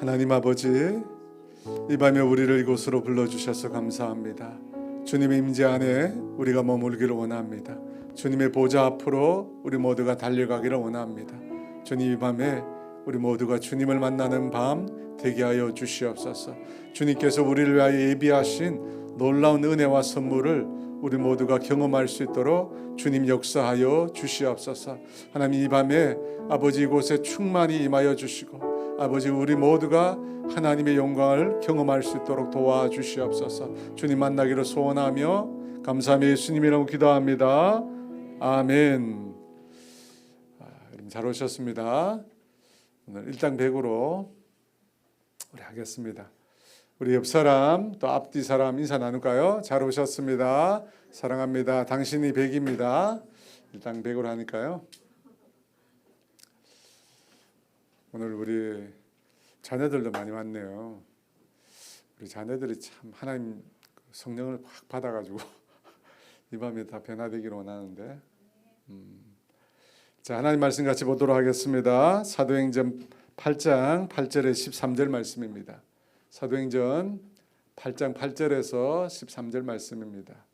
하나님 아버지, 이 밤에 우리를 이곳으로 불러주셔서 감사합니다. 주님의 임재 안에 우리가 머물기를 원합니다. 주님의 보좌 앞으로 우리 모두가 달려가기를 원합니다. 주님, 이 밤에 우리 모두가 주님을 만나는 밤 되게 하여 주시옵소서. 주님께서 우리를 위하여 예비하신 놀라운 은혜와 선물을 우리 모두가 경험할 수 있도록 주님 역사하여 주시옵소서. 하나님, 이 밤에 아버지 이곳에 충만히 임하여 주시고 아버지 우리 모두가 하나님의 영광을 경험할 수 있도록 도와주시옵소서. 주님 만나기를 소원하며 감사하며 예수님 이름으로 기도합니다. 아멘. 여러분 잘 오셨습니다. 오늘 일당백으로 우리 하겠습니다. 우리 옆 사람 또 앞뒤 사람 인사 나눌까요? 잘 오셨습니다. 사랑합니다. 당신이 백입니다. 일당백으로 하니까요. 오늘 우리 자녀들도 많이 왔네요. 우리 자녀들이 참 하나님 성령을 확 받아가지고 이 밤에 다 변화되기를 원하는데 자, 하나님 말씀 같이 보도록 하겠습니다. 사도행전 8장 8절에 13절 말씀입니다. 사도행전 8장 8절에서 13절 말씀입니다.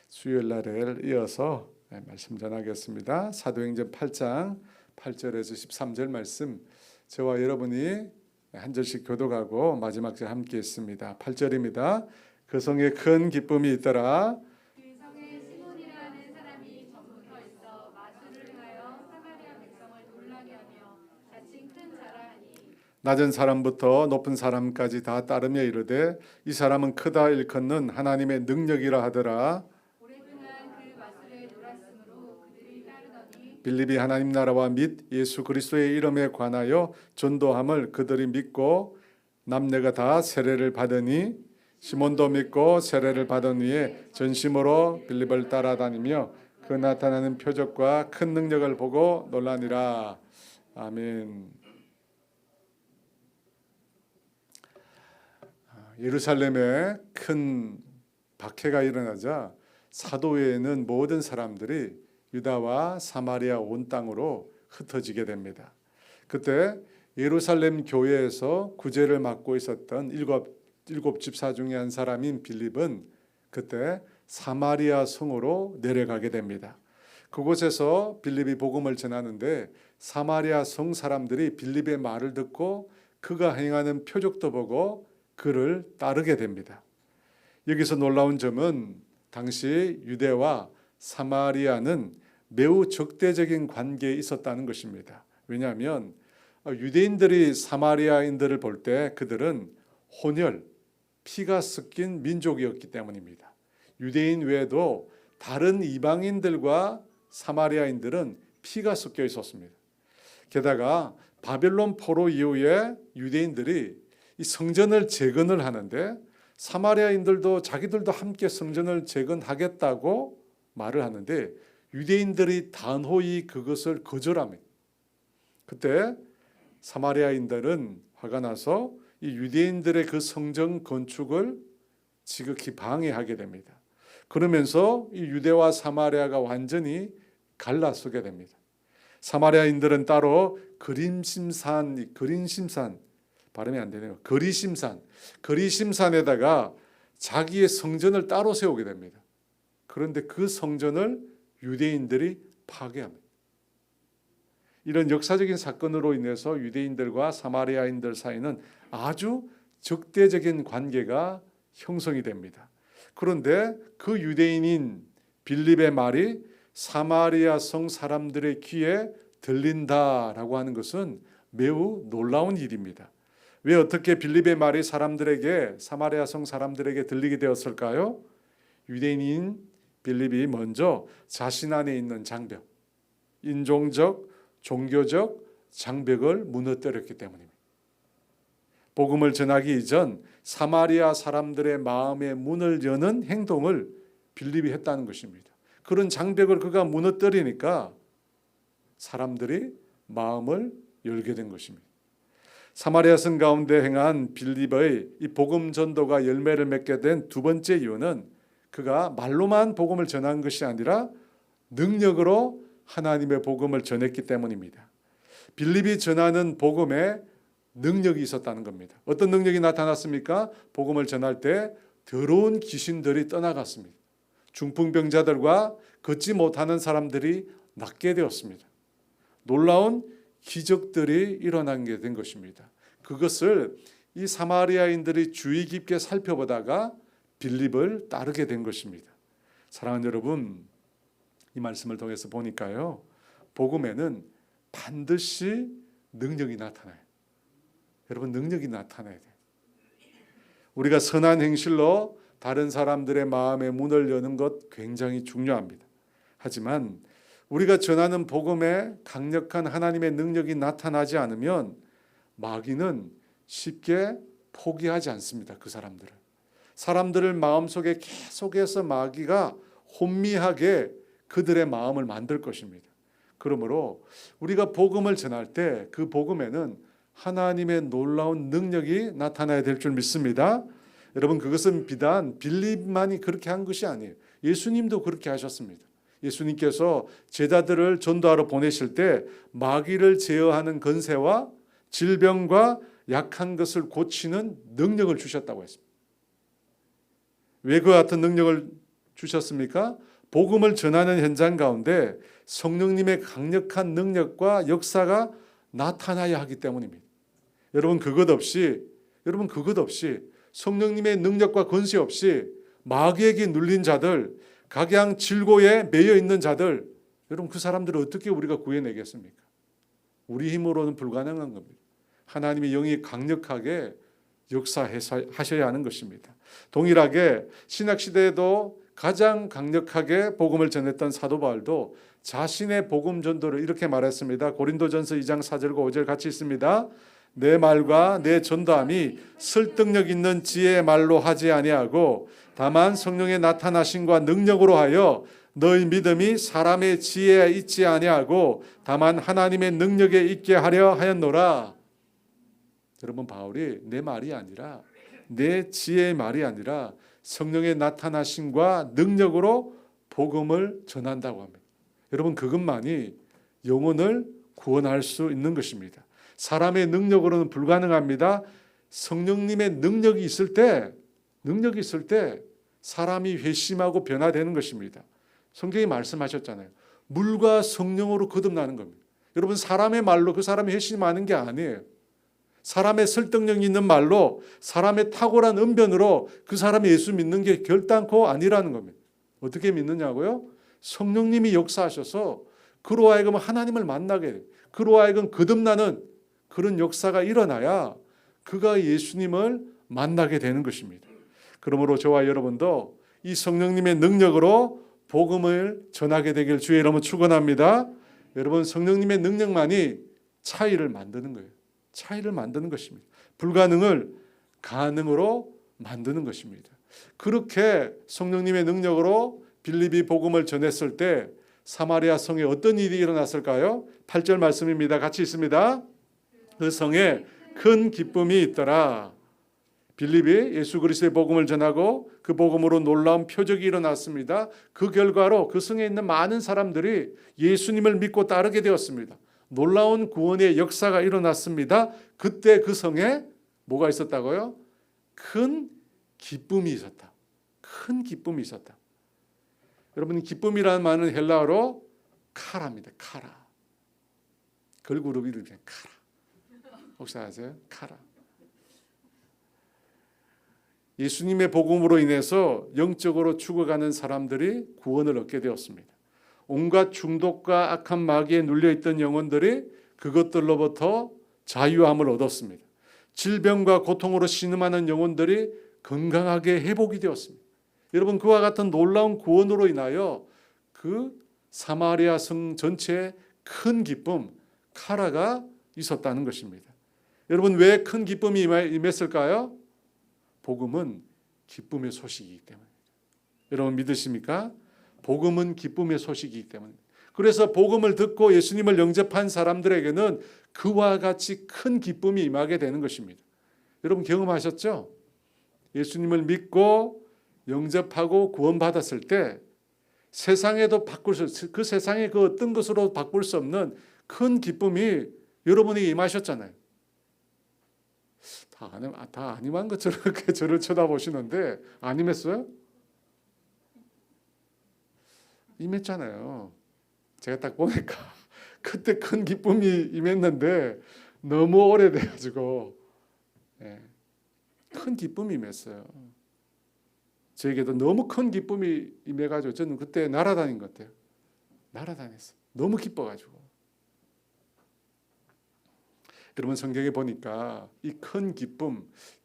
수요일 날에 이어서 말씀 전하겠습니다. 사도행전 8장 8절에서 13절 말씀, 저와 여러분이 한 절씩 교독하고 마지막 절 함께 있습니다. 8절입니다. 그 성에 큰 기쁨이 있더라. 그 성에 시몬이라는 사람이 전부터 있어 마술을 하여 사마리아 백성을 놀라게 하며 자칭 큰 자라하니 낮은 사람부터 높은 사람까지 다 따르며 이르되 이 사람은 크다 일컫는 하나님의 능력이라 하더라. 오랫동안 그 마술에 놀았으므로 그들이 따르더니 빌립이 하나님 나라와 및 예수 그리스도의 이름에 관하여 전도함을 그들이 믿고 남녀가 다 세례를 받으니 시몬도 믿고 세례를 받은 후에 전심으로 빌립을 따라다니며 그 나타나는 표적과 큰 능력을 보고 놀라니라. 아멘. 예루살렘에 큰 박해가 일어나자 사도회에는 모든 사람들이 유다와 사마리아 온 땅으로 흩어지게 됩니다. 그때 예루살렘 교회에서 구제를 맡고 있었던 일곱 집사 중에 한 사람인 빌립은 그때 사마리아 성으로 내려가게 됩니다. 그곳에서 빌립이 복음을 전하는데 사마리아 성 사람들이 빌립의 말을 듣고 그가 행하는 표적도 보고 그를 따르게 됩니다. 여기서 놀라운 점은 당시 유대와 사마리아는 매우 적대적인 관계에 있었다는 것입니다. 왜냐하면 유대인들이 사마리아인들을 볼 때 그들은 혼혈, 피가 섞인 민족이었기 때문입니다. 유대인 외에도 다른 이방인들과 사마리아인들은 피가 섞여 있었습니다. 게다가 바벨론 포로 이후에 유대인들이 이 성전을 재건을 하는데 사마리아인들도 자기들도 함께 성전을 재건하겠다고 말을 하는데 유대인들이 단호히 그것을 거절합니다. 그때 사마리아인들은 화가 나서 이 유대인들의 그 성전 건축을 지극히 방해하게 됩니다. 그러면서 이 유대와 사마리아가 완전히 갈라서게 됩니다. 사마리아인들은 따로 그리심산 발음이 안 되네요. 그리심산에다가 자기의 성전을 따로 세우게 됩니다. 그런데 그 성전을 유대인들이 파괴합니다. 이런 역사적인 사건으로 인해서 유대인들과 사마리아인들 사이는 아주 적대적인 관계가 형성이 됩니다. 그런데 그 유대인인 빌립의 말이 사마리아 성 사람들의 귀에 들린다라고 하는 것은 매우 놀라운 일입니다. 왜 어떻게 빌립의 말이 사마리아 성 사람들에게 들리게 되었을까요? 유대인인 빌립이 먼저 자신 안에 있는 장벽, 인종적, 종교적 장벽을 무너뜨렸기 때문입니다. 복음을 전하기 이전 사마리아 사람들의 마음의 문을 여는 행동을 빌립이 했다는 것입니다. 그런 장벽을 그가 무너뜨리니까 사람들이 마음을 열게 된 것입니다. 사마리아 성 가운데 행한 빌립의 이 복음 전도가 열매를 맺게 된 두 번째 이유는 그가 말로만 복음을 전한 것이 아니라 능력으로 하나님의 복음을 전했기 때문입니다. 빌립이 전하는 복음에 능력이 있었다는 겁니다. 어떤 능력이 나타났습니까? 복음을 전할 때 더러운 귀신들이 떠나갔습니다. 중풍병자들과 걷지 못하는 사람들이 낫게 되었습니다. 놀라운 기적들이 일어난 게 된 것입니다. 그것을 이 사마리아인들이 주의 깊게 살펴보다가 빌립을 따르게 된 것입니다. 사랑하는 여러분, 이 말씀을 통해서 보니까요, 복음에는 반드시 능력이 나타나요. 여러분, 능력이 나타나야 돼요. 우리가 선한 행실로 다른 사람들의 마음의 문을 여는 것 굉장히 중요합니다. 하지만 우리가 전하는 복음에 강력한 하나님의 능력이 나타나지 않으면 마귀는 쉽게 포기하지 않습니다. 그 사람들을 마음속에 계속해서 마귀가 혼미하게 그들의 마음을 만들 것입니다. 그러므로 우리가 복음을 전할 때 그 복음에는 하나님의 놀라운 능력이 나타나야 될 줄 믿습니다. 여러분, 그것은 비단 빌립만이 그렇게 한 것이 아니에요. 예수님도 그렇게 하셨습니다. 예수님께서 제자들을 전도하러 보내실 때 마귀를 제어하는 권세와 질병과 약한 것을 고치는 능력을 주셨다고 했습니다. 왜 그 같은 능력을 주셨습니까? 복음을 전하는 현장 가운데 성령님의 강력한 능력과 역사가 나타나야 하기 때문입니다. 여러분, 그것 없이 성령님의 능력과 권세 없이 마귀에게 눌린 자들, 각양 질고에 매여 있는 자들, 여러분, 그 사람들을 어떻게 우리가 구해내겠습니까? 우리 힘으로는 불가능한 겁니다. 하나님의 영이 강력하게 역사하셔야 하는 것입니다. 동일하게 신학시대에도 가장 강력하게 복음을 전했던 사도 바울도 자신의 복음 전도를 이렇게 말했습니다. 고린도전서 2장 4절과 5절 같이 있습니다. 내 말과 내 전도함이 설득력 있는 지혜의 말로 하지 아니하고 다만 성령의 나타나심과 능력으로 하여 너희 믿음이 사람의 지혜에 있지 아니하고 다만 하나님의 능력에 있게 하려 하였노라. 여러분, 바울이 내 말이 아니라 내 지혜의 말이 아니라 성령의 나타나심과 능력으로 복음을 전한다고 합니다. 여러분, 그것만이 영혼을 구원할 수 있는 것입니다. 사람의 능력으로는 불가능합니다. 성령님의 능력이 있을 때 사람이 회심하고 변화되는 것입니다. 성경이 말씀하셨잖아요. 물과 성령으로 거듭나는 겁니다. 여러분, 사람의 말로 그 사람이 회심하는 게 아니에요. 사람의 설득력 있는 말로, 사람의 탁월한 언변으로 그 사람이 예수 믿는 게 결단코 아니라는 겁니다. 어떻게 믿느냐고요? 성령님이 역사하셔서 그로 하여금 하나님을 만나게 돼요. 그로 하여금 거듭나는 그런 역사가 일어나야 그가 예수님을 만나게 되는 것입니다. 그러므로 저와 여러분도 이 성령님의 능력으로 복음을 전하게 되길 주의 이름으로 축원합니다. 여러분, 성령님의 능력만이 차이를 만드는 거예요. 차이를 만드는 것입니다. 불가능을 가능으로 만드는 것입니다. 그렇게 성령님의 능력으로 빌립이 복음을 전했을 때 사마리아 성에 어떤 일이 일어났을까요? 8절 말씀입니다. 같이 있습니다. 그 성에 큰 기쁨이 있더라. 빌립이 예수 그리스도의 복음을 전하고 그 복음으로 놀라운 표적이 일어났습니다. 그 결과로 그 성에 있는 많은 사람들이 예수님을 믿고 따르게 되었습니다. 놀라운 구원의 역사가 일어났습니다. 그때 그 성에 뭐가 있었다고요? 큰 기쁨이 있었다. 큰 기쁨이 있었다. 여러분, 기쁨이라는 말은 헬라어로 카라입니다. 카라. 걸그룹 이름이 카라. 혹시 아세요? 카라. 예수님의 복음으로 인해서 영적으로 죽어가는 사람들이 구원을 얻게 되었습니다. 온갖 중독과 악한 마귀에 눌려있던 영혼들이 그것들로부터 자유함을 얻었습니다. 질병과 고통으로 신음하는 영혼들이 건강하게 회복이 되었습니다. 여러분, 그와 같은 놀라운 구원으로 인하여 그 사마리아 성 전체에 큰 기쁨, 카라가 있었다는 것입니다. 여러분, 왜 큰 기쁨이 임했을까요? 복음은 기쁨의 소식이기 때문입니다. 여러분, 믿으십니까? 복음은 기쁨의 소식이기 때문입니다. 그래서 복음을 듣고 예수님을 영접한 사람들에게는 그와 같이 큰 기쁨이 임하게 되는 것입니다. 여러분, 경험하셨죠? 예수님을 믿고 영접하고 구원받았을 때 세상에도 그 세상의 그 어떤 것으로 바꿀 수 없는 큰 기쁨이 여러분에게 임하셨잖아요. 다 아님한 것처럼 이렇게 저를 쳐다보시는데 안 임했어요? 임했잖아요. 제가 딱 보니까 그때 큰 기쁨이 임했는데 너무 오래돼가지고 큰 기쁨이 임했어요. 저에게도 너무 큰 기쁨이 임해가지고 저는 그때 날아다닌 것 같아요. 날아다녔어요. 너무 기뻐가지고. 여러분 성경에 보니까 이 큰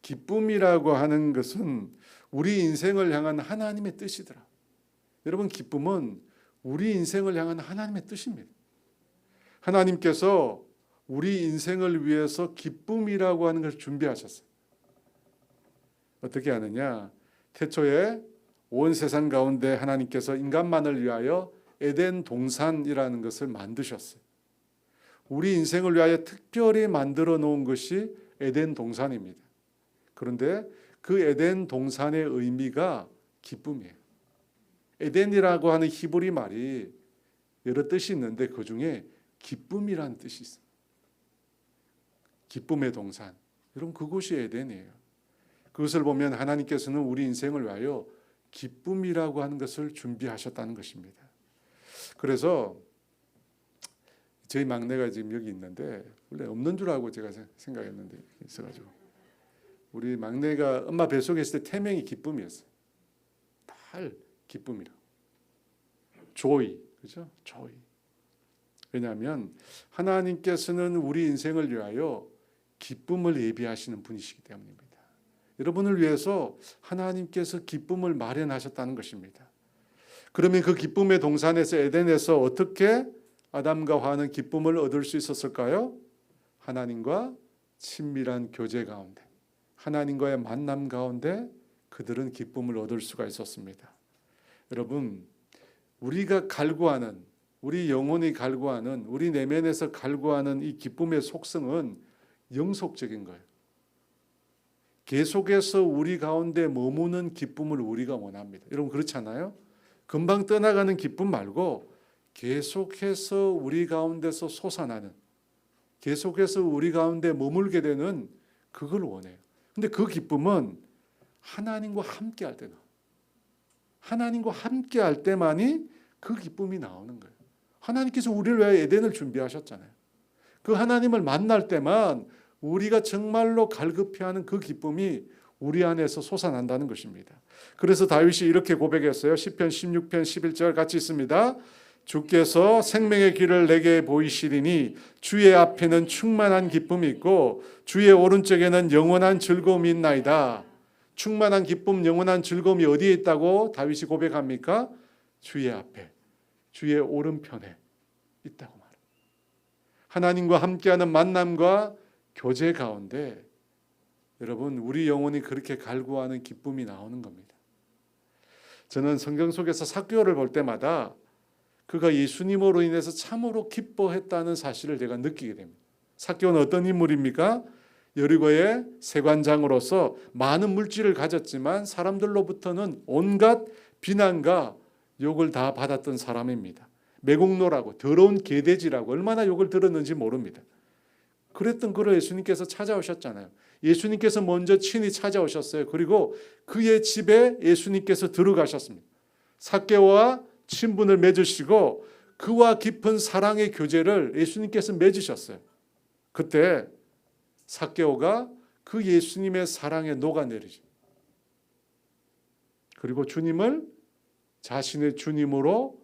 기쁨이라고 하는 것은 우리 인생을 향한 하나님의 뜻이더라. 여러분 기쁨은 우리 인생을 향한 하나님의 뜻입니다. 하나님께서 우리 인생을 위해서 기쁨이라고 하는 것을 준비하셨어요. 어떻게 하느냐? 태초에 온 세상 가운데 하나님께서 인간만을 위하여 에덴 동산이라는 것을 만드셨어요. 우리 인생을 위하여 특별히 만들어 놓은 것이 에덴 동산입니다. 그런데 그 에덴 동산의 의미가 기쁨이에요. 에덴이라고 하는 히브리 말이 여러 뜻이 있는데 그 중에 기쁨이라는 뜻이 있어요. 기쁨의 동산. 여러분 그곳이 에덴이에요. 그것을 보면 하나님께서는 우리 인생을 위하여 기쁨이라고 하는 것을 준비하셨다는 것입니다. 그래서 저희 막내가 지금 여기 있는데 원래 없는 줄 알고 제가 생각했는데 있어가지고 우리 막내가 엄마 뱃속에 있을 때 태명이 기쁨이었어요. 달 기쁨이라고. 조이, 그죠? 조이. 왜냐하면 하나님께서는 우리 인생을 위하여 기쁨을 예비하시는 분이시기 때문입니다. 여러분을 위해서 하나님께서 기쁨을 마련하셨다는 것입니다. 그러면 그 기쁨의 동산에서 에덴에서 어떻게 아담과 하와는 기쁨을 얻을 수 있었을까요? 하나님과 친밀한 교제 가운데, 하나님과의 만남 가운데 그들은 기쁨을 얻을 수가 있었습니다. 여러분, 우리가 갈구하는, 우리 영혼이 갈구하는, 우리 내면에서 갈구하는 이 기쁨의 속성은 영속적인 거예요. 계속해서 우리 가운데 머무는 기쁨을 우리가 원합니다. 여러분 그렇지 않아요? 금방 떠나가는 기쁨 말고 계속해서 우리 가운데서 솟아나는, 계속해서 우리 가운데 머물게 되는 그걸 원해요. 근데 그 기쁨은 하나님과 함께 할 때나, 하나님과 함께 할 때만이 그 기쁨이 나오는 거예요. 하나님께서 우리를 위해 에덴을 준비하셨잖아요. 그 하나님을 만날 때만 우리가 정말로 갈급해하는 그 기쁨이 우리 안에서 솟아난다는 것입니다. 그래서 다윗이 이렇게 고백했어요. 시편 16편 11절 같이 있습니다. 주께서 생명의 길을 내게 보이시리니 주의 앞에는 충만한 기쁨이 있고 주의 오른쪽에는 영원한 즐거움이 있나이다. 충만한 기쁨, 영원한 즐거움이 어디에 있다고 다윗이 고백합니까? 주의 앞에, 주의 오른편에 있다고 말합니다. 하나님과 함께하는 만남과 교제 가운데 여러분 우리 영혼이 그렇게 갈구하는 기쁨이 나오는 겁니다. 저는 성경 속에서 삭개오를 볼 때마다 그가 예수님으로 인해서 참으로 기뻐했다는 사실을 제가 느끼게 됩니다. 삭개오는 어떤 인물입니까? 여리고의 세관장으로서 많은 물질을 가졌지만 사람들로부터는 온갖 비난과 욕을 다 받았던 사람입니다. 매국노라고, 더러운 개돼지라고 얼마나 욕을 들었는지 모릅니다. 그랬던 그를 예수님께서 찾아오셨잖아요. 예수님께서 먼저 친히 찾아오셨어요. 그리고 그의 집에 예수님께서 들어가셨습니다. 삭개오와 친분을 맺으시고 그와 깊은 사랑의 교제를 예수님께서 맺으셨어요. 그때 삭개오가 그 예수님의 사랑에 녹아내리죠. 그리고 주님을 자신의 주님으로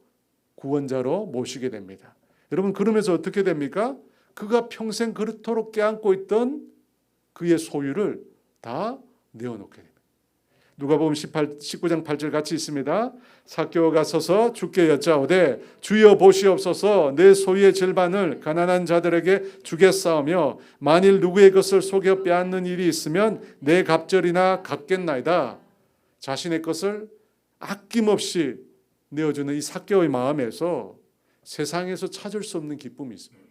구원자로 모시게 됩니다. 여러분 그러면서 어떻게 됩니까? 그가 평생 그렇도록 껴안고 있던 그의 소유를 다 내어놓게 됩니다. 누가복음 19장 8절 같이 있습니다. 삭개오가 서서 주께 여짜오되 주여 보시옵소서 내 소유의 절반을 가난한 자들에게 주겠사오며 만일 누구의 것을 속여 빼앗는 일이 있으면 내 갑절이나 갚겠나이다. 자신의 것을 아낌없이 내어주는 이 삭개오의 마음에서 세상에서 찾을 수 없는 기쁨이 있습니다.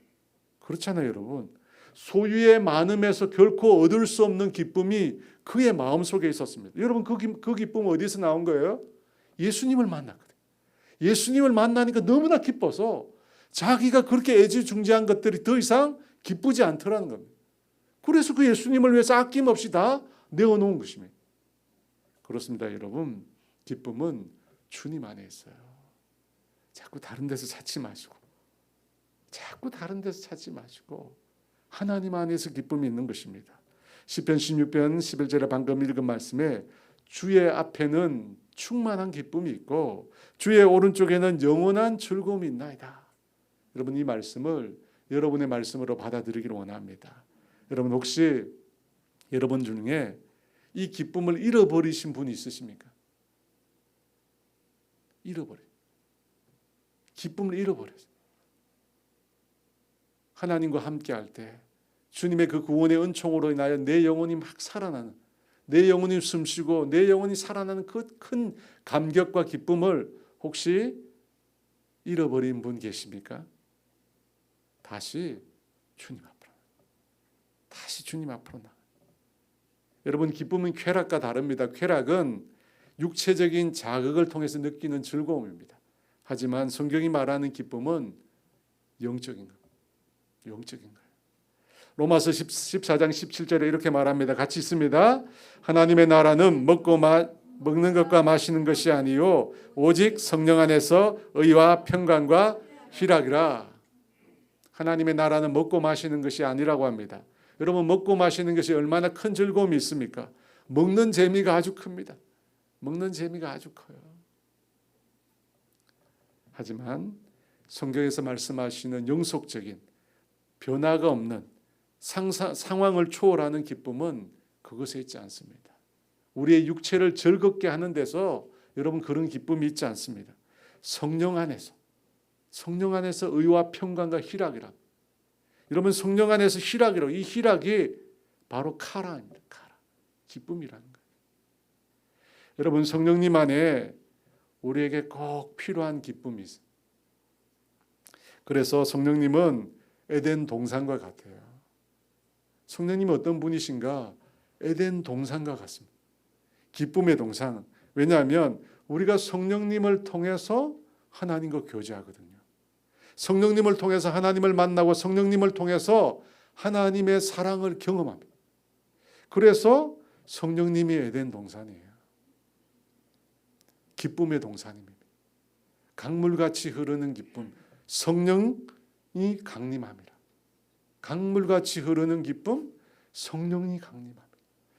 그렇잖아요, 여러분. 소유의 많음에서 결코 얻을 수 없는 기쁨이 그의 마음속에 있었습니다. 여러분 그 기쁨은 어디서 나온 거예요? 예수님을 만났거든요. 예수님을 만나니까 너무나 기뻐서 자기가 그렇게 애지중지한 것들이 더 이상 기쁘지 않더라는 겁니다. 그래서 그 예수님을 위해서 아낌없이 다 내어놓은 것입니다. 그렇습니다, 여러분. 기쁨은 주님 안에 있어요. 자꾸 다른 데서 찾지 마시고, 자꾸 다른 데서 찾지 마시고 하나님 안에서 기쁨이 있는 것입니다. 시편 16편 11절에 방금 읽은 말씀에 주의 앞에는 충만한 기쁨이 있고 주의 오른쪽에는 영원한 즐거움이 있나이다. 여러분, 이 말씀을 여러분의 말씀으로 받아들이기를 원합니다. 여러분, 혹시 여러분 중에 이 기쁨을 잃어버리신 분이 있으십니까? 기쁨을 잃어버렸어요. 하나님과 함께 할 때 주님의 그 구원의 은총으로 인하여 내 영혼이 막 살아나는, 내 영혼이 숨쉬고 내 영혼이 살아나는 그 큰 감격과 기쁨을 혹시 잃어버린 분 계십니까? 다시 주님 앞으로 나가. 여러분, 기쁨은 쾌락과 다릅니다. 쾌락은 육체적인 자극을 통해서 느끼는 즐거움입니다. 하지만 성경이 말하는 기쁨은 영적인 거예요. 로마서 14장 17절에 이렇게 말합니다. 같이 있습니다. 하나님의 나라는 먹는 것과 마시는 것이 아니요 오직 성령 안에서 의와 평강과 희락이라. 하나님의 나라는 먹고 마시는 것이 아니라고 합니다. 여러분, 먹고 마시는 것이 얼마나 큰 즐거움이 있습니까? 먹는 재미가 아주 큽니다. 먹는 재미가 아주 커요. 하지만 성경에서 말씀하시는 영속적인 변화가 없는 상황을 초월하는 기쁨은 그것에 있지 않습니다. 우리의 육체를 즐겁게 하는 데서 여러분, 그런 기쁨이 있지 않습니다. 성령 안에서 의와 평강과 희락이라. 여러분, 성령 안에서 희락이라고, 이 희락이 바로 카라입니다. 기쁨이라는 거예요. 여러분, 성령님 안에 우리에게 꼭 필요한 기쁨이 있어요. 그래서 성령님은 에덴 동산과 같아요. 성령님은 어떤 분이신가? 에덴 동산과 같습니다. 기쁨의 동산. 왜냐하면 우리가 성령님을 통해서 하나님과 교제하거든요. 성령님을 통해서 하나님을 만나고 성령님을 통해서 하나님의 사랑을 경험합니다. 그래서 성령님이 에덴 동산이에요. 기쁨의 동산입니다. 강물같이 흐르는 기쁨. 성령이 강림합니다. 강물같이 흐르는 기쁨, 성령이 강림합니다.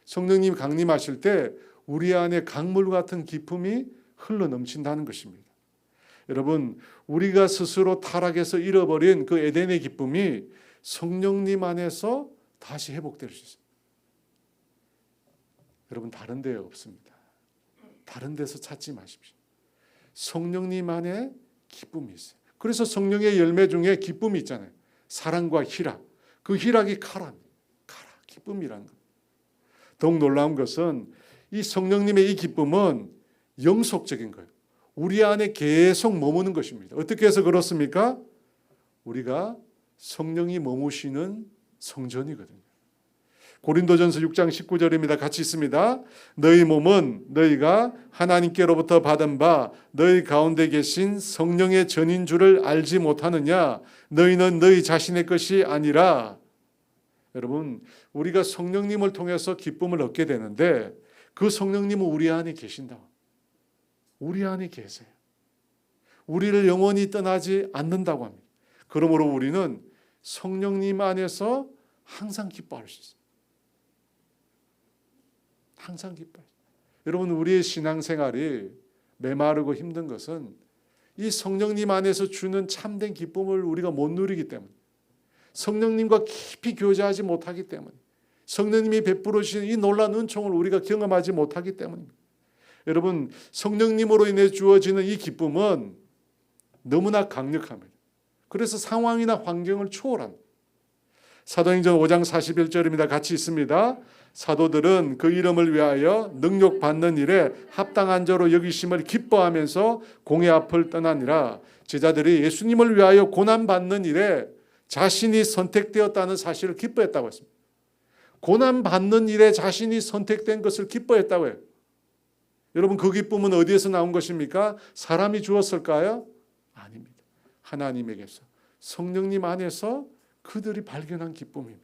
성령님이 강림하실 때 우리 안에 강물 같은 기쁨이 흘러넘친다는 것입니다. 여러분, 우리가 스스로 타락해서 잃어버린 그 에덴의 기쁨이 성령님 안에서 다시 회복될 수 있습니다. 여러분, 다른 데에 없습니다. 다른 데서 찾지 마십시오. 성령님 안에 기쁨이 있어요. 그래서 성령의 열매 중에 기쁨이 있잖아요. 사랑과 희락. 그 희락이 카라입니다. 기쁨이라는 것. 더욱 놀라운 것은 이 성령님의 이 기쁨은 영속적인 거예요. 우리 안에 계속 머무는 것입니다. 어떻게 해서 그렇습니까? 우리가 성령이 머무시는 성전이거든요. 고린도전서 6장 19절입니다. 같이 있습니다. 너희 몸은 너희가 하나님께로부터 받은 바 너희 가운데 계신 성령의 전인 줄을 알지 못하느냐? 너희는 너희 자신의 것이 아니라. 여러분, 우리가 성령님을 통해서 기쁨을 얻게 되는데 그 성령님은 우리 안에 계신다. 우리 안에 계세요. 우리를 영원히 떠나지 않는다고 합니다. 그러므로 우리는 성령님 안에서 항상 기뻐할 수 있어요. 항상 기뻐요. 여러분, 우리의 신앙생활이 메마르고 힘든 것은 이 성령님 안에서 주는 참된 기쁨을 우리가 못 누리기 때문에, 성령님과 깊이 교제하지 못하기 때문에, 성령님이 베풀어 주시는 이 놀라운 은총을 우리가 경험하지 못하기 때문입니다. 여러분, 성령님으로 인해 주어지는 이 기쁨은 너무나 강력합니다. 그래서 상황이나 환경을 초월합니다. 사도행전 5장 41절입니다. 같이 있습니다. 사도들은 그 이름을 위하여 능력받는 일에 합당한 자로 여기심을 기뻐하면서 공회 앞을 떠나니라. 제자들이 예수님을 위하여 고난받는 일에 자신이 선택되었다는 사실을 기뻐했다고 했습니다. 고난받는 일에 자신이 선택된 것을 기뻐했다고 해요. 여러분, 그 기쁨은 어디에서 나온 것입니까? 사람이 주었을까요? 아닙니다. 하나님에게서, 성령님 안에서 그들이 발견한 기쁨입니다.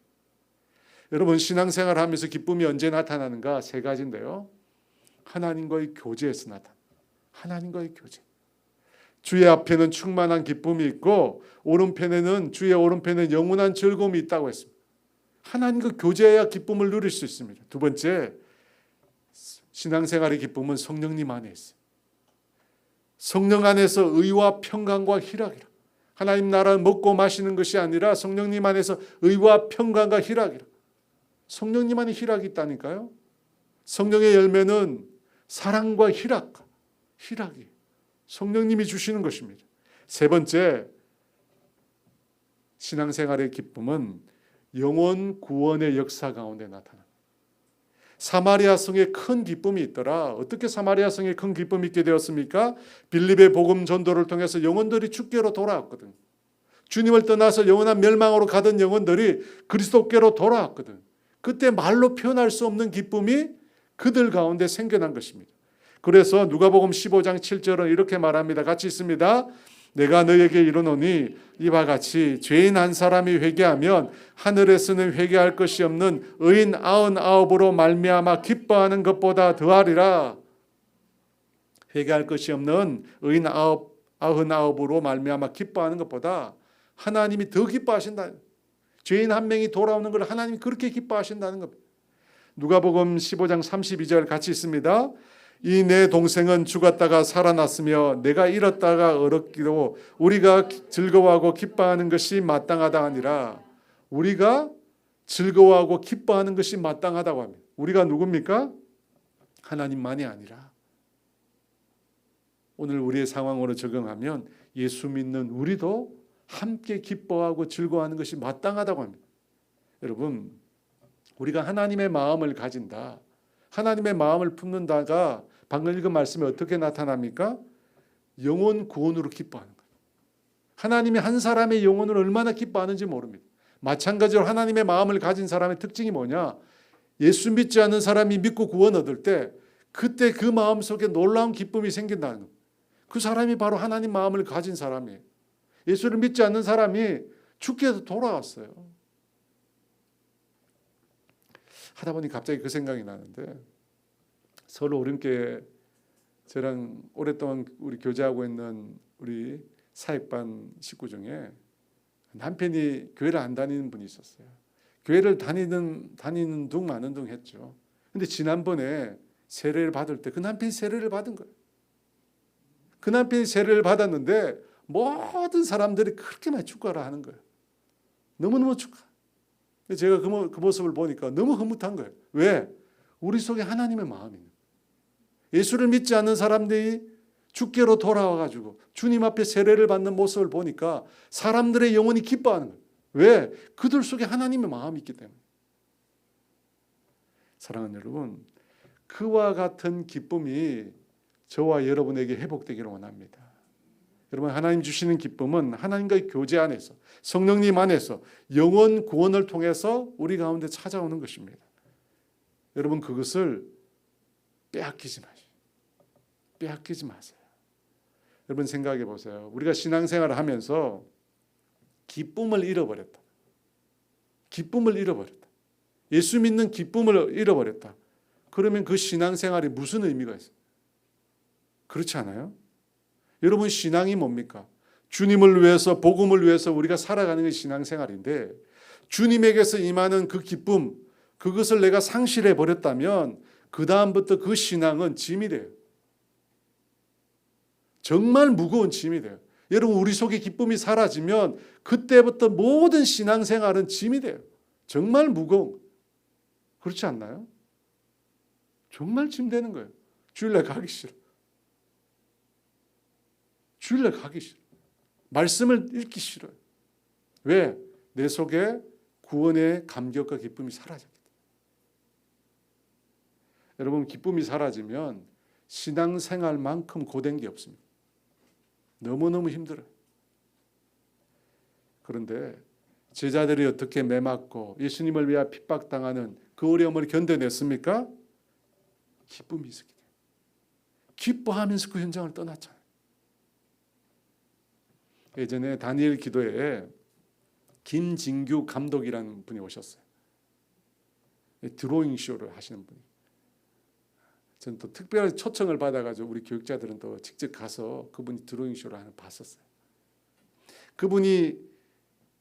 여러분 신앙생활 하면서 기쁨이 언제 나타나는가? 세 가지인데요. 하나님과의 교제에서 나타나. 하나님과의 교제. 주의 앞에는 충만한 기쁨이 있고 주의 오른편에는 영원한 즐거움이 있다고 했습니다. 하나님과 교제해야 기쁨을 누릴 수 있습니다. 두 번째, 신앙생활의 기쁨은 성령님 안에 있어요. 성령 안에서 의와 평강과 희락이라. 하나님 나라는 먹고 마시는 것이 아니라 성령님 안에서 의와 평강과 희락이라. 성령님 안에 희락이 있다니까요. 성령의 열매는 사랑과 희락이 성령님이 주시는 것입니다. 세 번째, 신앙생활의 기쁨은 영혼 구원의 역사 가운데 나타납니다. 사마리아 성에 큰 기쁨이 있더라. 어떻게 사마리아 성에 큰 기쁨이 있게 되었습니까? 빌립의 복음 전도를 통해서 영혼들이 주께로 돌아왔거든. 주님을 떠나서 영원한 멸망으로 가던 영혼들이 그리스도께로 돌아왔거든. 그때 말로 표현할 수 없는 기쁨이 그들 가운데 생겨난 것입니다. 그래서 누가복음 15장 7절은 이렇게 말합니다. 같이 있습니다. 내가 너에게 이르노니 이와 같이 죄인 한 사람이 회개하면 하늘에서는 회개할 것이 없는 의인 99으로 말미암아 기뻐하는 것보다 더하리라. 회개할 것이 없는 의인 99으로 말미암아 기뻐하는 것보다 하나님이 더 기뻐하신다. 죄인 한 명이 돌아오는 걸 하나님이 그렇게 기뻐하신다는 겁니다. 누가복음 15장 32절 같이 있습니다. 이 내 동생은 죽었다가 살아났으며 내가 잃었다가 얻었기로 우리가 즐거워하고 기뻐하는 것이 마땅하다 하니라. 우리가 즐거워하고 기뻐하는 것이 마땅하다고 합니다. 우리가 누굽니까? 하나님만이 아니라 오늘 우리의 상황으로 적용하면 예수 믿는 우리도 함께 기뻐하고 즐거워하는 것이 마땅하다고 합니다. 여러분, 우리가 하나님의 마음을 가진다, 하나님의 마음을 품는다가 방금 읽은 말씀에 어떻게 나타납니까? 영혼 구원으로 기뻐하는 거예요. 하나님이 한 사람의 영혼을 얼마나 기뻐하는지 모릅니다. 마찬가지로 하나님의 마음을 가진 사람의 특징이 뭐냐? 예수 믿지 않는 사람이 믿고 구원 얻을 때 그때 그 마음 속에 놀라운 기쁨이 생긴다는 거예요. 그 사람이 바로 하나님 마음을 가진 사람이에요. 예수를 믿지 않는 사람이 죽게도 돌아왔어요. 하다 보니 갑자기 그 생각이 나는데, 서울 오림교회 저랑 오랫동안 우리 교제하고 있는 우리 사역반 식구 중에 남편이 교회를 안 다니는 분이 있었어요. 교회를 다니는 둥 마는 둥 했죠. 근데 지난번에 세례를 받을 때 그 남편이 세례를 받은 거예요. 그 남편이 세례를 받았는데 모든 사람들이 그렇게 많이 축하를 하는 거예요. 너무너무 축하. 제가 그 모습을 보니까 너무 흐뭇한 거예요. 왜? 우리 속에 하나님의 마음이 있는 거예요. 예수를 믿지 않는 사람들이 주께로 돌아와가지고 주님 앞에 세례를 받는 모습을 보니까 사람들의 영혼이 기뻐하는 거예요. 왜? 그들 속에 하나님의 마음이 있기 때문에. 사랑하는 여러분, 그와 같은 기쁨이 저와 여러분에게 회복되기를 원합니다. 여러분, 하나님 주시는 기쁨은 하나님과의 교제 안에서, 성령님 안에서 영혼 구원을 통해서 우리 가운데 찾아오는 것입니다. 여러분, 그것을 빼앗기지 마세요. 여러분, 생각해 보세요. 우리가 신앙생활을 하면서 기쁨을 잃어버렸다. 예수 믿는 기쁨을 잃어버렸다. 그러면 그 신앙생활이 무슨 의미가 있어요? 그렇지 않아요? 여러분, 신앙이 뭡니까? 주님을 위해서, 복음을 위해서 우리가 살아가는 게 신앙생활인데, 주님에게서 임하는 그 기쁨, 그것을 내가 상실해 버렸다면 그 다음부터 그 신앙은 짐이 돼요. 정말 무거운 짐이 돼요. 여러분, 우리 속에 기쁨이 사라지면 그때부터 모든 신앙생활은 짐이 돼요. 정말 무거운. 그렇지 않나요? 정말 짐 되는 거예요. 주일날 가기 싫어. 말씀을 읽기 싫어요. 왜? 내 속에 구원의 감격과 기쁨이 사라졌기 때문에. 여러분, 기쁨이 사라지면 신앙생활만큼 고된 게 없습니다. 너무너무 힘들어요. 그런데 제자들이 어떻게 매맞고 예수님을 위하여 핍박당하는 그 어려움을 견뎌냈습니까? 기쁨이 있었기 때문에. 기뻐하면서 그 현장을 떠났잖아요. 예전에 다니엘 기도에 김진규 감독이라는 분이 오셨어요. 드로잉 쇼를 하시는 분이. 저는 또 특별히 초청을 받아가지고 우리 교육자들은 또 직접 가서 그분이 드로잉 쇼를 하는 걸 봤었어요. 그분이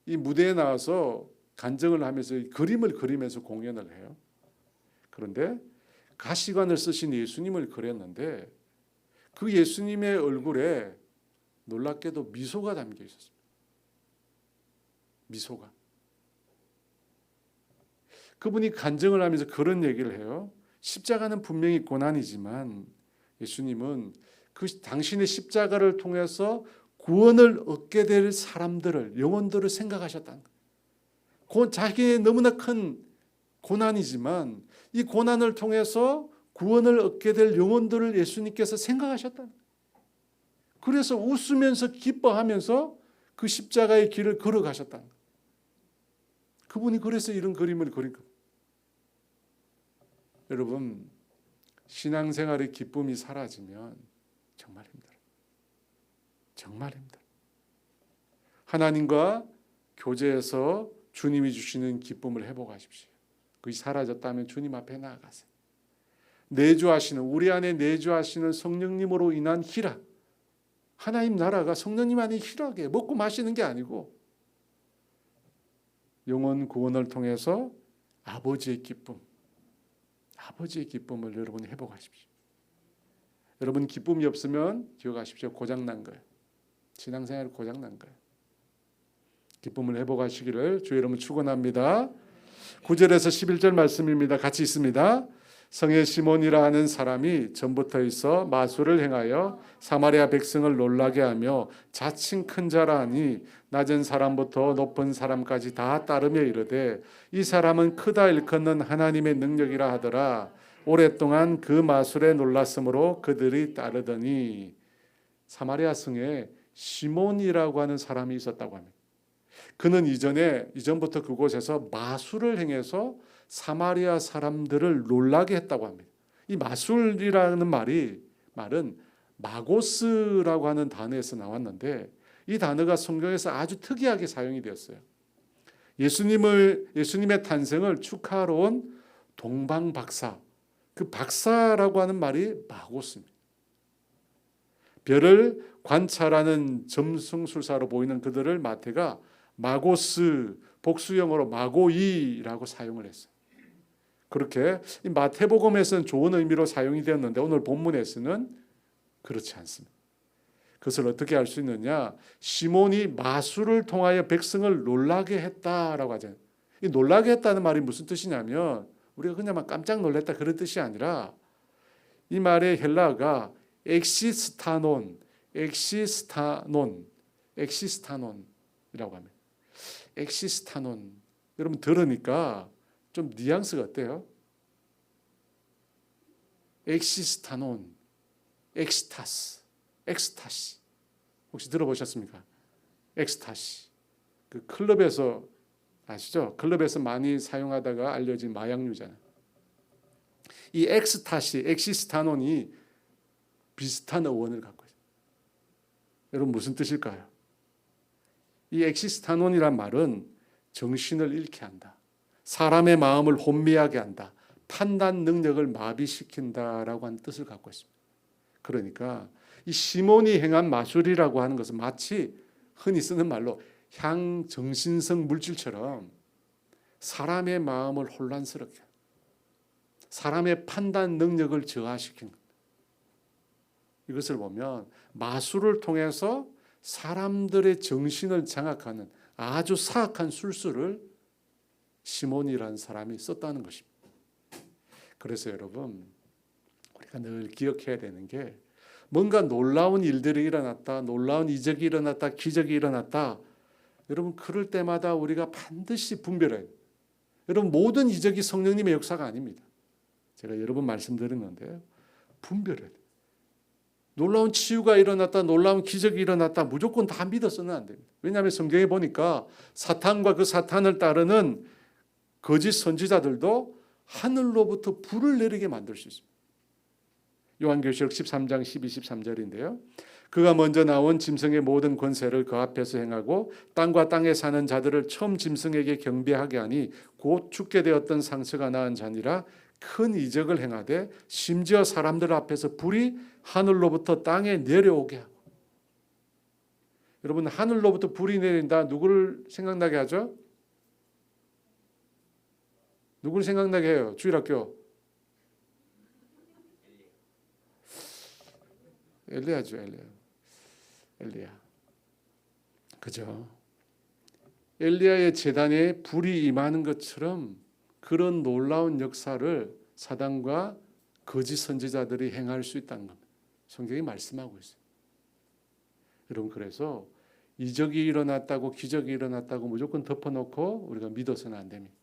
이 무대에 나와서 간증을 하면서 그림을 그리면서 공연을 해요. 그런데 가시관을 쓰신 예수님을 그렸는데 그 예수님의 얼굴에 놀랍게도 미소가 담겨 있었습니다. 미소가. 그분이 간증을 하면서 그런 얘기를 해요. 십자가는 분명히 고난이지만 예수님은 그 당신의 십자가를 통해서 구원을 얻게 될 사람들을, 영혼들을 생각하셨다는 거예요. 자기의 너무나 큰 고난이지만 이 고난을 통해서 구원을 얻게 될 영혼들을 예수님께서 생각하셨다는 거예요. 그래서 웃으면서 기뻐하면서 그 십자가의 길을 걸어가셨다는 거예요. 그분이 그래서 이런 그림을 그린 겁니다. 여러분, 신앙생활의 기쁨이 사라지면 정말 힘들어요. 정말 힘들어요. 하나님과 교제해서 주님이 주시는 기쁨을 회복하십시오. 그것이 사라졌다면 주님 앞에 나아가세요. 내주하시는, 우리 안에 내주하시는 성령님으로 인한 희락. 하나님 나라가 성령님 안에 희락이에요. 먹고 마시는 게 아니고 영혼 구원을 통해서 아버지의 기쁨, 아버지의 기쁨을 여러분이 회복하십시오. 여러분 기쁨이 없으면 기억하십시오. 고장난 거예요. 신앙생활 고장난 거예요. 기쁨을 회복하시기를 주의 이름으로 축원합니다. 9절에서 11절 말씀입니다. 같이 있습니다. 성의 시몬이라 하는 사람이 전부터 있어 마술을 행하여 사마리아 백성을 놀라게 하며 자칭 큰 자라 하니 낮은 사람부터 높은 사람까지 다 따르며 이르되 이 사람은 크다 일컫는 하나님의 능력이라 하더라. 오랫동안 그 마술에 놀랐으므로 그들이 따르더니. 사마리아 성에 시몬이라고 하는 사람이 있었다고 합니다. 그는 이전부터 그곳에서 마술을 행해서 사마리아 사람들을 놀라게 했다고 합니다. 이 마술이라는 말은 마고스라고 하는 단어에서 나왔는데 이 단어가 성경에서 아주 특이하게 사용이 되었어요. 예수님의 탄생을 축하하러 온 동방 박사, 그 박사라고 하는 말이 마고스입니다. 별을 관찰하는 점성술사로 보이는 그들을 마태가 마고스, 복수형으로 마고이라고 사용을 했어요. 그렇게 마태복음에서는 좋은 의미로 사용이 되었는데 오늘 본문에서는 그렇지 않습니다. 그것을 어떻게 알 수 있느냐? 시몬이 마술을 통하여 백성을 놀라게 했다라고 하잖아요. 이 놀라게 했다는 말이 무슨 뜻이냐면 우리가 그냥 막 깜짝 놀랐다 그런 뜻이 아니라 이 말의 헬라어가 엑시스타논이라고 합니다. 엑시스타논. 여러분 들으니까 좀 뉘앙스가 어때요? 엑시스타논, 엑스타시. 혹시 들어보셨습니까? 엑스타시. 그 클럽에서 아시죠? 클럽에서 많이 사용하다가 알려진 마약류잖아요. 이 엑시스타논이 비슷한 어원을 갖고 있어요. 여러분 무슨 뜻일까요? 이 엑시스타논이란 말은 정신을 잃게 한다. 사람의 마음을 혼미하게 한다. 판단 능력을 마비시킨다라고 하는 뜻을 갖고 있습니다. 그러니까 이 시몬이 행한 마술이라고 하는 것은 마치 흔히 쓰는 말로 향정신성 물질처럼 사람의 마음을 혼란스럽게, 사람의 판단 능력을 저하시킨 것. 이것을 보면 마술을 통해서 사람들의 정신을 장악하는 아주 사악한 술수를 시몬이라는 사람이 썼다는 것입니다. 그래서 여러분 우리가 늘 기억해야 되는 게 뭔가 놀라운 일들이 일어났다, 놀라운 이적이 일어났다, 기적이 일어났다. 여러분 그럴 때마다 우리가 반드시 분별해야 돼요. 여러분 모든 이적이 성령님의 역사가 아닙니다. 제가 여러 번 말씀드렸는데요. 분별해야 돼요. 놀라운 치유가 일어났다, 놀라운 기적이 일어났다 무조건 다 믿어서는 안 됩니다. 왜냐하면 성경에 보니까 사탄과 그 사탄을 따르는 거짓 선지자들도 하늘로부터 불을 내리게 만들 수 있습니다. 요한계시록 13장 12, 13절인데요. 그가 먼저 나온 짐승의 모든 권세를 그 앞에서 행하고 땅과 땅에 사는 자들을 처음 짐승에게 경배하게 하니 곧 죽게 되었던 상처가 나은 자니라. 큰 이적을 행하되 심지어 사람들 앞에서 불이 하늘로부터 땅에 내려오게 하고. 여러분, 하늘로부터 불이 내린다. 누구를 생각나게 하죠? 누구를 생각나게 해요? 주일학교. 엘리야죠, 엘리야. 그죠? 엘리야의 제단에 불이 임하는 것처럼 그런 놀라운 역사를 사단과 거짓 선지자들이 행할 수 있다는 겁니다. 성경이 말씀하고 있어요. 여러분, 그래서 이적이 일어났다고, 기적이 일어났다고 무조건 덮어놓고 우리가 믿어서는 안 됩니다.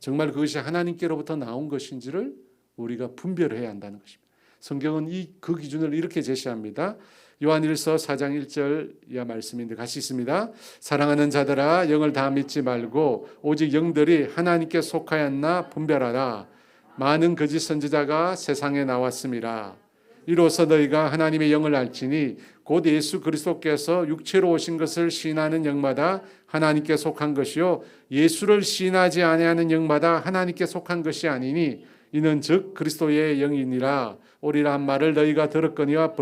정말 그것이 하나님께로부터 나온 것인지를 우리가 분별해야 한다는 것입니다. 성경은 그 기준을 이렇게 제시합니다. 요한일서 4장 1절 이하 말씀인데 같이 있습니다. 사랑하는 자들아, 영을 다 믿지 말고 오직 영들이 하나님께 속하였나 분별하라. 많은 거짓 선지자가 세상에 나왔음이라. 이로써 너희가 하나님의 영을 알지니 곧 예수 그리스도께서 육체로 오신 것을 시인하는 영마다 하나님께 속한 것이요 예수를 시인하지 아니하는 영마다 하나님께 속한 것이 아니니 이는 즉 그리스도의 영이니라. 오리라 한 말을 너희가 들었거니와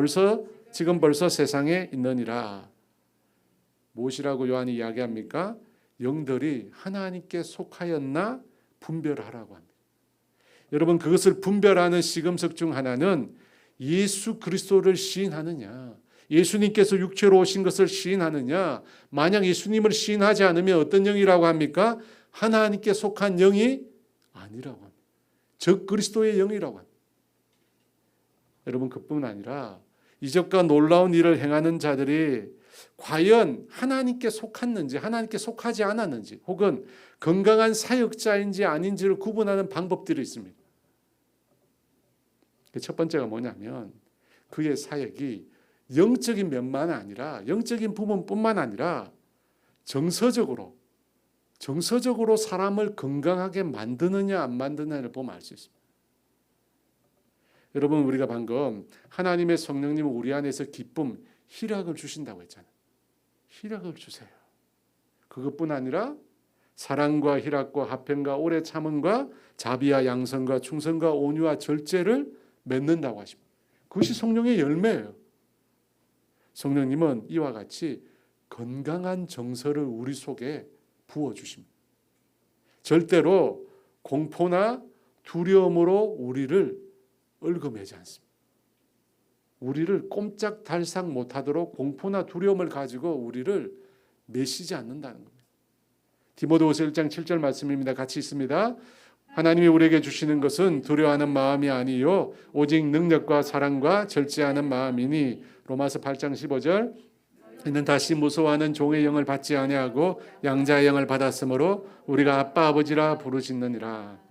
지금 벌써 세상에 있느니라. 무엇이라고 요한이 이야기합니까? 영들이 하나님께 속하였나 분별하라고 합니다. 여러분, 그것을 분별하는 시금석 중 하나는 예수 그리스도를 시인하느냐, 예수님께서 육체로 오신 것을 시인하느냐. 만약 예수님을 시인하지 않으면 어떤 영이라고 합니까? 하나님께 속한 영이 아니라고 합니다. 즉 그리스도의 영이라고 합니다. 여러분, 그뿐 아니라 이적과 놀라운 일을 행하는 자들이 과연 하나님께 속았는지 하나님께 속하지 않았는지 혹은 건강한 사역자인지 아닌지를 구분하는 방법들이 있습니다. 첫 번째가 뭐냐면 그의 사역이 영적인 면만 아니라 영적인 부분뿐만 아니라 정서적으로 사람을 건강하게 만드느냐 안 만드느냐를 보면 알 수 있습니다. 여러분, 우리가 방금 하나님의 성령님은 우리 안에서 기쁨, 희락을 주신다고 했잖아요. 희락을 주세요. 그것뿐 아니라 사랑과 희락과 화평과 오래 참음과 자비와 양선과 충성과 온유와 절제를 맺는다고 하십니다. 그것이 성령의 열매예요. 성령님은 이와 같이 건강한 정서를 우리 속에 부어주십니다. 절대로 공포나 두려움으로 우리를 얽어매지 않습니다. 우리를 꼼짝달싹 못하도록 공포나 두려움을 가지고 우리를 매시지 않는다는 겁니다. 디모데후서 1장 7절 말씀입니다. 같이 있습니다. 하나님이 우리에게 주시는 것은 두려워하는 마음이 아니요 오직 능력과 사랑과 절제하는 마음이니. 로마서 8장 15절 이는 다시 무서워하는 종의 영을 받지 아니하고 양자의 영을 받았으므로 우리가 아빠 아버지라 부르짖느니라.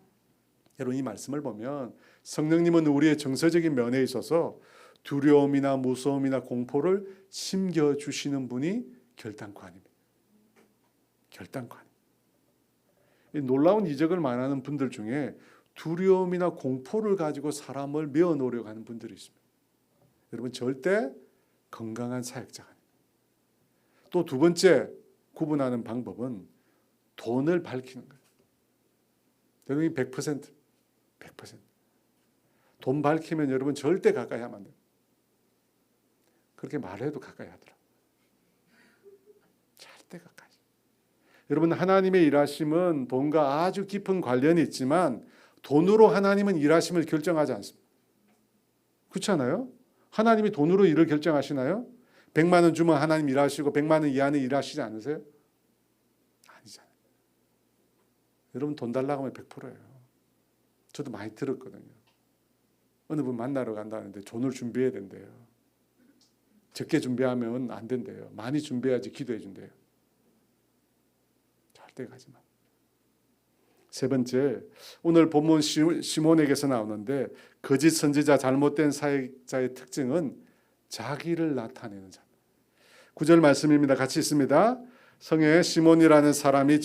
여러분, 이 말씀을 보면 성령님은 우리의 정서적인 면에 있어서 두려움이나 무서움이나 공포를 심겨주시는 분이 결단코 아닙니다. 결단코 아닙니다. 이 놀라운 이적을 말하는 분들 중에 두려움이나 공포를 가지고 사람을 메어놓으려고 하는 분들이 있습니다. 여러분, 절대 건강한 사역자가 아닙니다. 또 두 번째 구분하는 방법은 돈을 밝히는 거예요. 여러분, 100%. 돈 밝히면 여러분 절대 가까이 하면 안 돼요. 그렇게 말해도 가까이 하더라고요. 절대 가까이. 여러분, 하나님의 일하심은 돈과 아주 깊은 관련이 있지만 돈으로 하나님은 일하심을 결정하지 않습니다. 그렇지 않아요? 하나님이 돈으로 일을 결정하시나요? 100만 원 주면 하나님 일하시고 100만 원 이하는 일하시지 않으세요? 아니잖아요. 여러분, 돈 달라고 하면 100%예요. 저도 많이 들었거든요. 어느 분 만나러 간다는데 돈을 준비해야 된대요. 적게 준비하면 안 된대요. 많이 준비해야지 기도해 준대요. 절대 가지 마. 세 번째, 오늘 본문 시몬에게서 나오는데 거짓 선지자, 잘못된 사역자의 특징은 자기를 나타내는 자. 9절 말씀입니다. 같이 있습니다. 성에 시몬이라는 사람이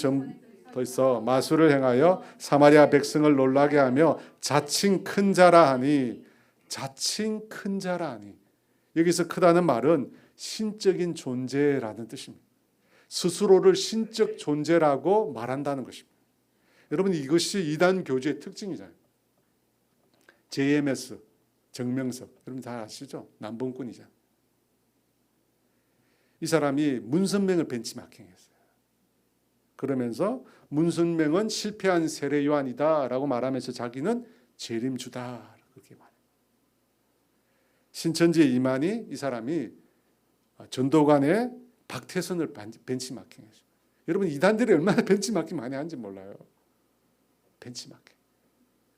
더 있어 마술을 행하여 사마리아 백성을 놀라게 하며 자칭 큰 자라 하니. 여기서 크다는 말은 신적인 존재라는 뜻입니다. 스스로를 신적 존재라고 말한다는 것입니다. 여러분, 이것이 이단 교주의 특징이잖아요. JMS, 정명석, 여러분 다 아시죠? 남봉꾼이잖아요. 이 사람이 문선명을 벤치마킹했어요. 그러면서 문선명은 실패한 세례 요한이다라고 말하면서 자기는 재림주다 그렇게 말해요. 신천지의 이만희, 이 사람이 전도관의 박태선을 벤치마킹했어요. 여러분, 이단들이 얼마나 벤치마킹 많이 하는지 몰라요. 벤치마킹.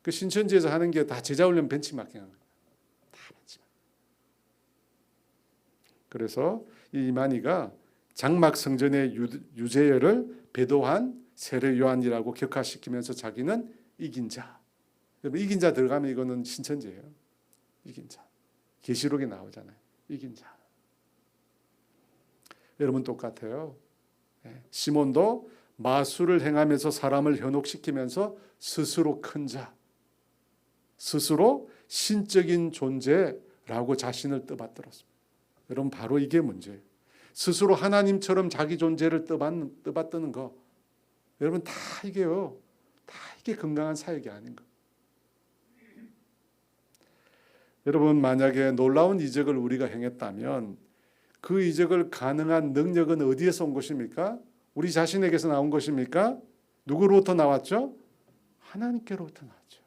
그 신천지에서 하는 게 다 제자훈련 벤치마킹 하는 거예요. 다 벤치마킹. 그래서 이 이만희가 장막 성전의 유재열을 배도한 세례 요한이라고 격화시키면서 자기는 이긴 자. 여러분, 이긴 자 들어가면 이거는 신천지예요. 이긴 자. 계시록에 나오잖아요. 이긴 자. 여러분 똑같아요. 시몬도 마술을 행하면서 사람을 현혹시키면서 스스로 큰 자, 스스로 신적인 존재라고 자신을 떠받들었습니다. 여러분, 바로 이게 문제예요. 스스로 하나님처럼 자기 존재를 떠받드는 거, 여러분 다 이게요. 다 이게 건강한 사역이 아닌 거. 여러분, 만약에 놀라운 이적을 우리가 행했다면 그 이적을 가능한 능력은 어디에서 온 것입니까? 우리 자신에게서 나온 것입니까? 누구로부터 나왔죠? 하나님께로부터 나왔죠.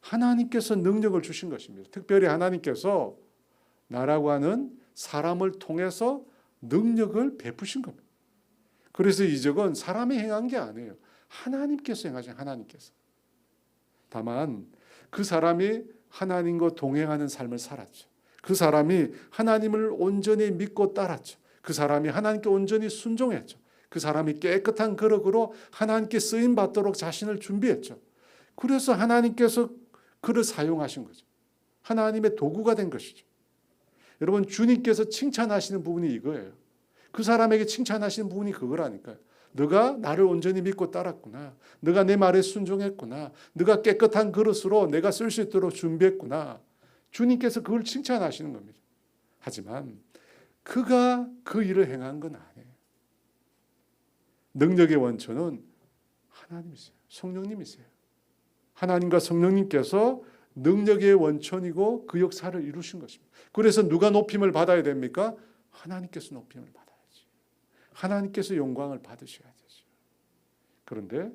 하나님께서 능력을 주신 것입니다. 특별히 하나님께서 나라고 하는 사람을 통해서 능력을 베푸신 겁니다. 그래서 이적은 사람이 행한 게 아니에요. 하나님께서 행하신 하나님께서. 다만 그 사람이 하나님과 동행하는 삶을 살았죠. 그 사람이 하나님을 온전히 믿고 따랐죠. 그 사람이 하나님께 온전히 순종했죠. 그 사람이 깨끗한 거룩으로 하나님께 쓰임 받도록 자신을 준비했죠. 그래서 하나님께서 그를 사용하신 거죠. 하나님의 도구가 된 것이죠. 여러분, 주님께서 칭찬하시는 부분이 이거예요. 그 사람에게 칭찬하시는 부분이 그거라니까요. 너가 나를 온전히 믿고 따랐구나. 너가 내 말에 순종했구나. 너가 깨끗한 그릇으로 내가 쓸 수 있도록 준비했구나. 주님께서 그걸 칭찬하시는 겁니다. 하지만 그가 그 일을 행한 건 아니에요. 능력의 원천은 하나님이세요. 성령님이세요. 하나님과 성령님께서 능력의 원천이고 그 역사를 이루신 것입니다. 그래서 누가 높임을 받아야 됩니까? 하나님께서 높임을 받아야지. 하나님께서 영광을 받으셔야 되죠. 그런데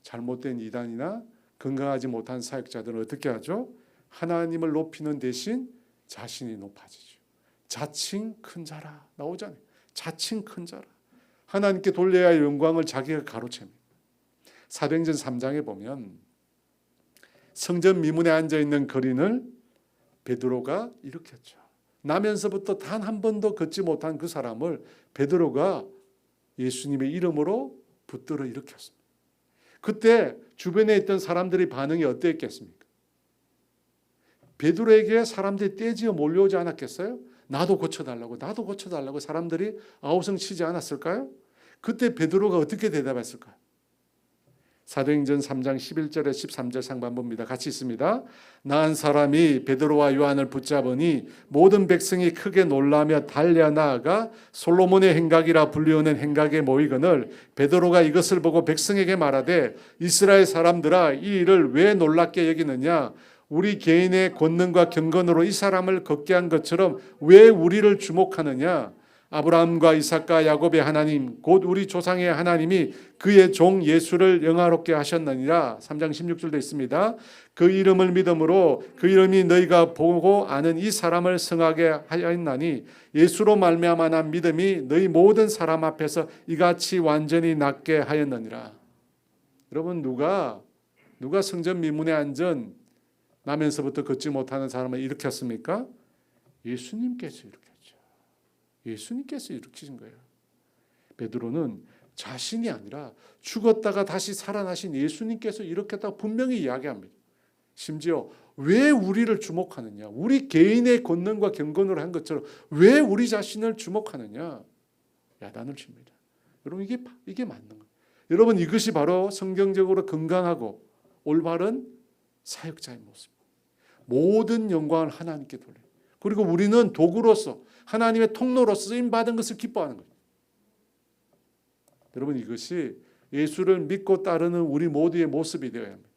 잘못된 이단이나 건강하지 못한 사역자들은 어떻게 하죠? 하나님을 높이는 대신 자신이 높아지죠. 자칭 큰 자라 나오잖아요. 자칭 큰 자라. 하나님께 돌려야 할 영광을 자기가 가로챕니다. 사도행전 3장에 보면 성전 미문에 앉아있는 거린을 베드로가 일으켰죠. 나면서부터 단 한 번도 걷지 못한 그 사람을 베드로가 예수님의 이름으로 붙들어 일으켰습니다. 그때 주변에 있던 사람들의 반응이 어땠겠습니까? 베드로에게 사람들이 떼지어 몰려오지 않았겠어요? 나도 고쳐달라고, 나도 고쳐달라고 사람들이 아우성 치지 않았을까요? 그때 베드로가 어떻게 대답했을까요? 사도행전 3장 11절에 13절 상반부입니다. 같이 있습니다. 나은 사람이 베드로와 요한을 붙잡으니 모든 백성이 크게 놀라며 달려나가 솔로몬의 행각이라 불리우는 행각에 모이거늘 베드로가 이것을 보고 백성에게 말하되 이스라엘 사람들아 이 일을 왜 놀랍게 여기느냐 우리 개인의 권능과 경건으로 이 사람을 걷게 한 것처럼 왜 우리를 주목하느냐 아브라함과 이삭과 야곱의 하나님 곧 우리 조상의 하나님이 그의 종 예수를 영화롭게 하셨느니라. 3장 16절도 있습니다. 그 이름을 믿음으로 그 이름이 너희가 보고 아는 이 사람을 성하게 하였나니 예수로 말미암아 난 믿음이 너희 모든 사람 앞에서 이같이 완전히 낫게 하였느니라. 여러분 누가 성전 미문에 앉은 나면서부터 걷지 못하는 사람을 일으켰습니까? 예수님께서 일으켰죠. 예수님께서 일으키신 거예요. 베드로는 자신이 아니라 죽었다가 다시 살아나신 예수님께서 일으켰다고 분명히 이야기합니다. 심지어 왜 우리를 주목하느냐? 우리 개인의 권능과 경건으로 한 것처럼 왜 우리 자신을 주목하느냐? 야단을 칩니다. 여러분 이게 맞는 거예요. 여러분 이것이 바로 성경적으로 건강하고 올바른 사역자의 모습. 모든 영광을 하나님께 돌려요. 그리고 우리는 도구로서 하나님의 통로로서 쓰임받은 것을 기뻐하는 거예요. 여러분, 이것이 예수를 믿고 따르는 우리 모두의 모습이 되어야 합니다.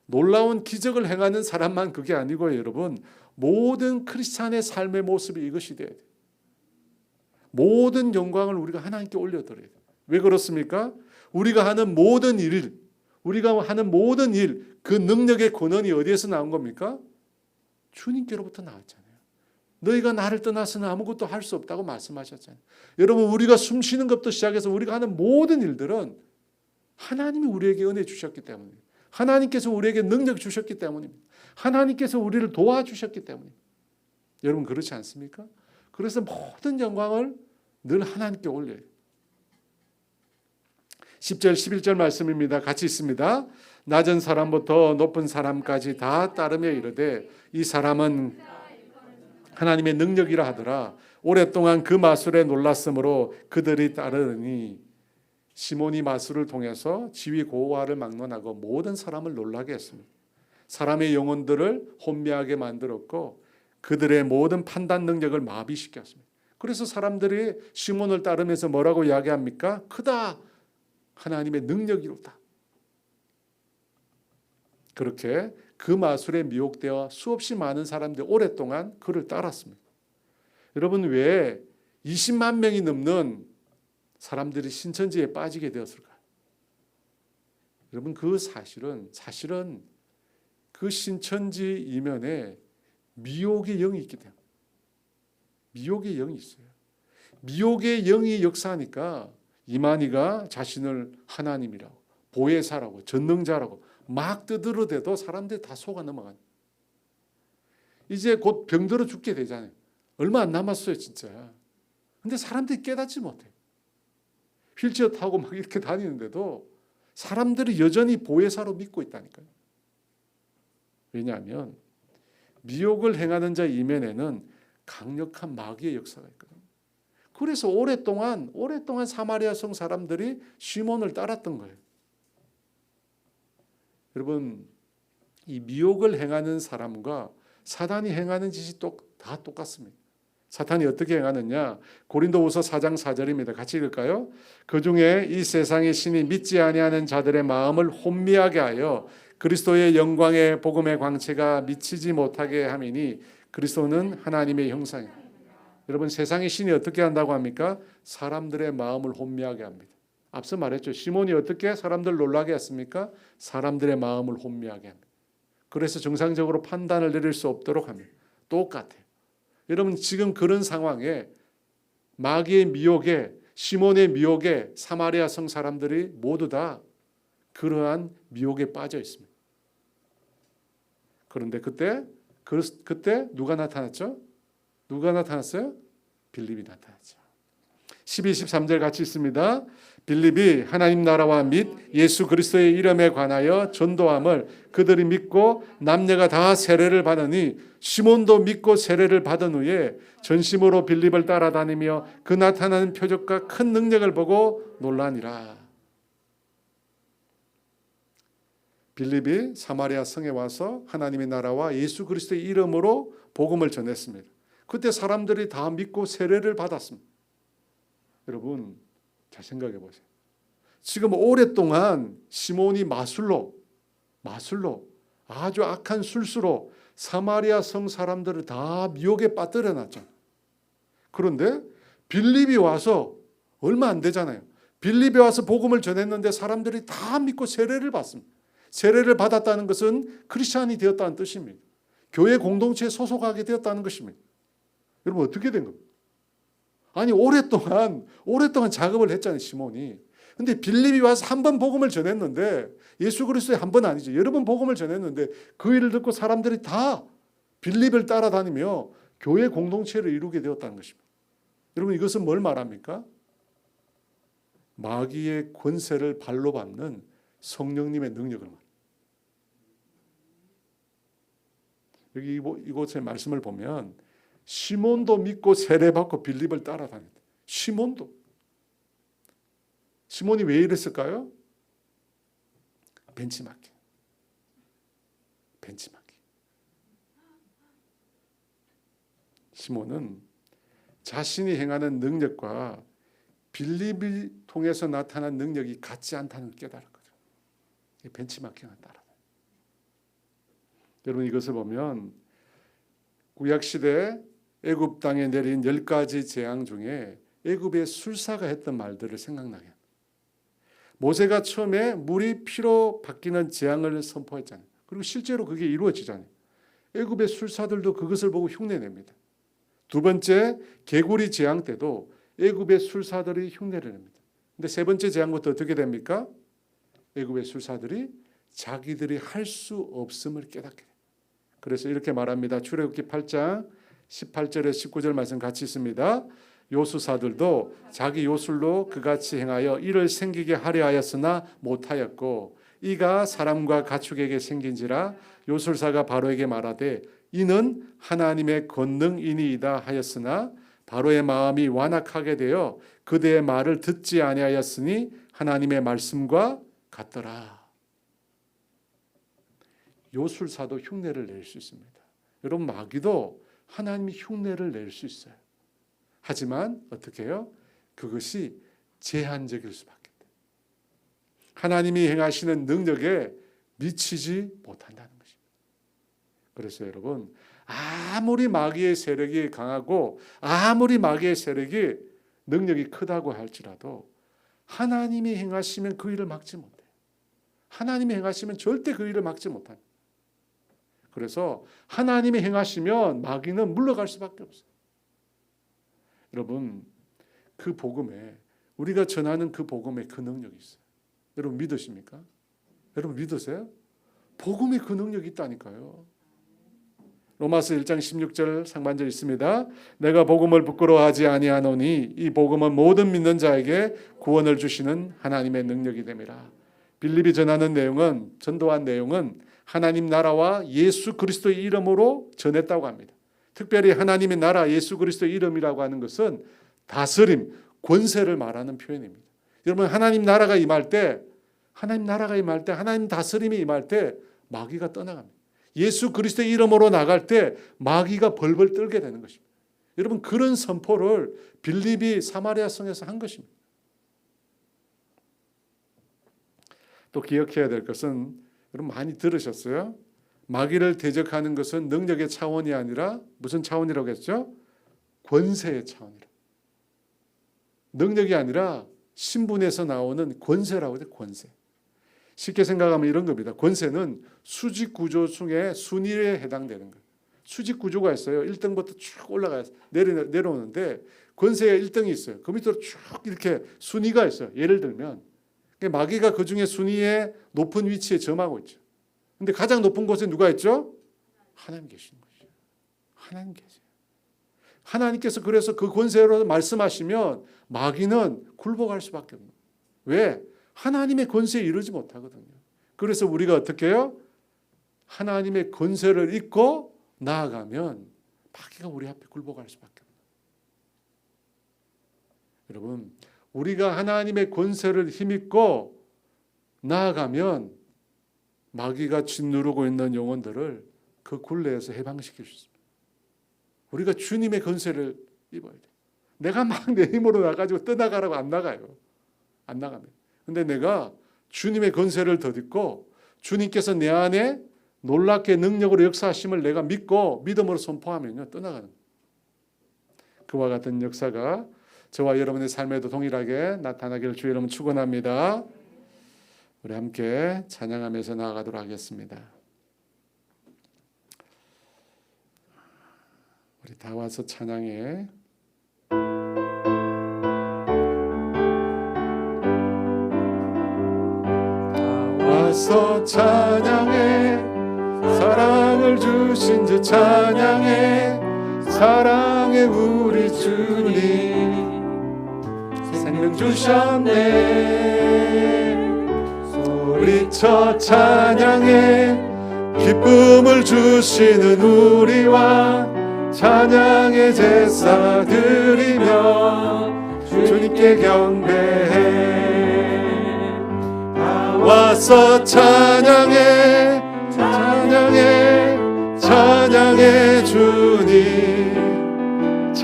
놀라운 기적을 행하는 사람만 그게 아니고요, 여러분. 모든 크리스찬의 삶의 모습이 이것이 돼야 돼요. 모든 영광을 우리가 하나님께 올려드려야 돼요. 왜 그렇습니까? 우리가 하는 모든 일, 그 능력의 근원이 어디에서 나온 겁니까? 주님께로부터 나왔잖아요. 너희가 나를 떠나서는 아무것도 할 수 없다고 말씀하셨잖아요. 여러분, 우리가 숨 쉬는 것부터 시작해서 우리가 하는 모든 일들은 하나님이 우리에게 은혜 주셨기 때문입니다. 하나님께서 우리에게 능력 주셨기 때문입니다. 하나님께서 우리를 도와주셨기 때문입니다. 여러분, 그렇지 않습니까? 그래서 모든 영광을 늘 하나님께 올려요. 10절 11절 말씀입니다. 같이 있습니다. 낮은 사람부터 높은 사람까지 다 따르며 이르되 이 사람은 하나님의 능력이라 하더라. 오랫동안 그 마술에 놀랐으므로 그들이 따르니 시몬이 마술을 통해서 지위 고하를 막론하고 모든 사람을 놀라게 했습니다. 사람의 영혼들을 혼미하게 만들었고 그들의 모든 판단 능력을 마비시켰습니다. 그래서 사람들이 시몬을 따르면서 뭐라고 이야기합니까? 크다. 하나님의 능력이로다. 그렇게 그 마술에 미혹되어 수없이 많은 사람들이 오랫동안 그를 따랐습니다. 여러분, 왜 20만 명이 넘는 사람들이 신천지에 빠지게 되었을까요? 여러분, 그 사실은 그 신천지 이면에 미혹의 영이 있기 때문에, 미혹의 영이 있어요. 미혹의 영이 역사하니까 이만희가 자신을 하나님이라고, 보혜사라고, 전능자라고 막 떠들어대도 사람들이 다 속아 넘어가요. 이제 곧 병들어 죽게 되잖아요. 얼마 안 남았어요, 진짜. 근데 사람들이 깨닫지 못해요. 휠체어 타고 막 이렇게 다니는데도 사람들이 여전히 보혜사로 믿고 있다니까요. 왜냐하면 미혹을 행하는 자 이면에는 강력한 마귀의 역사가 있거든요. 그래서 오랫동안 사마리아 성 사람들이 시몬을 따랐던 거예요. 여러분, 이 미혹을 행하는 사람과 사단이 행하는 짓이 다 똑같습니다. 사탄이 어떻게 행하느냐? 고린도후서 4장 4절입니다. 같이 읽을까요? 그중에 이 세상의 신이 믿지 아니하는 자들의 마음을 혼미하게 하여 그리스도의 영광의 복음의 광채가 미치지 못하게 함이니 그리스도는 하나님의 형상입니다. 여러분, 세상의 신이 어떻게 한다고 합니까? 사람들의 마음을 혼미하게 합니다. 앞서 말했죠. 시몬이 어떻게 사람들 놀라게 했습니까? 사람들의 마음을 혼미하게 합니다. 그래서 정상적으로 판단을 내릴 수 없도록 합니다. 똑같아요. 여러분, 지금 그런 상황에 마귀의 미혹에, 시몬의 미혹에 사마리아 성 사람들이 모두 다 그러한 미혹에 빠져 있습니다. 그런데 그때 누가 나타났죠? 누가 나타났어요? 빌립이 나타났죠. 12, 13절 같이 있습니다. 빌립이 하나님 나라와 및 예수 그리스도의 이름에 관하여 전도함을 그들이 믿고 남녀가 다 세례를 받으니 시몬도 믿고 세례를 받은 후에 전심으로 빌립을 따라다니며 그 나타나는 표적과 큰 능력을 보고 놀라니라. 빌립이 사마리아 성에 와서 하나님의 나라와 예수 그리스도의 이름으로 복음을 전했습니다. 그때 사람들이 다 믿고 세례를 받았습니다. 여러분, 잘 생각해 보세요. 지금 오랫동안 시몬이 마술로 아주 악한 술수로 사마리아 성 사람들을 다 미혹에 빠뜨려 놨잖아요. 그런데 빌립이 와서 얼마 안 되잖아요. 빌립이 와서 복음을 전했는데 사람들이 다 믿고 세례를 받습니다. 세례를 받았다는 것은 크리스찬이 되었다는 뜻입니다. 교회 공동체에 소속하게 되었다는 것입니다. 여러분, 어떻게 된 겁니까? 아니, 오랫동안 작업을 했잖아요, 시몬이. 근데 빌립이 와서 한 번 복음을 전했는데, 예수 그리스도의 한 번 아니죠. 여러 번 복음을 전했는데 그 일을 듣고 사람들이 다 빌립을 따라다니며 교회 공동체를 이루게 되었다는 것입니다. 여러분, 이것은 뭘 말합니까? 마귀의 권세를 발로 밟는 성령님의 능력을 말합니다. 여기 이곳의 말씀을 보면 시몬도 믿고 세례받고 빌립을 따라다녔다. 시몬이 왜 이랬을까요? 벤치마킹. 시몬은 자신이 행하는 능력과 빌립을 통해서 나타난 능력이 같지 않다는 걸 깨달았거든요. 벤치마킹을 따라. 여러분 이것을 보면 구약시대 애굽 땅에 내린 10가지 재앙 중에 애굽의 술사가 했던 말들을 생각나게 합니다. 모세가 처음에 물이 피로 바뀌는 재앙을 선포했잖아요. 그리고 실제로 그게 이루어지잖아요. 애굽의 술사들도 그것을 보고 흉내냅니다. 두 번째 개구리 재앙 때도 애굽의 술사들이 흉내를 냅니다. 근데 세 번째 재앙부터 어떻게 됩니까? 애굽의 술사들이 자기들이 할 수 없음을 깨닫게 돼요. 그래서 이렇게 말합니다. 출애굽기 8장 18절에 19절 말씀 같이 있습니다. 요술사들도 자기 요술로 그같이 행하여 이를 생기게 하려 하였으나 못하였고 이가 사람과 가축에게 생긴지라 요술사가 바로에게 말하되 이는 하나님의 권능이니이다 하였으나 바로의 마음이 완악하게 되어 그대의 말을 듣지 아니하였으니 하나님의 말씀과 같더라. 요술사도 흉내를 낼 수 있습니다. 여러분 마귀도 하나님이 흉내를 낼 수 있어요. 하지만 어떻게 해요? 그것이 제한적일 수밖에 없어요. 하나님이 행하시는 능력에 미치지 못한다는 것입니다. 그래서 여러분 아무리 마귀의 세력이 강하고 아무리 마귀의 세력이 능력이 크다고 할지라도 하나님이 행하시면 그 일을 막지 못해요. 하나님이 행하시면 절대 그 일을 막지 못합니다. 그래서 하나님이 행하시면 마귀는 물러갈 수밖에 없어요. 여러분 그 복음에 우리가 전하는 그 복음에 그 능력이 있어요. 여러분 믿으십니까? 여러분 믿으세요? 복음에 그 능력이 있다니까요. 로마서 1장 16절 상반절 있습니다. 내가 복음을 부끄러워하지 아니하노니 이 복음은 모든 믿는 자에게 구원을 주시는 하나님의 능력이 됨이라. 빌립이 전하는 내용은 전도한 내용은 하나님 나라와 예수 그리스도의 이름으로 전했다고 합니다. 특별히 하나님의 나라 예수 그리스도의 이름이라고 하는 것은 다스림, 권세를 말하는 표현입니다. 여러분 하나님 나라가 임할 때 하나님 다스림이 임할 때 마귀가 떠나갑니다. 예수 그리스도의 이름으로 나갈 때 마귀가 벌벌 떨게 되는 것입니다. 여러분 그런 선포를 빌립이 사마리아 성에서 한 것입니다. 또 기억해야 될 것은 여러분 많이 들으셨어요? 마귀를 대적하는 것은 능력의 차원이 아니라 무슨 차원이라고 했죠? 권세의 차원이라. 능력이 아니라 신분에서 나오는 권세라고 해요. 권세. 쉽게 생각하면 이런 겁니다. 권세는 수직 구조 중에 순위에 해당되는 거예요. 수직 구조가 있어요. 1등부터 쭉 올라가요. 내려오는데 권세에 1등이 있어요. 그 밑으로 쭉 이렇게 순위가 있어요. 예를 들면 마귀가 그 중에 순위에 높은 위치에 점하고 있죠. 근데 가장 높은 곳에 누가 있죠? 하나님 계시는 거죠. 하나님 계세요. 하나님께서 그래서 그 권세로 말씀하시면 마귀는 굴복할 수밖에 없는 거예요. 왜? 하나님의 권세에 이르지 못하거든요. 그래서 우리가 어떻게 해요? 하나님의 권세를 잊고 나아가면 마귀가 우리 앞에 굴복할 수밖에 없는 거예요. 여러분 우리가 하나님의 권세를 힘입고 나아가면 마귀가 짓누르고 있는 영혼들을 그 굴레에서 해방시킬 수 있습니다. 우리가 주님의 권세를 입어야 돼요. 내가 막 내 힘으로 나가지고 떠나가라고 안 나가요. 안 나갑니다. 근데 내가 주님의 권세를 덧입고 주님께서 내 안에 놀랍게 능력으로 역사하심을 내가 믿고 믿음으로 선포하면요 떠나가는 거예요. 그와 같은 역사가 저와 여러분의 삶에도 동일하게 나타나기를 주의 이름으로 축원합니다. 우리 함께 찬양하면서 나아가도록 하겠습니다. 우리 다 와서 찬양해. 다 와서 찬양해. 사랑을 주신 주 찬양해. 사랑해 우리 주님 생명 주셨네. 소리쳐 찬양해. 기쁨을 주시는 우리와 찬양의 제사 드리며 주님께 경배해. 다 와서 찬양해. 찬양해. 찬양해 주님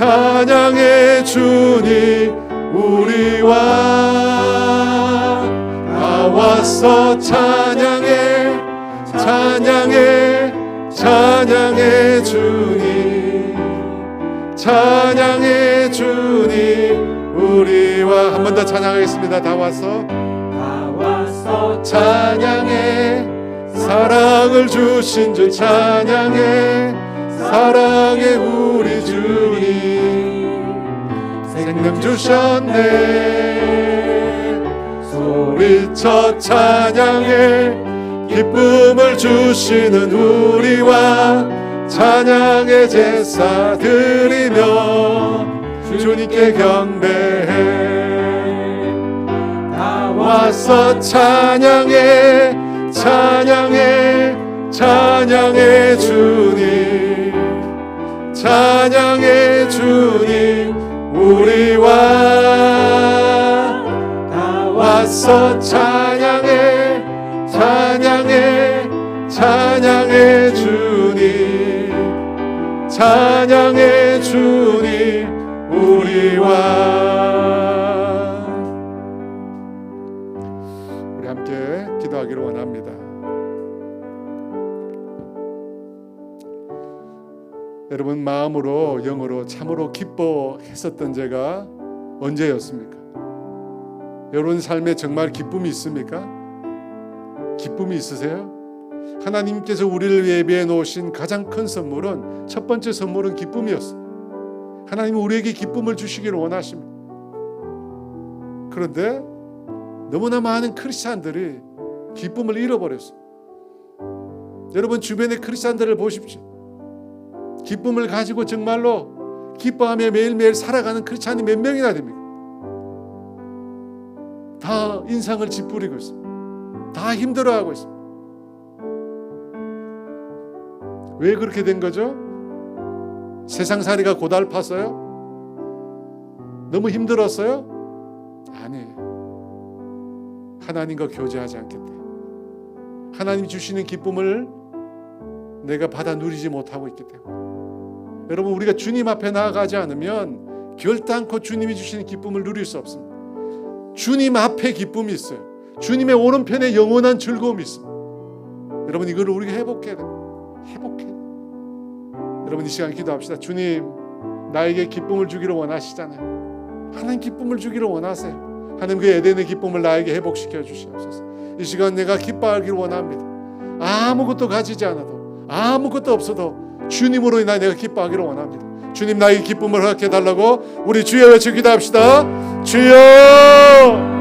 찬양해 주니 우리와 나와서 찬양해 찬양해 찬양해 주니 찬양해 주니 우리와 한 번 더 찬양하겠습니다. 다 와서 찬양해 사랑을 주신 주 찬양해 사랑해 우리 주님 생명 주셨네 소리쳐 찬양해 기쁨을 주시는 우리와 찬양의 제사 드리며 주님께 경배해 나와서 찬양해 찬양해 찬양해 주님 찬양해 주님 우리와 나와서 찬양해 찬양해 찬양해 주님 찬양해 주님 우리와 우리 함께 기도하기를 원합니다. 여러분 마음으로 영으로 참으로 기뻐했었던 제가 언제였습니까? 여러분 삶에 정말 기쁨이 있습니까? 기쁨이 있으세요? 하나님께서 우리를 예비해 놓으신 가장 큰 선물은 첫 번째 선물은 기쁨이었어요. 하나님은 우리에게 기쁨을 주시기를 원하십니다. 그런데 너무나 많은 크리스찬들이 기쁨을 잃어버렸어요. 여러분 주변의 크리스찬들을 보십시오. 기쁨을 가지고 정말로 기뻐하며 매일매일 살아가는 크리스찬이 몇 명이나 됩니까? 다 인상을 찌푸리고 있습니다. 다 힘들어하고 있습니다. 왜 그렇게 된 거죠? 세상살이가 고달팠어요? 너무 힘들었어요? 아니에요. 하나님과 교제하지 않기 때문에 하나님이 주시는 기쁨을 내가 받아 누리지 못하고 있기 때문에 여러분 우리가 주님 앞에 나아가지 않으면 결단코 주님이 주시는 기쁨을 누릴 수 없습니다. 주님 앞에 기쁨이 있어요. 주님의 오른편에 영원한 즐거움이 있습니다. 여러분 이걸 우리가 회복해야 됩니다. 회복해야 돼요. 여러분 이 시간 기도합시다. 주님 나에게 기쁨을 주기를 원하시잖아요. 하나님 기쁨을 주기를 원하세요. 하나님 그 에덴의 기쁨을 나에게 회복시켜 주시옵소서. 이 시간 내가 기뻐하기를 원합니다. 아무것도 가지지 않아도 아무것도 없어도 주님으로 인하여 내가 기뻐하기를 원합니다. 주님 나에게 기쁨을 허락해 달라고 우리 주여 외쳐 기도합시다. 주여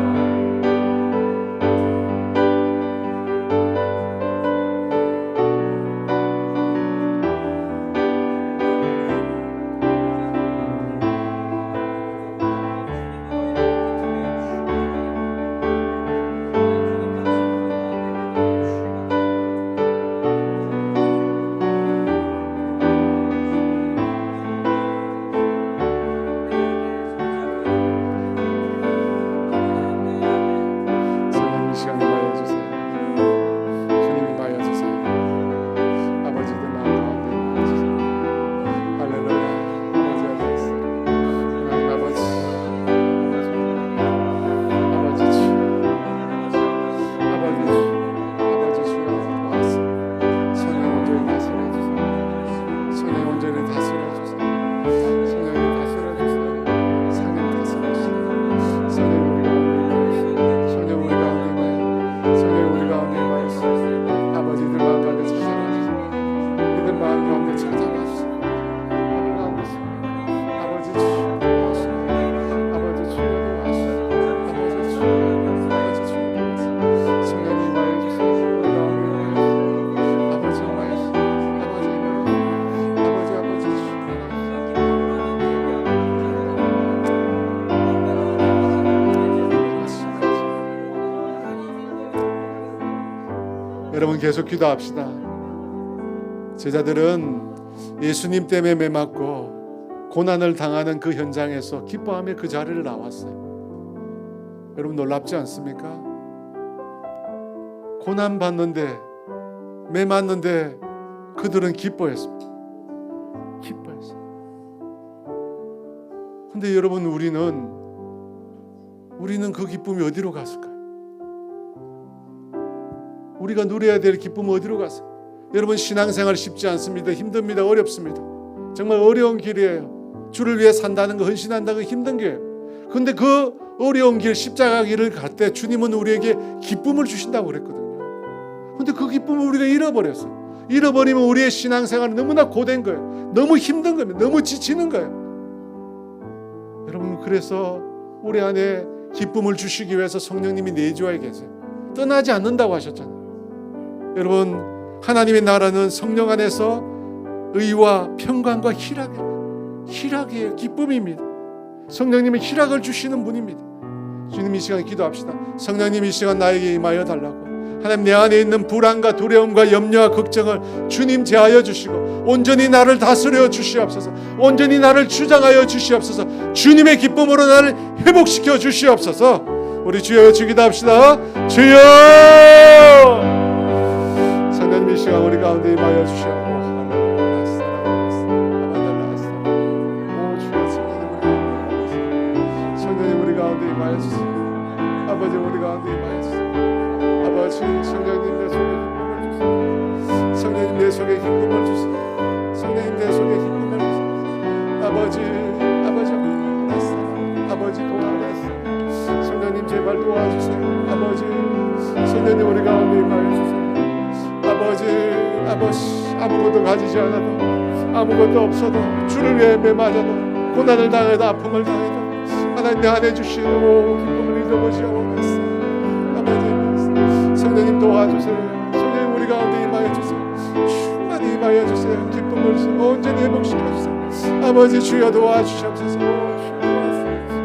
여러분 계속 기도합시다. 제자들은 예수님 때문에 매맞고 고난을 당하는 그 현장에서 기뻐하며 그 자리를 나왔어요. 여러분 놀랍지 않습니까? 고난 받는데 매맞는데 그들은 기뻐했습니다. 기뻐했어요. 근데 여러분, 우리는 그 기쁨이 어디로 갔을까요? 우리가 누려야 될 기쁨은 어디로 갔을까요? 여러분, 신앙생활 쉽지 않습니다. 힘듭니다. 어렵습니다. 정말 어려운 길이에요. 주를 위해 산다는 거, 헌신한다는 거 힘든 게. 근데 그 어려운 길, 십자가 길을 갈 때 주님은 우리에게 기쁨을 주신다고 그랬거든요. 근데 그 기쁨을 우리가 잃어버렸어요. 잃어버리면 우리의 신앙생활은 너무나 고된 거예요. 너무 힘든 겁니다. 너무 지치는 거예요. 여러분, 그래서 우리 안에 기쁨을 주시기 위해서 성령님이 내주하에 계세요. 떠나지 않는다고 하셨잖아요. 여러분, 하나님의 나라는 성령 안에서 의와 평강과 희락이에요. 기쁨입니다. 성령님이 희락을 주시는 분입니다. 주님, 이 시간 기도합시다. 성령님, 이 시간 나에게 임하여 달라고. 하나님, 내 안에 있는 불안과 두려움과 염려와 걱정을 주님 제하여 주시고 온전히 나를 다스려 주시옵소서. 온전히 나를 주장하여 주시옵소서. 주님의 기쁨으로 나를 회복시켜 주시옵소서. 우리 주여 기도합시다. 주여! 성령님, 이 시간 우리 가운데 임하여 주시옵소서. 아버지, 우리 가운데 임하여 주세요. 아버지, 성령님 내 속에 기쁨을 주세요. 성령님 내 속에 기쁨을 주세요. 성령님 내 속에 기쁨을 주세요. 아버지 도와주세요. 성령님 제발 도와주세요. 아버지, 성령님 우리 가운데 임하여 주세요. 아버지, 아무것도 가지지 않아도, 아무것도 없어도, 주를 위해 매맞아도, 고난을 당해도, 아픔을 당해도 하나님 내 안에 주시는 기쁨을 잊어보지 원했어. 아버지, 성령님 도와주세요. 성령님 우리 가운데 임하여 주세요. 충만히 임하여 주세요. 기쁨을 온전히 회복시켜 주세요. 아버지, 주여 도와주시옵소서.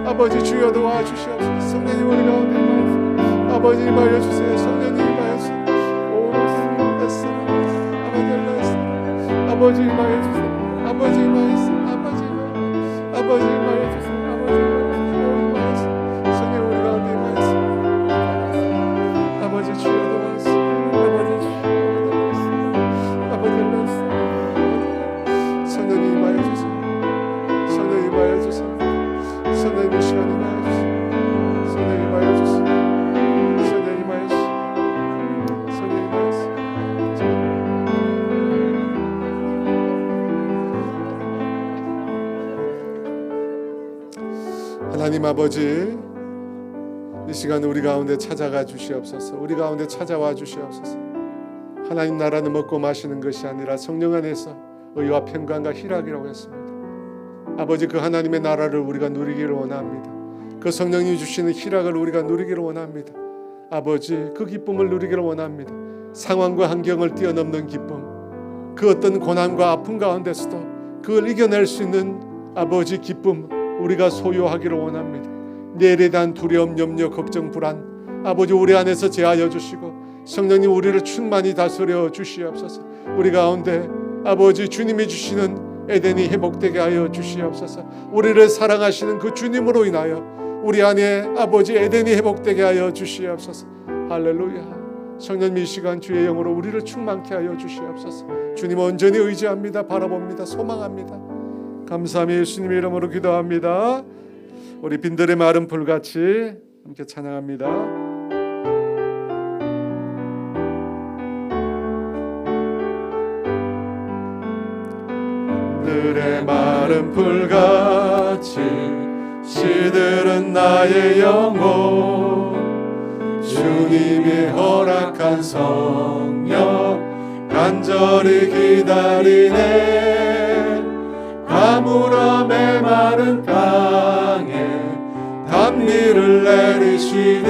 아버지, 주여 도와주시옵소서. 성령님 우리 가운데 임하여 주세요. 아버지, 임하여 주세요. 성령님 임하여 주세요. 아버지, 임하여 주세요. 아버지, 임하여 주세요. 아버지, 임하여 주세요. 하나님 아버지, 이 시간 우리 가운데 찾아가 주시옵소서. 우리 가운데 찾아와 주시옵소서. 하나님 나라는 먹고 마시는 것이 아니라 성령 안에서 의와 평강과 희락이라고 했습니다. 아버지, 그 하나님의 나라를 우리가 누리기를 원합니다. 그 성령님이 주시는 희락을 우리가 누리기를 원합니다. 아버지, 그 기쁨을 누리기를 원합니다. 상황과 환경을 뛰어넘는 기쁨, 그 어떤 고난과 아픔 가운데서도 그걸 이겨낼 수 있는 아버지 기쁨 우리가 소유하기를 원합니다. 내일에 대한 두려움, 염려, 걱정, 불안, 아버지 우리 안에서 제하여 주시고 성령님 우리를 충만히 다스려 주시옵소서. 우리 가운데 아버지 주님이 주시는 에덴이 회복되게 하여 주시옵소서. 우리를 사랑하시는 그 주님으로 인하여 우리 안에 아버지 에덴이 회복되게 하여 주시옵소서. 할렐루야. 성령님 이 시간 주의 영으로 우리를 충만케 하여 주시옵소서. 주님 온전히 의지합니다. 바라봅니다. 소망합니다. 감사함이 예수님의 이름으로 기도합니다. 우리 빈들의 마른 풀같이 함께 찬양합니다. 빈들의 마른 풀같이 시들은 나의 영혼, 주님이 허락한 성령 간절히 기다리네. 가물어 메마른 땅에 단비를 내리시듯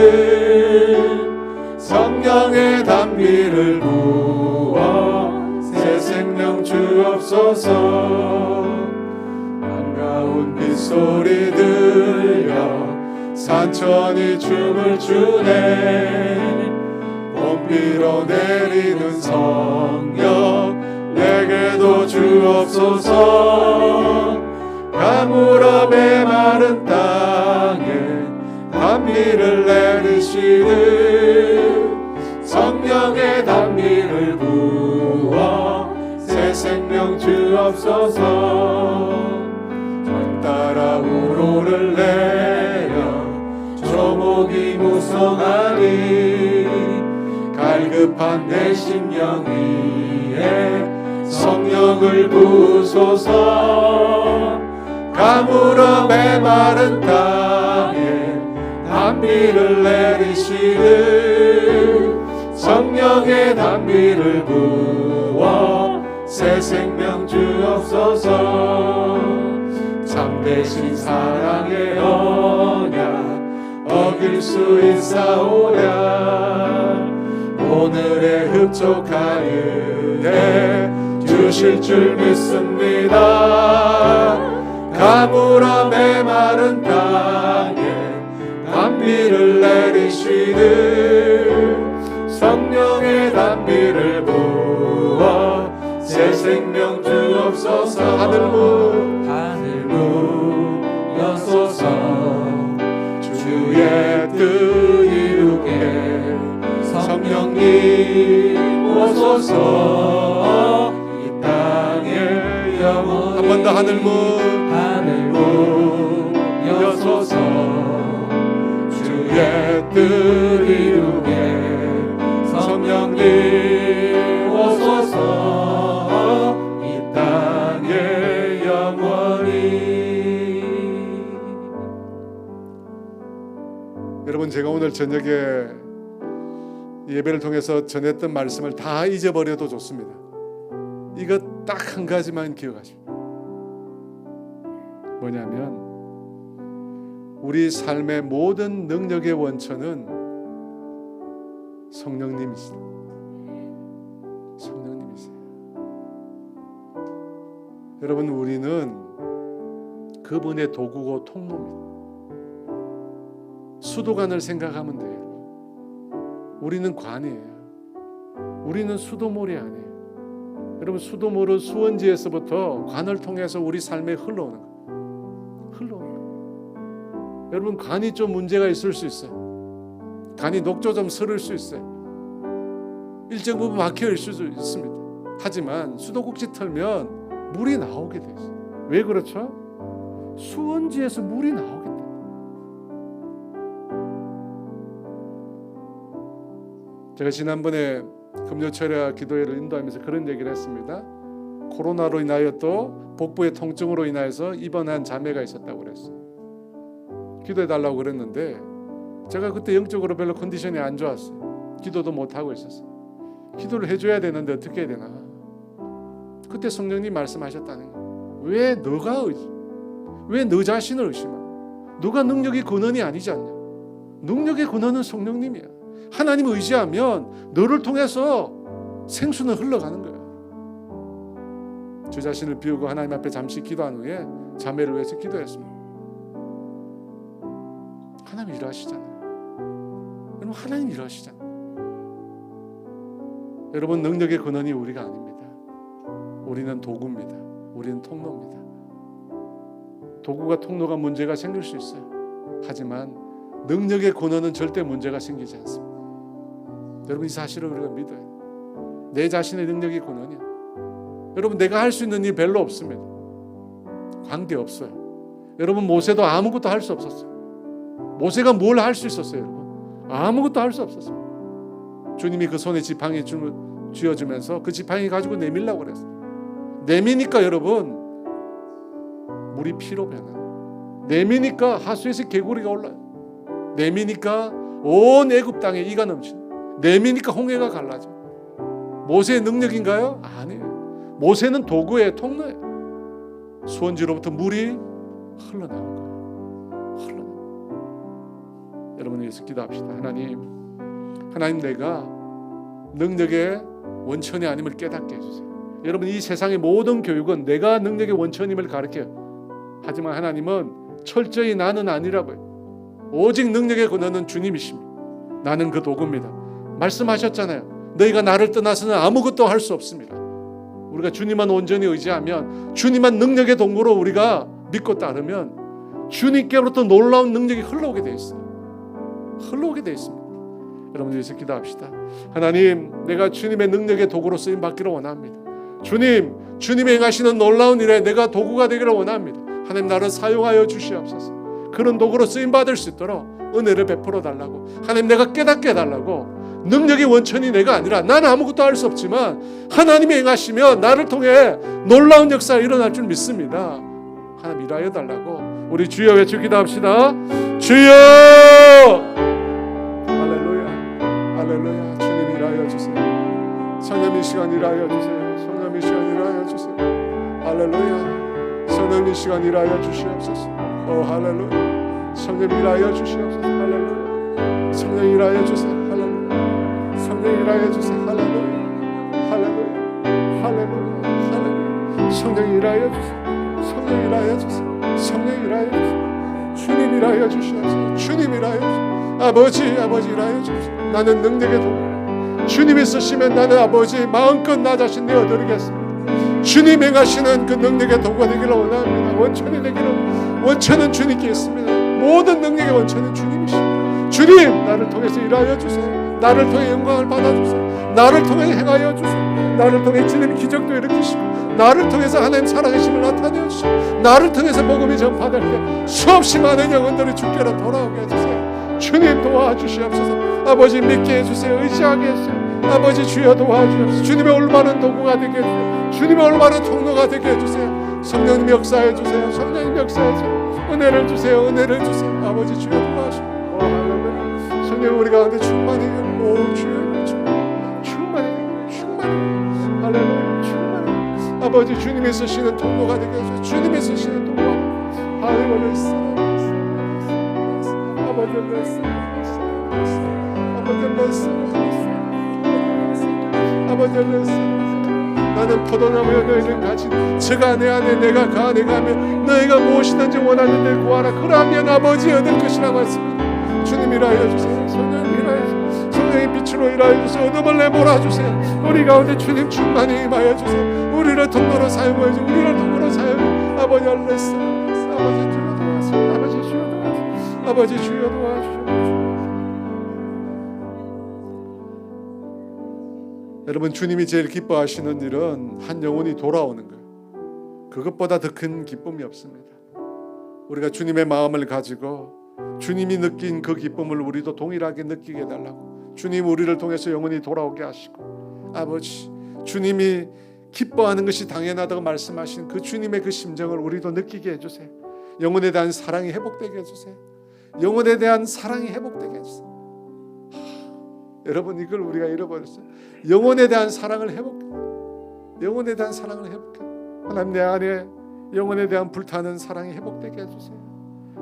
성령의 단비를 부어 새 생명 주옵소서. 반가운 빗소리 들려 산천이 춤을 추네. 봄비로 내리는 성령 내게도 주옵소서. 가물어 메마른 땅에 단비를 내리시듯 성령의 단비를 부어 새 생명 주옵소서. 전 따라 우러러 영원하리. 갈급한 내 심령 위에 성령을 부소서. 가물어 메마른 땅에 단비를 내리시는 성령의 단비를 부어 새 생명 주옵소서. 참되신 사랑의 언약 어길 수 있사오랴. 오늘의 흡족한 은혜 주실 줄 믿습니다. 가물어 메마른 땅에 단비를 내리시는 성령의 단비를 부어 새 생명 주옵소서. 하늘 문 여소서. 주의 뜻 이루게 성령님 오소서. 이 땅에 영원히 한 번 더 하늘 문 여소서. 주의 뜻 이루게 성령님 오소서. 이 땅에 영원히. 여러분, 제가 오늘 저녁에 예배를 통해서 전했던 말씀을 다 잊어버려도 좋습니다. 이거 딱 한 가지만 기억하십시오. 뭐냐면 우리 삶의 모든 능력의 원천은 성령님이시다. 성령님이세요. 여러분, 우리는 그분의 도구고 통로입니다. 수도관을 생각하면 돼요. 우리는 관이에요. 우리는 수도물이 아니에요. 여러분, 수도물은 수원지에서부터 관을 통해서 우리 삶에 흘러오는 거예요. 여러분, 간이 좀 문제가 있을 수 있어요. 간이 녹조 좀 서를 수 있어요. 일정 부분 막혀 있을 수도 있습니다. 하지만 수도꼭지 털면 물이 나오게 돼 있어요. 왜 그렇죠? 수원지에서 물이 나오게 돼. 제가 지난번에 금요철야 기도회를 인도하면서 그런 얘기를 했습니다. 코로나로 인하여 또 복부의 통증으로 인하여서 입원한 자매가 있었다고 그랬어요. 기도해달라고 그랬는데 제가 그때 영적으로 별로 컨디션이 안 좋았어요. 기도도 못하고 있었어요. 기도를 해줘야 되는데 어떻게 해야 되나. 그때 성령님 말씀하셨다는 거예요. 왜 너 자신을 의심하? 너가 능력의 근원이 아니지 않냐. 능력의 근원은 성령님이야. 하나님 의지하면 너를 통해서 생수는 흘러가는 거야. 저 자신을 비우고 하나님 앞에 잠시 기도한 후에 자매를 위해서 기도했습니다. 하나님 일하시잖아요. 여러분, 하나님 일하시잖아요. 여러분, 능력의 근원이 우리가 아닙니다. 우리는 도구입니다. 우리는 통로입니다. 도구가 통로가 문제가 생길 수 있어요. 하지만 능력의 근원은 절대 문제가 생기지 않습니다. 여러분, 이 사실을 우리가 믿어야 돼요. 내 자신의 능력이 근원이야. 여러분, 내가 할 수 있는 일 별로 없습니다. 관계 없어요. 여러분, 모세도 아무것도 할 수 없었어요. 모세가 뭘 할 수 있었어요, 여러분? 아무것도 할 수 없었어요. 주님이 그 손에 지팡이 쥐어주면서 그 지팡이 가지고 내밀라고 그랬어요. 내미니까 여러분, 물이 피로 변화. 내미니까 하수에서 개구리가 올라요. 내미니까 온 애굽 땅에 이가 넘치는. 내미니까 홍해가 갈라져. 모세의 능력인가요? 아니에요. 모세는 도구예요, 통로예요. 수원지로부터 물이 흘러나온 거예요. 여러분, 위해서 기도합시다. 하나님, 내가 능력의 원천이 아님을 깨닫게 해주세요. 여러분, 이 세상의 모든 교육은 내가 능력의 원천임을 가르쳐요. 하지만 하나님은 철저히 나는 아니라고요. 오직 능력의 근원은 주님이십니다. 나는 그 도구입니다. 말씀하셨잖아요. 너희가 나를 떠나서는 아무것도 할 수 없습니다. 우리가 주님만 온전히 의지하면, 주님만 능력의 동구로 우리가 믿고 따르면 주님께로부터 놀라운 능력이 흘러오게 되어 있어요. 흘러오게 되어 있습니다. 여러분, 위해서 기도합시다. 하나님, 내가 주님의 능력의 도구로 쓰임 받기를 원합니다. 주님이 행하시는 놀라운 일에 내가 도구가 되기를 원합니다. 하나님, 나를 사용하여 주시옵소서. 그런 도구로 쓰임 받을 수 있도록 은혜를 베풀어 달라고. 하나님, 내가 깨닫게 해달라고. 능력의 원천이 내가 아니라 나는 아무것도 할 수 없지만 하나님이 행하시면 나를 통해 놀라운 역사가 일어날 줄 믿습니다. 하나님, 일하여 달라고. 우리 주여 외쳐 기도합시다. 주여! 할렐루야, 할렐루야. 주님, 일하여 주세요. 성령 이 시간 일하여 주세요. 성령 이 시간 일하여 주세요. 할렐루야. 성령 이 시간 일하여 주시옵소서. 오 할렐루야. 성령 일하여 주시옵소서. 할렐루야. 성령 일하여 주세요. 할렐루야. 성령 일하여 주세요. 할렐루야. 할렐루야. 할렐루야. 할렐루야. 성령 일하여 주세요. 성령 일하여 주세요. 성령 일하여 주세요. 주님 일하여 주시옵소서. 주님 일하여 주시옵소서. 아버지 일하여 주옵소서. 나는 능력의 도구. 주님이 쓰시면 나는 아버지 마음껏 나 자신 내어드리겠습니다. 주님 행하시는 그 능력의 도구가 되기를 원합니다. 원천이 되기를. 원천은 주님께 있습니다. 모든 능력의 원천은 주님이십니다. 주님, 나를 통해서 일하여 주세요. 나를 통해 영광을 받아주세요. 나를 통해 행하여 주세요. 나를 통해 주님 기적도 일으키시고, 나를 통해서 하나님 살아계심을 나타내어 주시고, 나를 통해서 복음이 전파될 때 수없이 많은 영혼들이 주께로 돌아오게 해주세요. 주님 도와주시옵소서. 아버지 믿게 해주세요. 의지하게 해주세요. 아버지 주여 도와주옵소서. 주님의 올바른 도구가 되게 해주세요. 주님의 올바른 통로가 되게 해주세요. 성령님 역사해 주세요. 성령님 역사해 주세요. 은혜를 주세요. 은혜를 주세요. 아버지 주여 도와주시고, 성령 우리 가운데 충만히, 오 주여 충만히 할렐루야. 충만히 아버지 주님이 쓰시는 통로가 되게 해주세요. 주님이 쓰시는 통로가 할렐루야. 아버지 나는 포도나무여 너희는 가지 저가 내 안에 내가 가 내가 하면 너희가 무엇이든지 원하는 데 구하라. 그러면 아버지 얻을 것이라고 했습니다. 주님 일하여 주세요. 성령님 일하여 주세요. 성령의 빛으로 일하여 주세요. 어둠을 내몰아 주세요. 우리 가운데 주님 충만히 임하여 주세요. 우리를 통로로 사용하여 주세요. 우리를 통로로 사용하여 아버지 알레스 아버지 주여 도와주세요. 아버지 주여 도와주세요. 아버지 주여 도와주시옵소서. 여러분, 주님이 제일 기뻐하시는 일은 한 영혼이 돌아오는 거예요. 그것보다 더 큰 기쁨이 없습니다. 우리가 주님의 마음을 가지고 주님이 느낀 그 기쁨을 우리도 동일하게 느끼게 해달라고. 주님 우리를 통해서 영혼이 돌아오게 하시고, 아버지 주님이 기뻐하는 것이 당연하다고 말씀하신 그 주님의 그 심정을 우리도 느끼게 해주세요. 영혼에 대한 사랑이 회복되게 해주세요. 영혼에 대한 사랑이 회복되게 해주세요. 여러분, 이걸 우리가 잃어버렸어요. 영혼에 대한 사랑을 회복해. 영혼에 대한 사랑을 회복해. 하나님, 내 안에 영혼에 대한 불타는 사랑이 회복되게 해주세요.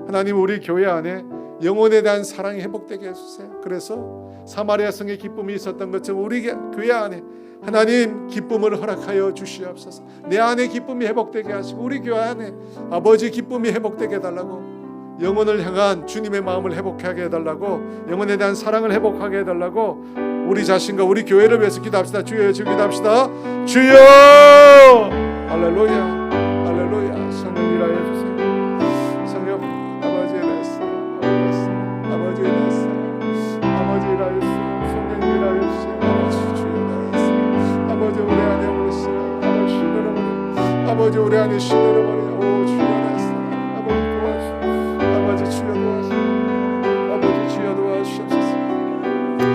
하나님, 우리 교회 안에 영혼에 대한 사랑이 회복되게 해주세요. 그래서 사마리아 성의 기쁨이 있었던 것처럼 우리 교회 안에 하나님 기쁨을 허락하여 주시옵소서. 내 안에 기쁨이 회복되게 하시고 우리 교회 안에 아버지 기쁨이 회복되게 해달라고. 영혼을 향한 주님의 마음을 회복하게 해달라고. 영혼에 대한 사랑을 회복하게 해달라고. 우리 자신과 우리 교회를 위해서 기도합시다. 주여 기도합시다. 주여 할렐루야 할렐루야. 성령 일하여 주세요. 성령 아버지 일하였어. 아버지 일하였어. 아버지 일하였어. 성령 일하여 주세요. 아버지 주여 일하였어. 아버지 우리 안에 오시라. 아버지 시들어버려. 아버지 우리 안에 시들어버려. 오 주여 일하였어. 아버지 도와주시오. 아버지 주여 도와주시오. 아버지 주여 도와주시옵소서.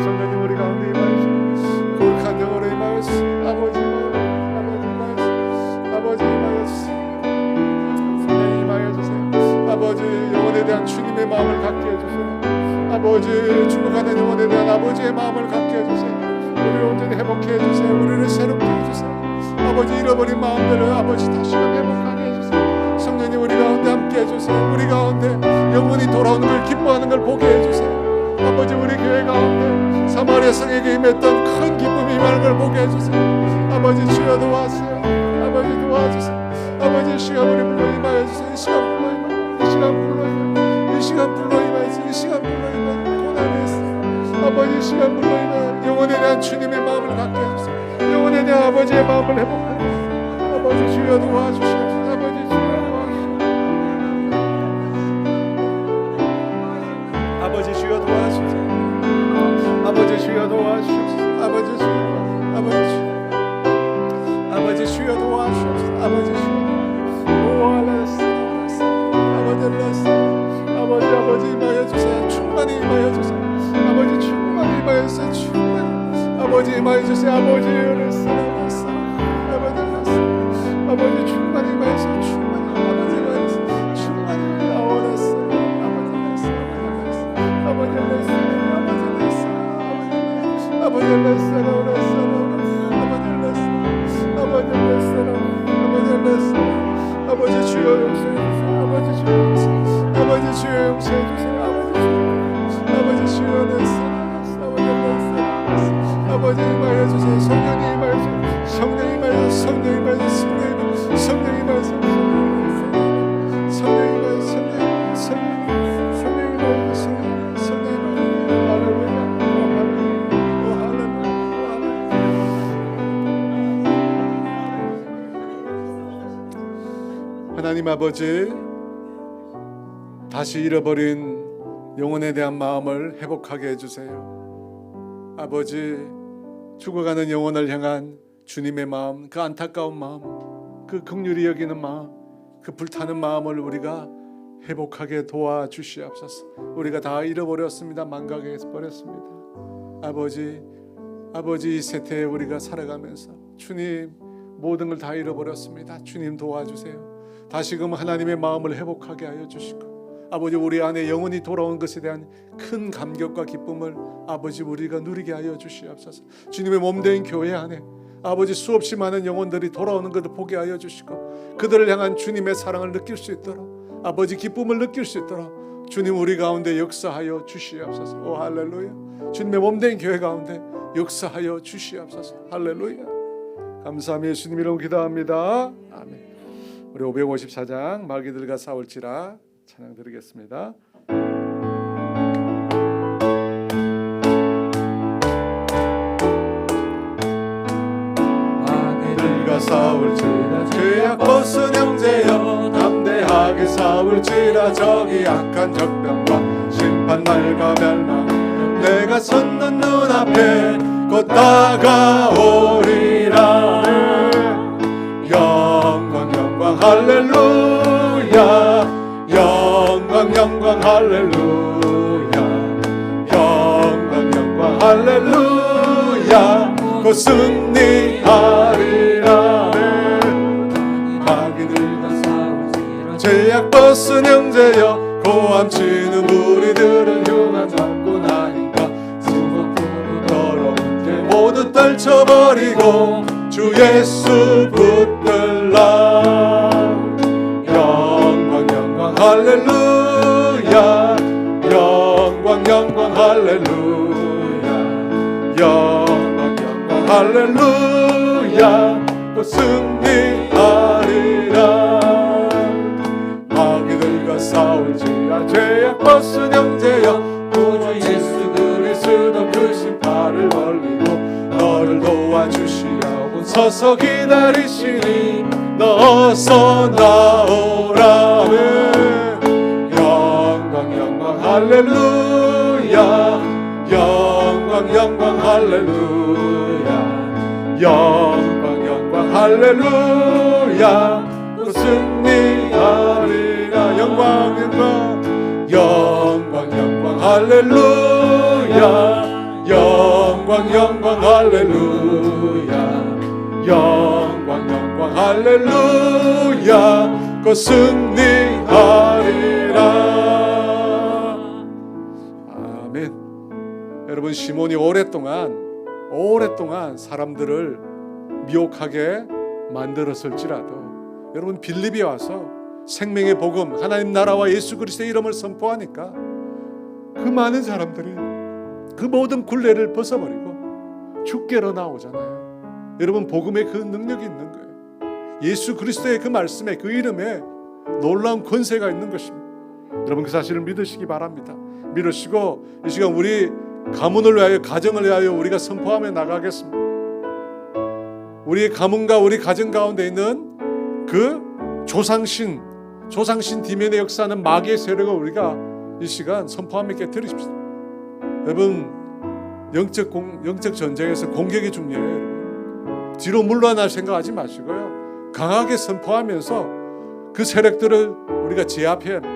성령님 우리 가운데 임하여주시오. 거룩한 영으로 임하여주시오. 아버지 아버지 임하여주세요. 성령님 임하여주세요. 아버지 영혼에 대한 주님의 마음을 갖게 해주세요. 아버지 죽어가는 영혼에 대한 아버지의 마음을 갖게 해주세요. 우리를 온전히 회복해 해주세요. 우리를 새롭게 해주세요. 아버지 잃어버린 마음들을 아버지 다시금 회복하게 해주세요. 성령님 우리 가운데 함께 해주세요. 우리 가운데 영혼이 돌아오는 걸 기뻐하는 걸 보게 해주세요. 아버지 우리 교회 가운데 사마리아 성에게 임했던 큰 기쁨이 임하는 걸 보게 해주세요. 아버지 주여 도와주세요. 아버지 도와주세요. 아버지 이 시간 우리 불러 임하여 주세요. 이 시간 불러 임하여. 이 시간 불러 임하여. 이 시간 불러 임하여. 이 시간 불러 임하여. 고난이 있어. 아버지 이 시간 불러 임하여. 영혼에 대한 주님의 마음을 갖게 해주세요. 영혼에 대한 아버지의 마음을 회복하여. 아버지 주여 도와주시옵소서. 아버지 주여 도와주시옵소서. 아버지 주여 도와주시옵소서. 아버지 주여 도와주시옵소서. 아버지 주여 아버지 주여 아버지 주여 도와주시옵소서. 아버지 주여 오 알았어 아버지 알았어 아버지 임하여 주세요. 충만히 임하여서 충만히 아버지 임하여주세요. 아버지 은혜서 아버지 은혜서 아버지 충만히 임하여서 충만히 아버지 임하여서 충만히 나오랬어. 아버지 은혜서 아버지 은혜서 아버지 은혜서 아버지 은혜서 아버지 은혜서 아버지 주여 용서해주세요. 아버지 주여 용서해주세요. 아버지 주여 용서해주세요. 아버지 주여 은혜서 아버지 임하여주세요. 성령님 임하여주세요. 성령님 임하여주세요. 성령님 임하여주세요. 성령님 임하여주세요. 성령님 임하여주세요. 성령님 임하여주세요. 하나님 아버지, 다시 잃어버린 영혼에 대한 마음을 회복하게 해주세요. 아버지, 죽어가는 영혼을 향한 주님의 마음, 그 안타까운 마음, 그 긍휼히 여기는 마음, 그 불타는 마음을 우리가 회복하게 도와주시옵소서. 우리가 다 잃어버렸습니다. 망각해서 버렸습니다. 아버지 이 세태에 우리가 살아가면서 주님 모든 걸 다 잃어버렸습니다. 주님 도와주세요. 다시금 하나님의 마음을 회복하게 하여 주시고, 아버지 우리 안에 영혼이 돌아온 것에 대한 큰 감격과 기쁨을 아버지 우리가 누리게 하여 주시옵소서. 주님의 몸된 교회 안에 아버지 수없이 많은 영혼들이 돌아오는 것을 보게 하여 주시고, 그들을 향한 주님의 사랑을 느낄 수 있도록, 아버지 기쁨을 느낄 수 있도록 주님 우리 가운데 역사하여 주시옵소서. 오 할렐루야. 주님의 몸된 교회 가운데 역사하여 주시옵소서. 할렐루야. 감사하며 예수님 이름으로 기도합니다. 아멘. 우리 554장 마귀들과 싸울지라 찬양 드리겠습니다. 마귀들과 싸울지라 죄악 벗은 형제여, 담대하게 싸울지라. 저기 악한 적병과 심판날과 멸망 내가 섰는 눈앞에 곧 다가오리라. 영광 할렐루야. 영광 할렐루야. 영광 할렐루야. 곧 승리하리라. 마귀들과 싸울지라 죄악 벗은 형제여, 고함치는 무리들은 흉한 잡고 나니까 수고토로 더러운 죄 모두 떨쳐버리고 주 예수 붙들라. 영광 할렐루야. 영광 할렐루야. 영광 할렐루야. 또 승리하리라. 마귀들과 싸울지라 죄악 벗은 형제여, 구주 예수 그리스도 그 신발을 벌리고 너를 도와주시려고 서서 기다리시니 너 어서 나오라. 영광 할렐루야. 영광 할렐루야. 영광 할렐루야. 또 승리하리라. 영광 할렐루야. 영광 할렐루야. 영광 할렐루야. 곧 승리하리라. 아멘. 여러분, 시몬이 오랫동안 사람들을 미혹하게 만들었을지라도, 여러분 빌립에 와서 생명의 복음, 하나님 나라와 예수 그리스도의 이름을 선포하니까 그 많은 사람들이 그 모든 굴레를 벗어버리고 주께로 나오잖아요. 여러분, 복음에 그 능력이 있는 거예요. 예수 그리스도의 그 말씀에, 그 이름에 놀라운 권세가 있는 것입니다. 여러분, 그 사실을 믿으시기 바랍니다. 믿으시고 이 시간 우리 가문을 위하여, 가정을 위하여 우리가 선포하며 나가겠습니다. 우리의 가문과 우리 가정 가운데 있는 그 조상신 디면의 역사하는 마귀의 세력을 우리가 이 시간 선포하며 깨뜨리십시오. 여러분, 영적 전쟁에서 공격이 중요해요. 여러분, 뒤로 물러날 생각하지 마시고요, 강하게 선포하면서 그 세력들을 우리가 제압해야 합니다.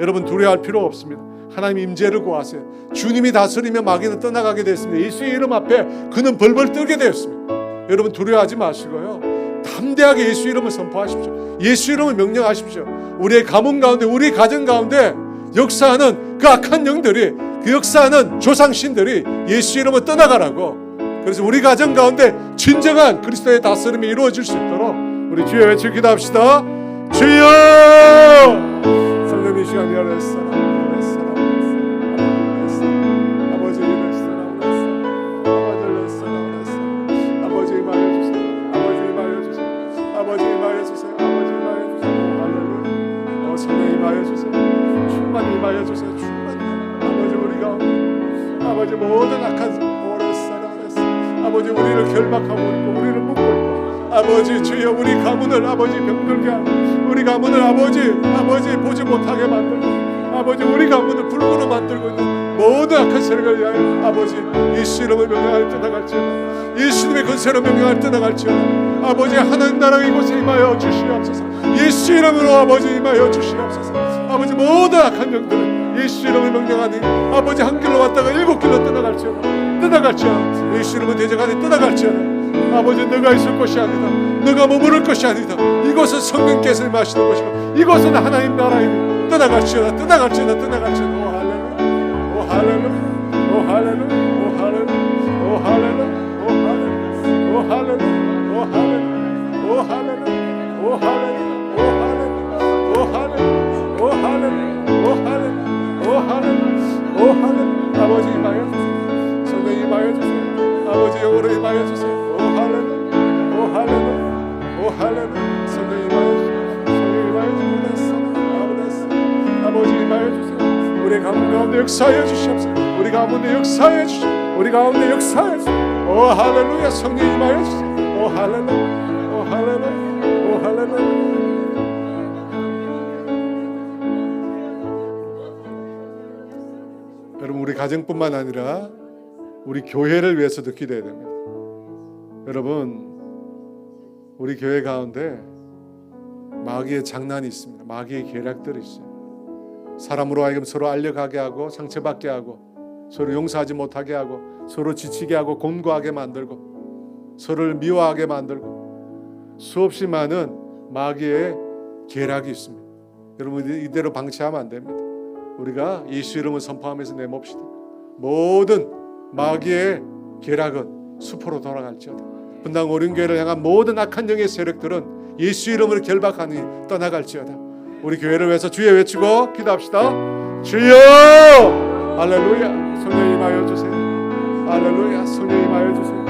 여러분, 두려워할 필요 없습니다. 하나님 임재를 구하세요. 주님이 다스리며 마귀는 떠나가게 되었습니다. 예수의 이름 앞에 그는 벌벌 떨게 되었습니다. 여러분 두려워하지 마시고요, 담대하게 예수 이름을 선포하십시오. 예수 이름을 명령하십시오. 우리의 가문 가운데, 우리 가정 가운데 역사하는 그 악한 영들이, 그 역사하는 조상신들이 예수 이름을 떠나가라고. 그래서 우리 가정 가운데 진정한 그리스도의 다스림이 이루어질 수 있도록 우리 주여 외쳐 기도합시다. 주여! 설렘 이 시간 열렸어. 아버지 모든 악한 아버지 우리를 결박하고 있고 우리를 묶고 있고 아버지 주여 우리 가문을 아버지 병들게 하고 우리 가문을 아버지 보지 못하게 만들고 아버지 우리 가문을 불구로 만들고 있는 모든 악한 세력을 위하여 아버지 예수 이름을 명령하여 떠나갈지어다. 예수님의 권세로 명령하여 떠나갈지어다. 아버지 하나님 나라 이곳에 임하여 주시옵소서. 예수 이름으로 아버지 임하여 주시옵소서. 아버지 모든 악한 영들은 예수 이름을 명령하니 아버지 한 길로 왔다가 7길로 떠나갈지어다. 예수 이름은 대적하니 떠나갈지어다. 아버지 너가 있을 것이 아니다. 너가 머무를 것이 아니다. 이곳은 성령께서 임하시는 곳이고 이곳은 하나님 나라이니 떠나갈지어다. 오 할렐루야. 오 할렐루야. 오 할렐루야. 오 할렐루야. 오 할렐루야. 오 할렐루야. 오 할렐루야. 오 할렐루야. 오 할렐루야. 오 할렐루야. 오 할렐루야. 오 할렐루야. 아버지 임하여 주세요. 성령 임하여 주세요. 아버지 영으로 임하여 주세요. 오 할렐루야. 오 할렐루야. 오 할렐루야. 성령 임하여 주세요. 성령 임하여 주세요. 아버지 임하여 주세요. 우리 가문 가운데 역사하여 주시옵소서. 우리 가운데 역사하여 주시옵소서. 우리 가운데 역사하여 주시옵소서. 오 할렐루야. 성령 임하여 주세요. 오 할렐루야. 오 할렐루야. 오 할렐루야. 여러분 우리 가정뿐만 아니라 우리 교회를 위해서도 기도해야 됩니다. 여러분 우리 교회 가운데 마귀의 장난이 있습니다. 마귀의 계략들이 있어요. 사람으로 하여금 서로 알려가게 하고 상처받게 하고 서로 용서하지 못하게 하고 서로 지치게 하고 곤고하게 만들고 서로를 미워하게 만들고 수없이 많은 마귀의 계략이 있습니다. 여러분 이대로 방치하면 안 됩니다. 우리가 예수 이름을 선포하면서 내몹시다. 모든 마귀의 계략은 수포로 돌아갈지어다. 분당 오륜교회를 향한 모든 악한 영의 세력들은 예수 이름으로 결박하니 떠나갈지어다. 우리 교회를 위해서 주여 외치고 기도합시다. 주여! 할렐루야. 성령 임하여 주세요. 할렐루야. 성령 임하여 주세요.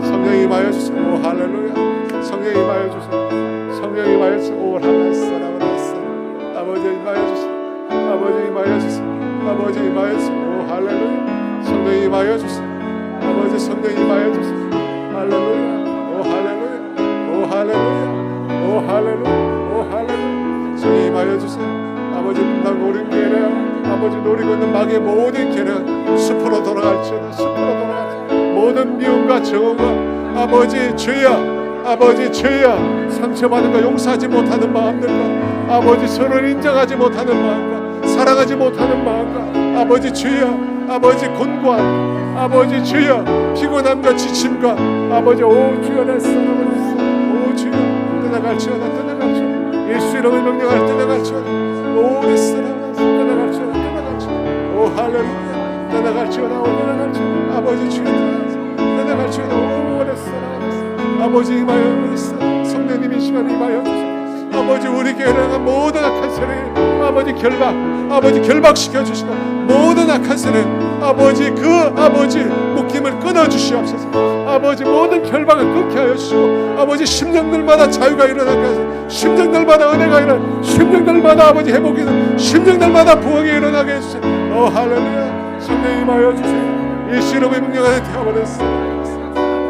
성령 임하여 주세요. 오 할렐루야. 성령 임하여 주세요. 성령 임하여 주세요. 오 할렐루야. 아버지 임하여 주세요. 아버지 임하여 주세요. 아버지 임하여 주세요. 오 할렐루야. 성령 임하여 주세요. 아버지 성령 임하여 주세요. 할렐루야. 오 할렐루야. 오 할렐루야. 오 할렐루야. 오 할렐루야. 성령 임하여 주세요. 아버지 분당 오륜교회를 아버지 노리고 있는 마귀의 모든 계략 숲으로 돌아갈지어다. 숲으로 돌아갈지어다. 모든 미움과 정오가 아버지 주여, 아버지 주여, 상처받은 거 용서하지 못하는 마음들과 아버지 서로를 인정하지 못하는 마음과 사랑하지 못하는 마음과 아버지 주여, 아버지 곤고함, 아버지 주여, 피곤함과 지침과 아버지 오 주여 내 사랑을 했어. 오 주여 떠나갈지어다. 떠나갈지어다. 예수 이름을 명령할 떠나갈지어다. 오 내 사랑을 떠나갈지어다. 떠나갈지어다. 오 할렐루야. 떠나갈지어다. 오 떠나갈지어다. 아버지 주여 떠나갈지어다. 오 내 사랑을 아버지 임하여 주세요. 성령님이 시간에 임하여 주세요. 아버지 우리 교회를 향한 모든 악한 세력 아버지 결박시켜 주시고 모든 악한 세력 아버지 그 아버지 묶임을 끊어 주시옵소서. 아버지 모든 결박을 끊게 하여 주시고 아버지 심령들마다 자유가 일어나게 하소서. 심령들마다 은혜가 일어나 심령들마다 아버지 회복이 일어나 심령들마다 부흥이 일어나게 해주세요. 오 할렐루야. 성령 임하여 주세요. 예수 이름의 명령하여 되어버렸습니다.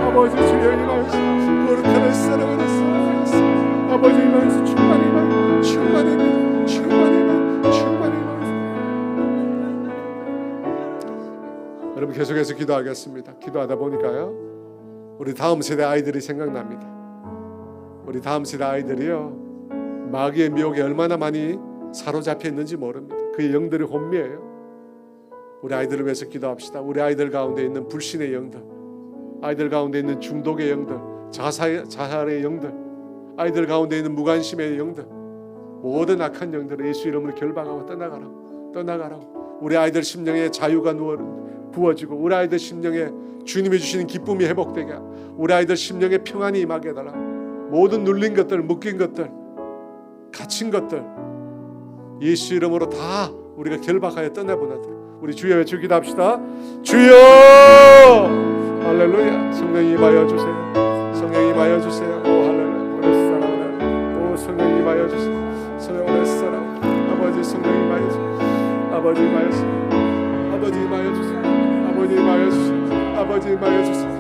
아버지 주여 임하여 주세요. 거룩한 사랑을 했습니다. 아버지 임하여서 충만히 임하여 충만히 임하여 충만히 임하여 충만히 임하여. 여러분 계속해서 기도하겠습니다. 기도하다 보니까요 우리 다음 세대 아이들이 생각납니다. 우리 다음 세대 아이들이요 마귀의 미혹에 얼마나 많이 사로잡혀 있는지 모릅니다. 그의 영들이 혼미해요. 우리 아이들을 위해서 기도합시다. 우리 아이들 가운데 있는 불신의 영들, 아이들 가운데 있는 중독의 영들, 자살의 영들, 아이들 가운데 있는 무관심의 영들, 모든 악한 영들을 예수 이름으로 결박하고 떠나가라고. 우리 아이들 심령에 자유가 부어지고 우리 아이들 심령에 주님이 주시는 기쁨이 회복되게, 우리 아이들 심령에 평안이 임하게 해달라. 모든 눌린 것들, 묶인 것들, 갇힌 것들 예수 이름으로 다 우리가 결박하여 떠나보내도록 우리 주여 외쳐 기도합시다. 주여 할렐루야. 성령이 임하여 주세요. 성령이 임하여 주세요. 오 할렐루야. 오래 살아오라. 오 성령이 임하여 주세요. 성령 오래 살아오라. 아버지 성령이 임하여 주세요. 아버지 임하여 주세요. 아버지 임하여 주세요. 아버지 임하여 주세요. 아버지 임하여 주세요.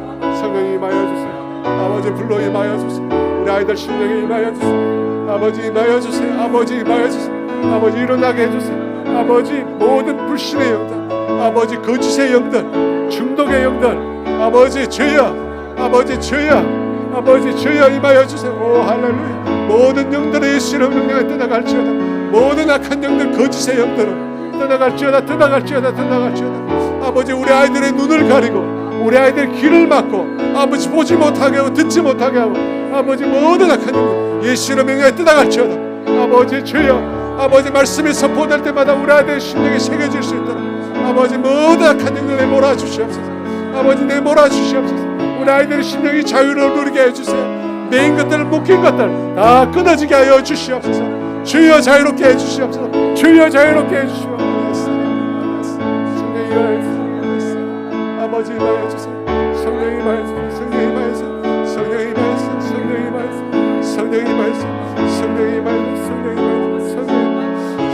성령이 임하여 주세요. 아버지 불로 임하여 주세요. 우리 아이들 심령에 임하여 주세요. 아버지 임하여 주세요. 아버지 임하여 주세요. 아버지 일어나게 해주세요. 아버지 모든 불신의 영들, 아버지 거짓의 영들, 중독의 영들, 아버지 죄여, 아버지 죄여, 아버지 죄여 임하여 주세요. 오 할렐루야. 모든 영들의 예수의 명령에 떠나갈지어다. 모든 악한 영들, 거짓의 영들은 떠나갈지어다. 아버지 우리 아이들의 눈을 가리고 우리 아이들 귀를 막고 아버지 보지 못하게 하고 듣지 못하게 하고 아버지 모든 악한 영들 예수의 명령에 떠나갈지어다. 아버지 죄여, 아버지 말씀이 선포될 때마다 우리 아이들의 심령에 새겨질 수 있도록 아버지 모든 악한 영들에 몰아주시옵소서. 아버지 내 몰아주시옵소서. 우리 아이들의 심령이 자유를 누리게 해주세요. 매인 것들, 묶인 것들 다 끊어지게 하여 주시옵소서. 주여 자유롭게 해주시옵소서. 주여 자유롭게 해주시옵소서. 성령이 임하여 아버지 임하여 주세요. 성령이 임하여 주세요. 성령이 임하여 주세요. 성령이 임하여 주세요. 성령이 임하여 주세요. 성령이 임하여 주세요. 성령이 임하여 주세요.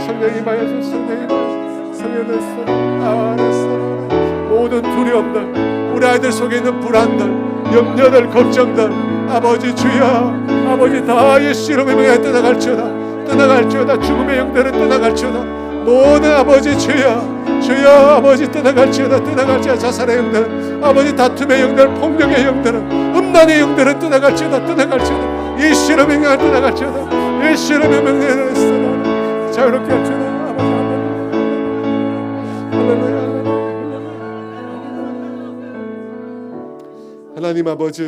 성령이 임하여 주세요. 성령이 임하여 주세요. 모든 두려움들, 우리 아이들 속에 있는 불안들, 염려들, 걱정들 아버지 주여, 아버지 다 예수 이름의 명에 떠나갈지어다. 죽음의 영들은 떠나갈지어다. 모든 아버지 주여 아버지 떠나갈지어다. 자살의 영들, 아버지 다툼의 영들, 폭력의 영들은, 음란의 영들은 떠나갈지어다. 예수 이름의 명에 떠나갈지어다. 예수 이름의 명에 자유롭게 할지어다. 하나님 아버지,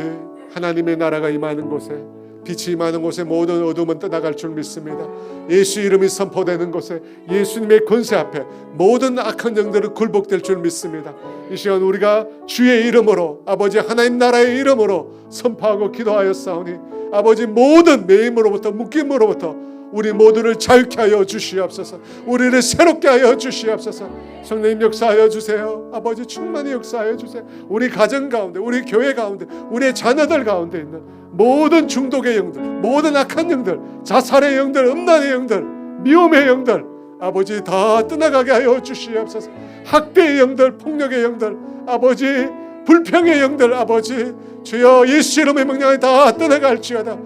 하나님의 나라가 임하는 곳에, 빛이 임하는 곳에 모든 어둠은 떠나갈 줄 믿습니다. 예수 이름이 선포되는 곳에, 예수님의 권세 앞에 모든 악한 영들은 굴복될 줄 믿습니다. 이 시간 우리가 주의 이름으로, 아버지 하나님 나라의 이름으로 선포하고 기도하였사오니 아버지 모든 매임으로부터, 묶임으로부터 우리 모두를 자유케 하여 주시옵소서. 우리를 새롭게 하여 주시옵소서. 성령님 역사하여 주세요. 아버지 충만히 역사하여 주세요. 우리 가정 가운데, 우리 교회 가운데, 우리의 자녀들 가운데 있는 모든 중독의 영들, 모든 악한 영들, 자살의 영들, 음란의 영들, 미움의 영들 아버지 다 떠나가게 하여 주시옵소서. 학대의 영들, 폭력의 영들, 아버지 불평의 영들 아버지 주여 예수 이름의 명령에 다 떠나갈지어다.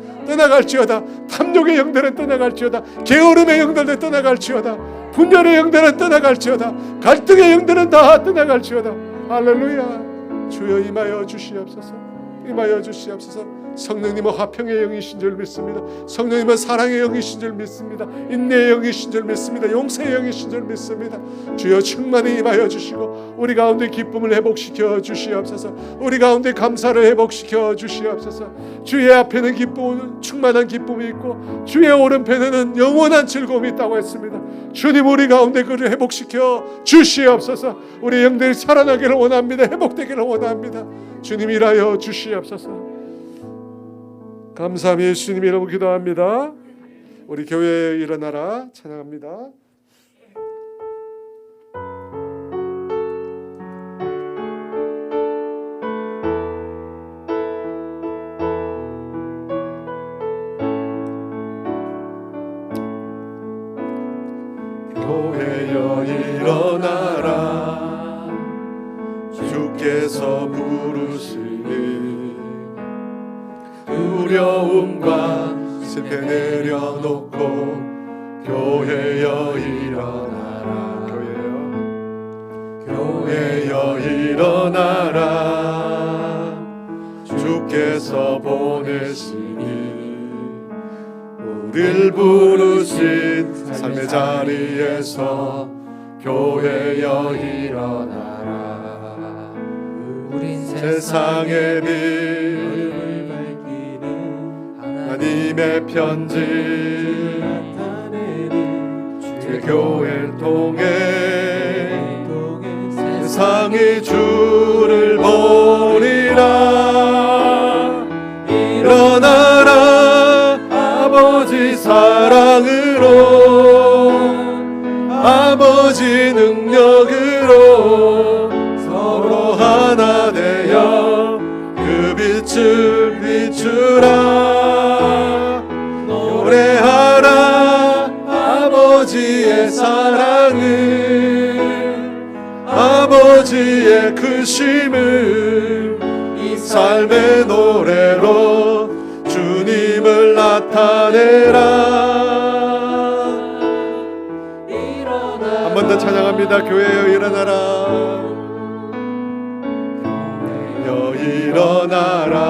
탐욕의 영들은 떠나갈지어다. 게으름의 영들은 떠나갈지어다. 분열의 영들은 떠나갈지어다. 갈등의 영들은 다 떠나갈지어다. 할렐루야. 주여 임하여 주시옵소서. 성령님은 화평의 영이신 줄 믿습니다. 성령님은 사랑의 영이신 줄 믿습니다. 인내의 영이신 줄 믿습니다. 용서의 영이신 줄 믿습니다. 주여 충만히 임하여 주시고 우리 가운데 기쁨을 회복시켜 주시옵소서. 우리 가운데 감사를 회복시켜 주시옵소서. 주의 앞에는 기쁨, 충만한 기쁨이 있고 주의 오른편에는 영원한 즐거움이 있다고 했습니다. 주님 우리 가운데 그를 회복시켜 주시옵소서. 우리 영들이 살아나기를 원합니다. 회복되기를 원합니다. 주님 일하여 주시옵소서. 감사하며 예수님 이름으로 기도합니다. 우리 교회에 일어나라 찬양합니다. 교회여 일어나라 주께서 부르시니 두려움과 실패 내려놓고 교회여 일어나라 교회여 일어나라 주께서 보내시니 우릴 부르신 삶의 자리에서 교회여 일어나라. 우린 세상의 빛 어둠을 밝히는 하나님의 편지 나타내는 주의 교회를 통해 세상의 세상이 주를 보리라. 일어나라 아버지 사랑으로 아버지 능력으로 서로 하나 되어 그 빛을 비추라. 노래하라 아버지의 사랑을 아버지의 크심을 이 삶의 노래로 주님을 나타내라. 한 번 더 찬양합니다. 교회여 일어나라. 교회여 일어나라.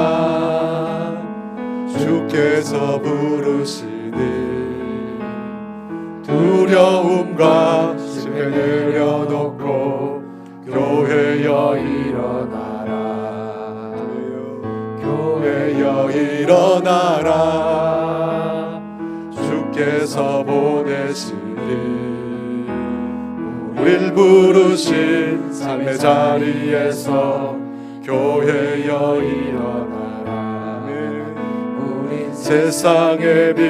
주께서 부르시니 두려움과 심에 내려놓고 교회여 일어나라. 교회여 일어나라. 주께서 보내시니 우릴 부르신 삶의 자리에서 교회여 일어나라. 우린 세상의 빛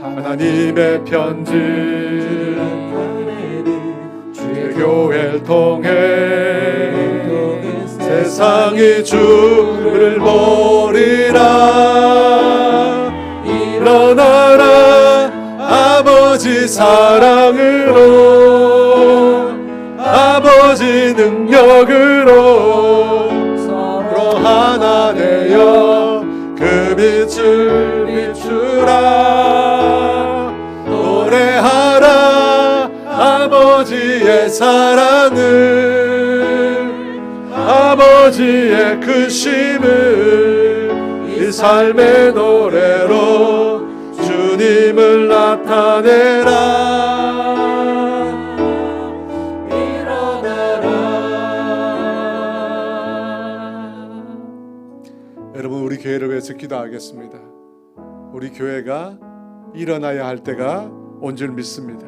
하나님의 편지 주의 교회를 통해 세상이 주를 보리라. 일어나라 아버지 사랑으로 아버지 능력으로 서로 하나 되어 그 빛을 비추라. 노래하라 아버지의 사랑을 아버지의 크심을 이 삶의 노래로 주님을 나타내라. 일어나라. 여러분 우리 교회를 위해서 기도하겠습니다. 우리 교회가 일어나야 할 때가 온 줄 믿습니다.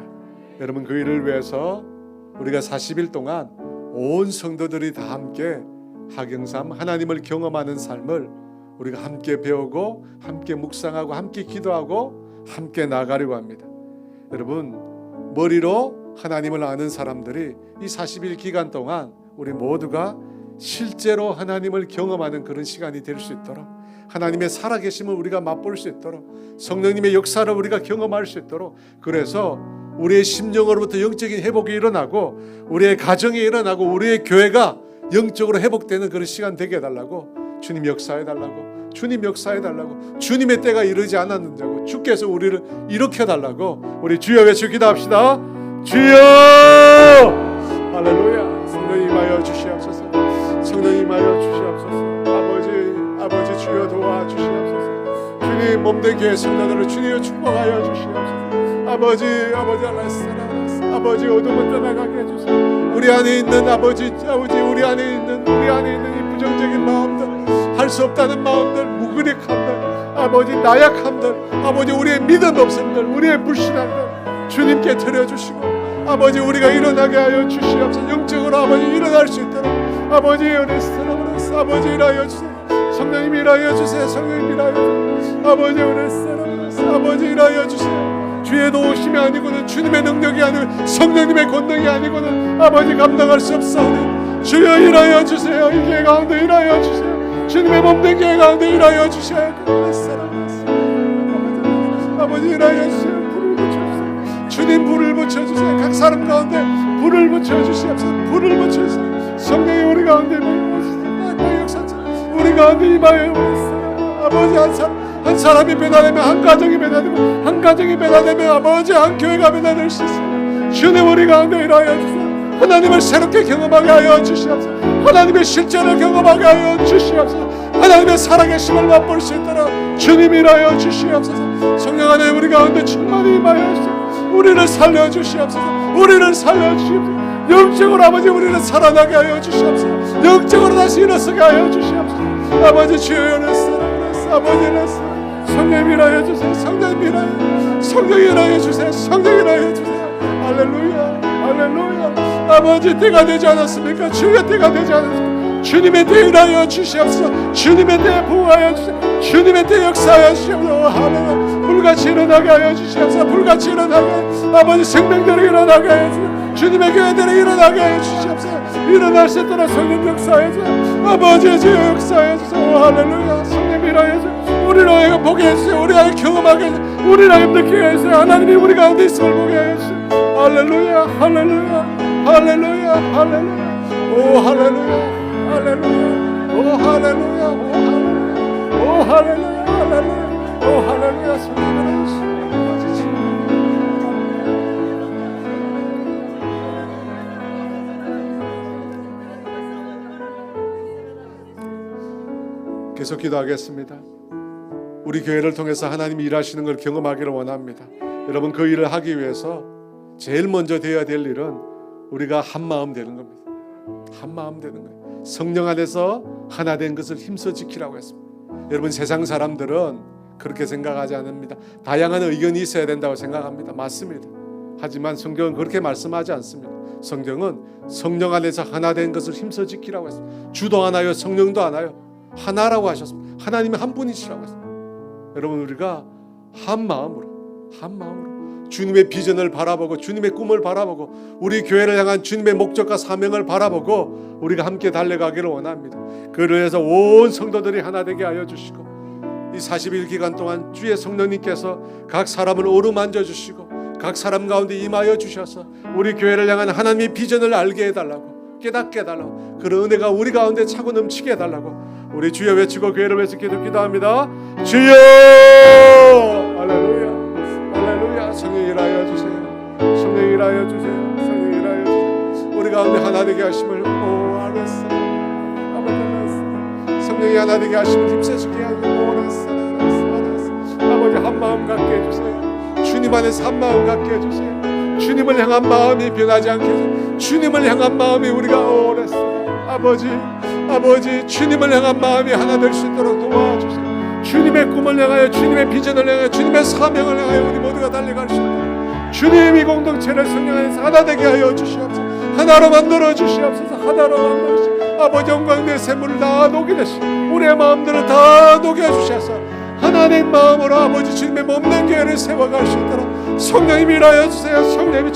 여러분 그 일을 위해서 우리가 40일 동안 온 성도들이 다 함께 하경삼 하나님을 경험하는 삶을 우리가 함께 배우고 함께 묵상하고 함께 기도하고 함께 나가려고 합니다. 여러분 머리로 하나님을 아는 사람들이 이 40일 기간 동안 우리 모두가 실제로 하나님을 경험하는 그런 시간이 될 수 있도록 하나님의 살아계심을 우리가 맛볼 수 있도록 성령님의 역사를 우리가 경험할 수 있도록 그래서 우리의 심령으로부터 영적인 회복이 일어나고 우리의 가정이 일어나고 우리의 교회가 영적으로 회복되는 그런 시간 되게 해달라고 주님 역사해달라고 주님 역사해달라고 주님의 때가 이르지 않았는다고 주께서 우리를 일으켜달라고 우리 주여 외쳐 기도합시다. 주여 할렐루야. 성령 임하여 주시옵소서. 성령 임하여 주시옵소서. 아버지 주여 도와주시옵소서. 주님 몸된 교회 성도들을 주님여 축복하여 주시옵소서. 아버지 알라스라 아버지 어둠을 떠나가게 해주세요. 우리 안에 있는 아버지 우리 안에 있는 이 부정적인 마음들 할 수 없다는 마음들 무기력함들 아버지 나약함들 아버지 우리의 믿음 없음들 우리의 불신함들 주님께 드려주시고 아버지 우리가 일어나게 하여 주시옵소서. 영적으로 아버지 일어날 수 있도록 아버지 은혜스러워서 아버지 일하여 주세요. 성령님 일하여 주세요. 성령님 일하여 주세요. 아버지 은혜스러워서 아버지 일하여 주세요. 주의 도우심이 아니고는 주님의 능력이 아니고 성령님의 권능이 아니고는 아버지 감당할 수 없사오니 주여 일하여 주세요. 이 교회 가운데 일하여 주세요. 주님의 몸된 교회 가운데 일하여 주셔야 아버지 일하여 주세요. 불을 붙여주세요. 주님 불을 붙여주세요. 각 사람 가운데 불을 붙여주시옵소서. 불을 붙여주세요. 성령이 우리 가운데 우리 가운데 임하여 아버지 한 사람이 변화되면 한 가정이 변화되고 한 가정이 변화되면 아버지 한 교회가 변화될 수 있어요. 주님 우리 가운데 일하여 주세요. 하나님을 새롭게 경험하게 하여 주시옵소서. 하나님의 실제를 경험하게 하여 주시옵소서. 하나님의 살아계심을 맛볼 수 있도록 주님 일하여 주시옵소서. 성령 안에 우리 가운데 충만히 임하여 주시옵소서. 우리를 살려주시옵소서. 우리를 살려주시옵소서. 영적으로 아버지 우리를 살아나게 하여 주시옵소서. 영적으로 다시 일어서게 하여 주시옵소서. 아버지 주여 일어서 아버지 일어서 성령 일하여 주세요. 성령 일하여 성령 일하여 주세요. 성령 일하여 주세요. 할렐루야 할렐루야. 아버지 때가 되지 않았습니까? 주의 때가 되지 않았습니까? 주님의 때 일하여 주시옵소서. 주님의 때 보호하여 주시옵소서. 주님의 때 역사하여 주시옵소서. 할렐루야. 불같이 일어나게 하여 주시옵소서. 불같이 일어나게 아버지 생명들이 일어나게 하여 주시옵소서. 주님의 교회들이 일어나게 해 주시옵소서. 일어날 수 있도록 성령 역사해 주세요. 아버지 주 역사해 주세요. 할렐루야. 성령 일하여 주세요. 우리를 보게 해주세요. 우리를 경험하게 해주세요. 우리를 느끼게 해주세요. 하나님이 우리 가운데 있음을 보게 해주세요. 할렐루야 할렐루야 할렐루야 할렐루야. 오 할렐루야 할렐루야. 오 할렐루야 오 할렐루야 할렐루야. 오 할렐루야. 성령 일하여 주세요. 계속 기도하겠습니다. 우리 교회를 통해서 하나님이 일하시는 걸 경험하기를 원합니다. 여러분 그 일을 하기 위해서 제일 먼저 되어야 될 일은 우리가 한 마음 되는 겁니다. 한 마음 되는 거예요. 성령 안에서 하나 된 것을 힘써 지키라고 했습니다. 여러분 세상 사람들은 그렇게 생각하지 않습니다. 다양한 의견이 있어야 된다고 생각합니다. 맞습니다. 하지만 성경은 그렇게 말씀하지 않습니다. 성경은 성령 안에서 하나 된 것을 힘써 지키라고 했습니다. 주도 하나요 성령도 하나요 하나라고 하셨습니다. 하나님이 한 분이시라고 했습니다. 여러분 우리가 한 마음으로 주님의 비전을 바라보고 주님의 꿈을 바라보고 우리 교회를 향한 주님의 목적과 사명을 바라보고 우리가 함께 달려가기를 원합니다. 그를 위해서 온 성도들이 하나 되게 하여 주시고 이 40일 기간 동안 주의 성령님께서 각 사람을 어루만져 주시고 각 사람 가운데 임하여 주셔서 우리 교회를 향한 하나님의 비전을 알게 해달라고 깨닫게 해달라고 그런 은혜가 우리 가운데 차고 넘치게 해달라고 우리 주여 외치고 교회를 위해서 기도합니다. 주여 할렐루야 할렐루야. 성령 일하여 주세요. 성령 일하여 주세요. 성령 일하여 주세요. 우리 가운데 하나 되게 하심을 알았어 아버지 알았어. 성령이 하나 되게 하심을 힘쓰시게 하고 알았어 아버지 한 마음 갖게 해주세요. 주님 안에서 한 마음 갖게 해주세요. 주님을 향한 마음이 변하지 않게 해주세요. 주님을 향한 마음이 우리가 알았어 아버지 주님을 향한 마음이 하나 될 수 있도록 도와주세요. 주님의 꿈을 향하여 주님의 비전을 향하여 주님의 사명을 향하여 우리 모두가 달려갈 수 있도록 주님이 공동체를 성령 안에서 하나 되게 하여 주시옵소서. 하나로 만들어 주시옵소서. 하나로 만들어 주시옵소서. 아버지 영광의 샘물을 다 녹이듯이 우리의 마음들을 다 녹여주셔서 하나님 마음으로 아버지 주님의 몸된 교회를 세워갈 수 있도록 성령이 일하여 주세요. 성령이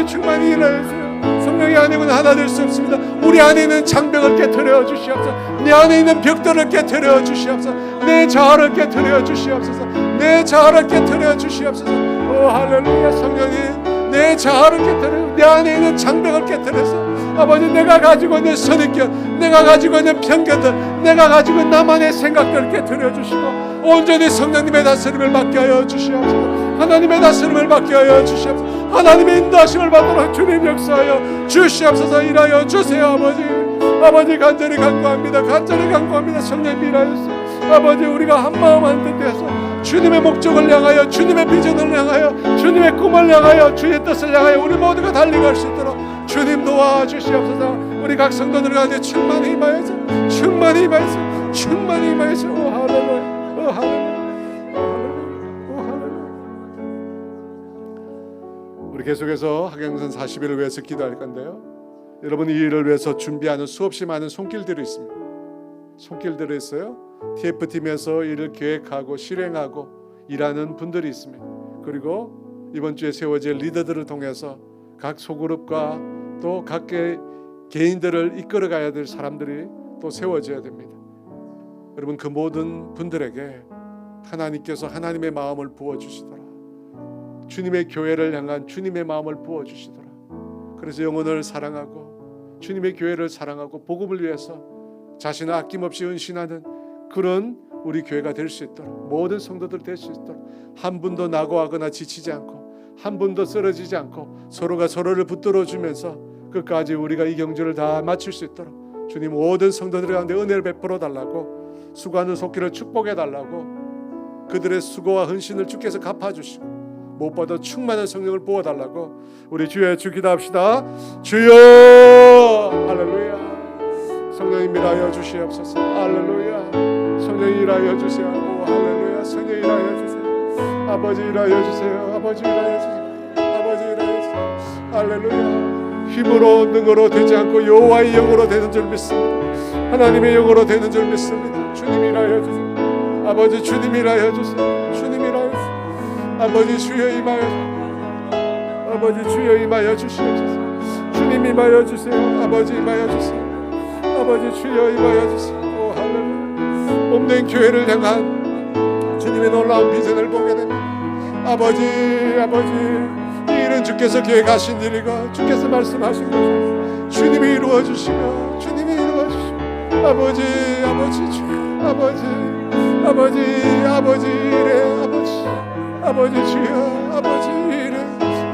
충만히 일하여 주세요. 성령이 아니고는 하나 될 수 없습니다. 우리 안에 있는 장벽을 깨트려 주시옵소서. 내 안에 있는 벽돌을 깨트려 주시옵소서. 내 자아를 깨트려 주시옵소서. 내 자아를 깨트려 주시옵소서. 오 할렐루야. 성령이 내 자아를 깨트려 내 안에 있는 장벽을 깨트려서 아버지 내가 가지고 있는 선입견 내가 가지고 있는 편견들 내가 가지고 있는 나만의 생각들을 깨트려 주시고 온전히 성령님의 다스림을 받게 하여 주시옵소서. 하나님의 다스림을 받게 하여 주시옵소서. 하나님의 인도하심을 받도록 주님 역사하여 주시옵소서. 일하여 주세요. 아버지 간절히 간구합니다. 성령님 일하여 주세요. 아버지 우리가 한 마음 한 뜻 돼서 주님의 목적을 향하여 주님의 비전을 향하여 주님의 꿈을 향하여 주의 뜻을 향하여 우리 모두가 달려갈 수 있도록 주님 도와주시옵소서. 우리 각 성도들 가운데 충만히 임하여서 오 할렐루야. 우리 계속해서 학영선 40일을 위해서 기도할 건데요. 여러분 이 일을 위해서 준비하는 수없이 많은 손길들이 있습니다. 손길들이 있어요. TF팀에서 이를 계획하고 실행하고 일하는 분들이 있습니다. 그리고 이번 주에 세워질 리더들을 통해서 각 소그룹과 또 각 개인들을 이끌어가야 될 사람들이 또 세워져야 됩니다. 여러분 그 모든 분들에게 하나님께서 하나님의 마음을 부어주시더라. 주님의 교회를 향한 주님의 마음을 부어주시더라. 그래서 영혼을 사랑하고 주님의 교회를 사랑하고 복음을 위해서 자신을 아낌없이 헌신하는 그런 우리 교회가 될 수 있도록 모든 성도들 될 수 있도록 한 분도 낙오하거나 지치지 않고 한 분도 쓰러지지 않고 서로가 서로를 붙들어주면서 끝까지 우리가 이 경주를 다 마칠 수 있도록 주님 모든 성도들 가운데 은혜를 베풀어 달라고 수고하는 속기를 축복해 달라고 그들의 수고와 헌신을 주께서 갚아주시고 무엇보다 충만한 성령을 부어달라고 우리 주여 주 기도합시다. 주여 할렐루야. 성령님 일하여 주시옵소서. 할렐루야. 성령님 일하여 주세요. 오, 할렐루야. 성령님 일하여 주세요. 아버지 일하여 주세요. 아버지 일하여 주세요. 아버지 일하여 주세요. 할렐루야. 힘으로 능으로 되지 않고 여호와의 영으로 되는 줄 믿습니다. 하나님의 영으로 되는 줄 믿습니다. 주님 일하여 주세요. 아버지 주님 일하여 주세요. 주님 일하여 주세요. 아버지 주여 임하여 주세요. 아버지 주여 임하여 주시옵소서. 주님 임하여 주세요. 아버지 임하여 주세요. 아버지 주여 임하여 주세요. 오 할렐루야. 몸된 교회를 향한 주님의 놀라운 비전을 보게 됩니다. 아버지 이 일은 주께서 계획하신 일이고 주께서 말씀하신 것입니다. 주님이 이루어 주시고 주님이 이루어 주시고 아버지 주여 아버지 이래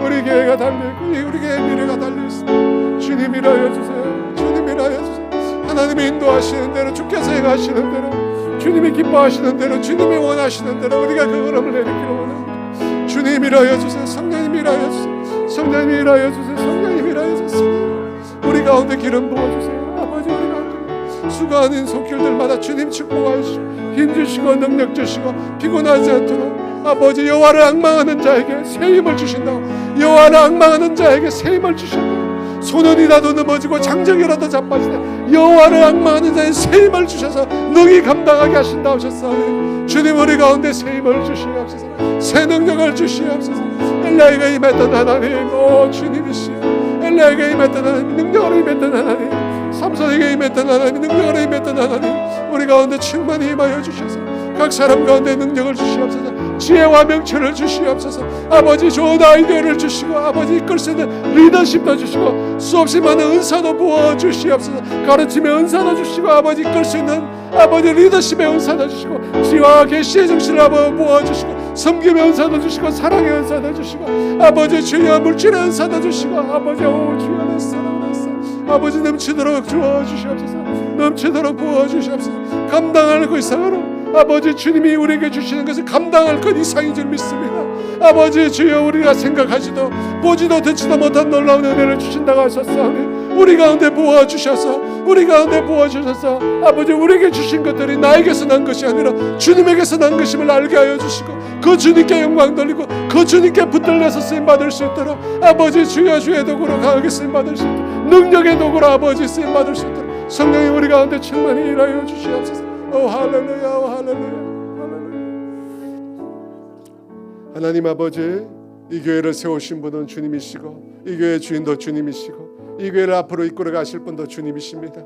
우리 교회가 달려있고 우리 교회의 미래가 달려있습니다. 주님 일하여 주세요. 주님 일하여 주세요. 하나님이 인도하시는 대로 주께서 행하시는 대로 주님이 기뻐하시는 대로 주님이 원하시는 대로 우리가 그 걸음을 내리기를 원합니다. 주님 일하여 주세요. 성령님 일하여 주세요. 성령님 일하여 주세요. 성령님 일하여 주세요. 우리 가운데 기름 부어주세요. 아버지 우리 가운데 수고하는 손길들마다 주님 축복하시고 힘 주시고 능력 주시고 피곤하지 않도록 아버지 여호와를 앙망하는 자에게 새 힘을 주신다고 여호와를 앙망하는 자에게 새 힘을 주신다고 소년이라도 넘어지고 장정이라도 자빠지되 여호와를 앙망하는 자에 새 힘을 주셔서 능히 감당하게 하신다 하셨사오니 주님 우리 가운데 새 힘을 주시옵소서. 새 능력을 주시옵소서. 엘리야가 임했던 하나님 오 주님이시여 엘리야가 임했던 하나님 능력으로 임했던 하나님 삼손에게 임했던 하나님 능력으로 임했던 하나님 우리 가운데 충만히 임하여 주셔서 각 사람 가운데 능력을 주시옵소서. 지혜와 명철을 주시옵소서. 아버지 좋은 아이디어를 주시고 아버지 이끌 수 있는 리더십도 주시고 수없이 많은 은사도 부어 주시옵소서. 가르침의 은사도 주시고 아버지 이끌 수 있는 아버지 리더십의 은사도 주시고 지혜와 계시의 정신을 부어 주시고 섬김의 은사도 주시고 사랑의 은사도 주시고 아버지 주여 물질의 은사도 주시고 아버지 오 주여 냈어 아버지 넘치도록 주어 주시옵소서. 넘치도록 부어 주시옵소서. 감당할 그 이상으로 아버지 주님이 우리에게 주시는 것을 감당할 것 이상인 줄 믿습니다. 아버지 주여 우리가 생각하지도 보지도 듣지도 못한 놀라운 은혜를 주신다고 하셨사오니 우리 가운데 부어주셔서 우리 가운데 부어주셔서 아버지 우리에게 주신 것들이 나에게서 난 것이 아니라 주님에게서 난 것임을 알게 하여 주시고 그 주님께 영광 돌리고 그 주님께 붙들려서 쓰임받을 수 있도록 아버지 주여 주의 도구로 강하게 쓰임받을 수 있도록 능력의 도구로 아버지 쓰임받을 수 있도록 성령이 우리 가운데 충만히 일하여 주시옵소서. 오 할렐루야 오 할렐루야 하나님 아버지 이 교회를 세우신 분은 주님이시고 이 교회의 주인도 주님이시고 이 교회를 앞으로 이끌어 가실 분도 주님이십니다.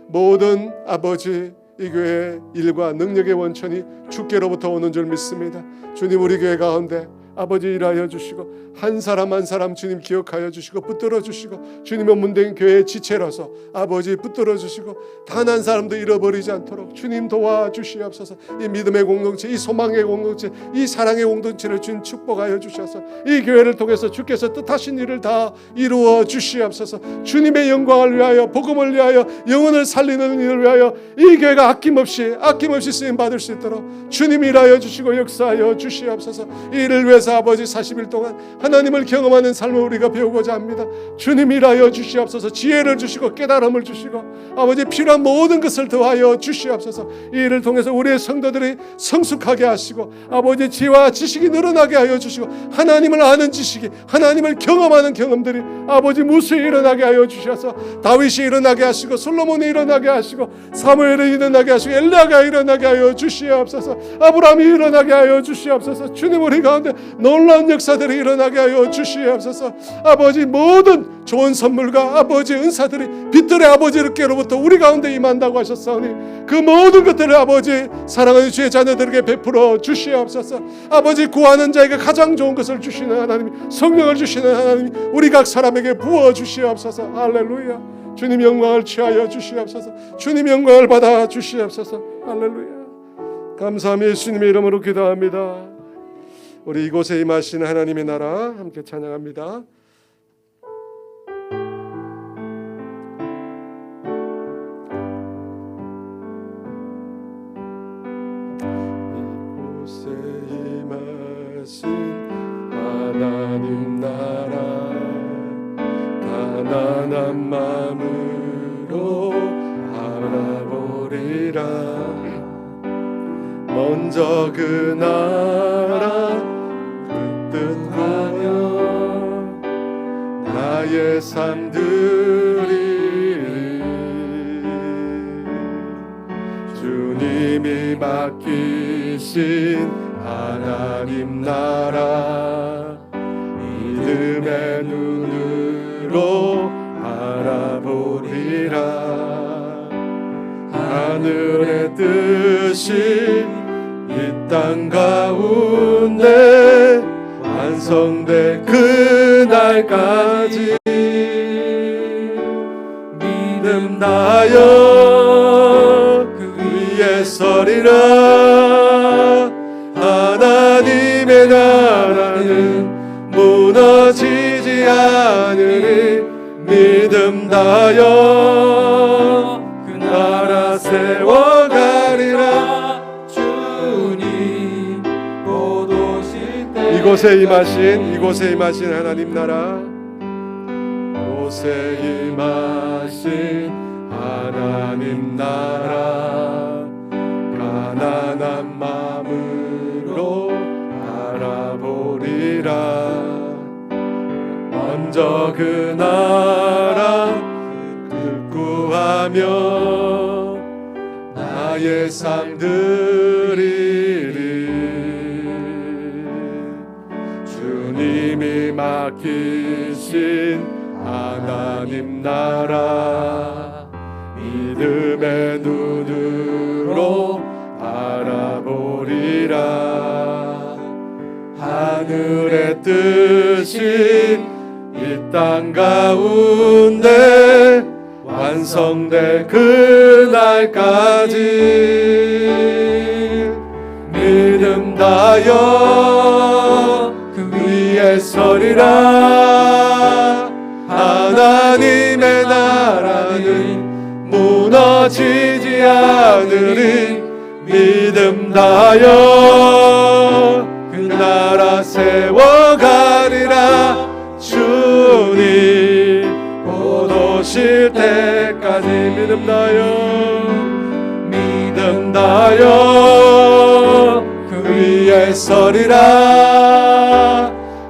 모든 아버지 이 교회의 일과 능력의 원천이 주께로부터 오는 줄 믿습니다. 주님 우리 교회 가운데 아버지 일하여 주시고 한 사람 한 사람 주님 기억하여 주시고 붙들어 주시고 주님의 문대인 교회의 지체로서 아버지 붙들어 주시고 단 한 사람도 잃어버리지 않도록 주님 도와주시옵소서. 이 믿음의 공동체 이 소망의 공동체 이 사랑의 공동체를 주님 축복하여 주셔서 이 교회를 통해서 주께서 뜻하신 일을 다 이루어 주시옵소서. 주님의 영광을 위하여 복음을 위하여 영혼을 살리는 일을 위하여 이 교회가 아낌없이 쓰임받을 수 있도록 주님 일하여 주시고 역사하여 주시옵소서. 이 일을 위해서 아버지 40일 동안 하나님을 경험하는 삶을 우리가 배우고자 합니다. 주님 일하여 주시옵소서. 지혜를 주시고 깨달음을 주시고 아버지 필요한 모든 것을 더하여 주시옵소서. 이 일을 통해서 우리의 성도들이 성숙하게 하시고 아버지 지혜와 지식이 늘어나게 하여 주시고 하나님을 아는 지식이 하나님을 경험하는 경험들이 아버지 무수히 일어나게 하여 주셔서 다윗이 일어나게 하시고 솔로몬이 일어나게 하시고 사무엘이 일어나게 하시고 엘리야가 일어나게 하여 주시옵소서. 아브라함이 일어나게 하여 주시옵소서. 주님 우리 가운데 놀라운 역사들이 일어나게 하여 주시옵소서. 아버지 모든 좋은 선물과 아버지 은사들이 빛들의 아버지께로부터 우리 가운데 임한다고 하셨사오니 그 모든 것들을 아버지 사랑하는 주의 자녀들에게 베풀어 주시옵소서. 아버지 구하는 자에게 가장 좋은 것을 주시는 하나님 성령을 주시는 하나님 우리 각 사람에게 부어 주시옵소서. 할렐루야. 주님 영광을 취하여 주시옵소서. 주님 영광을 받아 주시옵소서. 할렐루야. 감사하며 예수님의 이름으로 기도합니다. 우리 이곳에 임하신 하나님의 나라 함께 찬양합니다. 이곳에 임하신 하나님의 가난한 마음으로 알아보리라. 먼저 그 나라 그 뜻하며 나의 삶 드리리. 주님이 맡기신 하나님 나라 믿음의 눈으로 알아보리라. 하늘의 뜻이 이 땅 가운데 완성될 그날까지 믿음 다하여 그 위에 서리라. 하나님의 나라는 무너지지 않으리. 믿음 다하여 그 나라 세워가리라. 주님 곧 오실 때 이곳에 임하신 하나님 나라, 곳에 임하신 하나님 나라 가난한 마음으로 알아보리라. 먼저 그 나라 구하며 나의 삶 드리리. 주님이 맡기신 하나님 나라 믿음의 눈으로 알아보리라. 하늘의 뜻이 이 땅 가운데 완성될 그날까지 믿음 다하여 그 위에 서리라. 하나님의 나라는 무너지지 않으리. 믿음 다하여 그 나라 세워가리라. 주님 곧 오실 때까지 믿음 다하여 그 위에 서리라.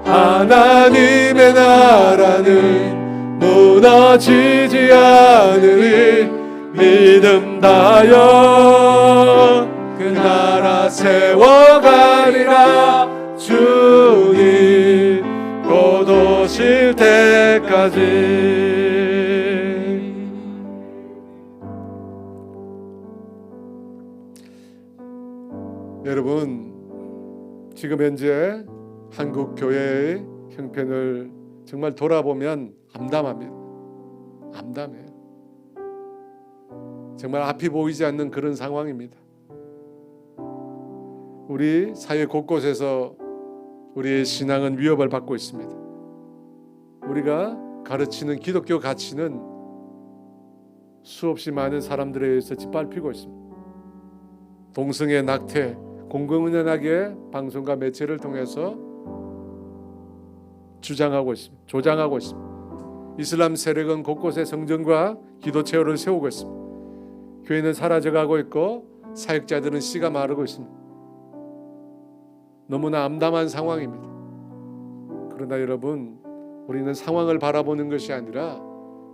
하나님의 나라는 무너지지 않으리. 믿음 다하여 그 나라 세워가리라. 주님 곧 오실 때까지. 여러분, 지금 현재 한국 교회의 형편을 정말 돌아보면 암담합니다. 암담해요. 정말 앞이 보이지 않는 그런 상황입니다. 우리 사회 곳곳에서 우리의 신앙은 위협을 받고 있습니다. 우리가 가르치는 기독교 가치는 수없이 많은 사람들에 의해서 짓밟히고 있습니다. 동성애 낙태 공공연하게 방송과 매체를 통해서 주장하고 있습니다. 조장하고 있습니다. 이슬람 세력은 곳곳에 성전과 기도체호를 세우고 있습니다. 교회는 사라져가고 있고 사역자들은 씨가 마르고 있습니다. 너무나 암담한 상황입니다. 그러나 여러분, 우리는 상황을 바라보는 것이 아니라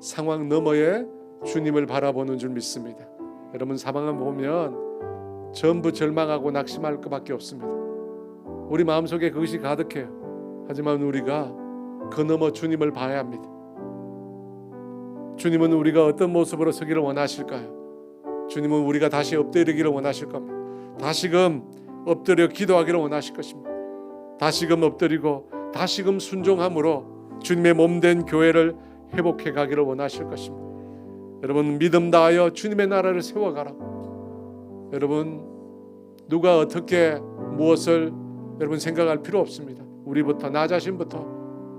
상황 너머에 주님을 바라보는 줄 믿습니다. 여러분, 상황을 보면 전부 절망하고 낙심할 것밖에 없습니다. 우리 마음속에 그것이 가득해요. 하지만 우리가 그 너머 주님을 봐야 합니다. 주님은 우리가 어떤 모습으로 서기를 원하실까요? 주님은 우리가 다시 엎드리기를 원하실 겁니다. 다시금 엎드려 기도하기를 원하실 것입니다. 다시금 엎드리고 다시금 순종함으로 주님의 몸된 교회를 회복해 가기를 원하실 것입니다. 여러분, 믿음 다하여 주님의 나라를 세워가라. 여러분, 누가 어떻게 무엇을 여러분 생각할 필요 없습니다. 우리부터, 나 자신부터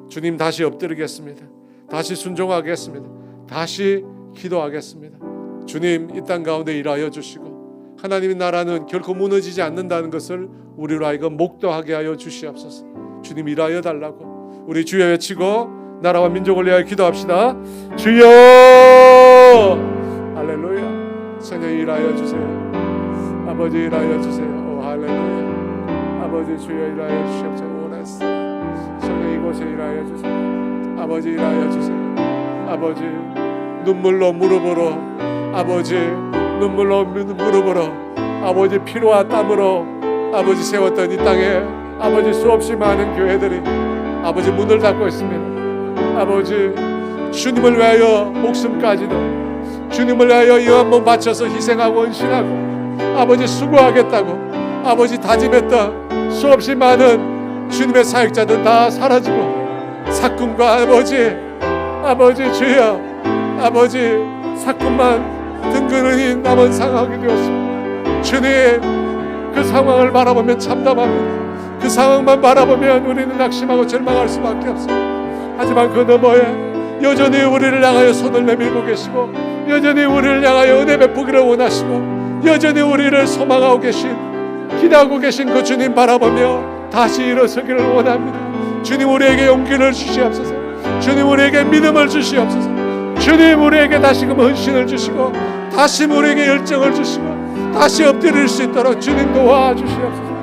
주님 다시 엎드리겠습니다. 다시 순종하겠습니다. 다시 기도하겠습니다. 주님, 이 땅 가운데 일하여 주시고 하나님의 나라는 결코 무너지지 않는다는 것을 우리로 하여금 목도하게 하여 주시옵소서. 주님, 일하여 달라고 우리 주여 외치고 나라와 민족을 위하여 기도합시다. 주여 할렐루야. 성령 일하여 주세요. 아버지 일하여 주세요. 오 할렐루야. 아버지 주여 일하여 주시옵소서. 원했어. 성령 이곳에 일하여 주세요. 아버지 일하여 주세요. 아버지 눈물로 무릎으로 아버지 눈물로 무릎으로 아버지 피로와 땀으로 아버지 세웠던 이 땅에 아버지 수없이 많은 교회들이 아버지 문을 닫고 있습니다. 아버지 주님을 위하여 목숨까지도 주님을 위하여 이 한 몸 바쳐서 희생하고 헌신하고 아버지 수고하겠다고 아버지 다짐했던 수없이 많은 주님의 사역자들 다 사라지고 사건과 아버지 주여 아버지 사건만 든든히 남은 상황이 되었습니다. 주님 그 상황을 바라보면 참담합니다. 그 상황만 바라보면 우리는 낙심하고 절망할 수밖에 없습니다. 하지만 그 너머에 여전히 우리를 향하여 손을 내밀고 계시고 여전히 우리를 향하여 은혜 베푸기를 원하시고 여전히 우리를 소망하고 계신 기대하고 계신 그 주님 바라보며 다시 일어서기를 원합니다. 주님 우리에게 용기를 주시옵소서. 주님 우리에게 믿음을 주시옵소서. 주님 우리에게 다시금 헌신을 주시고 다시 우리에게 열정을 주시고 다시 엎드릴 수 있도록 주님 도와주시옵소서.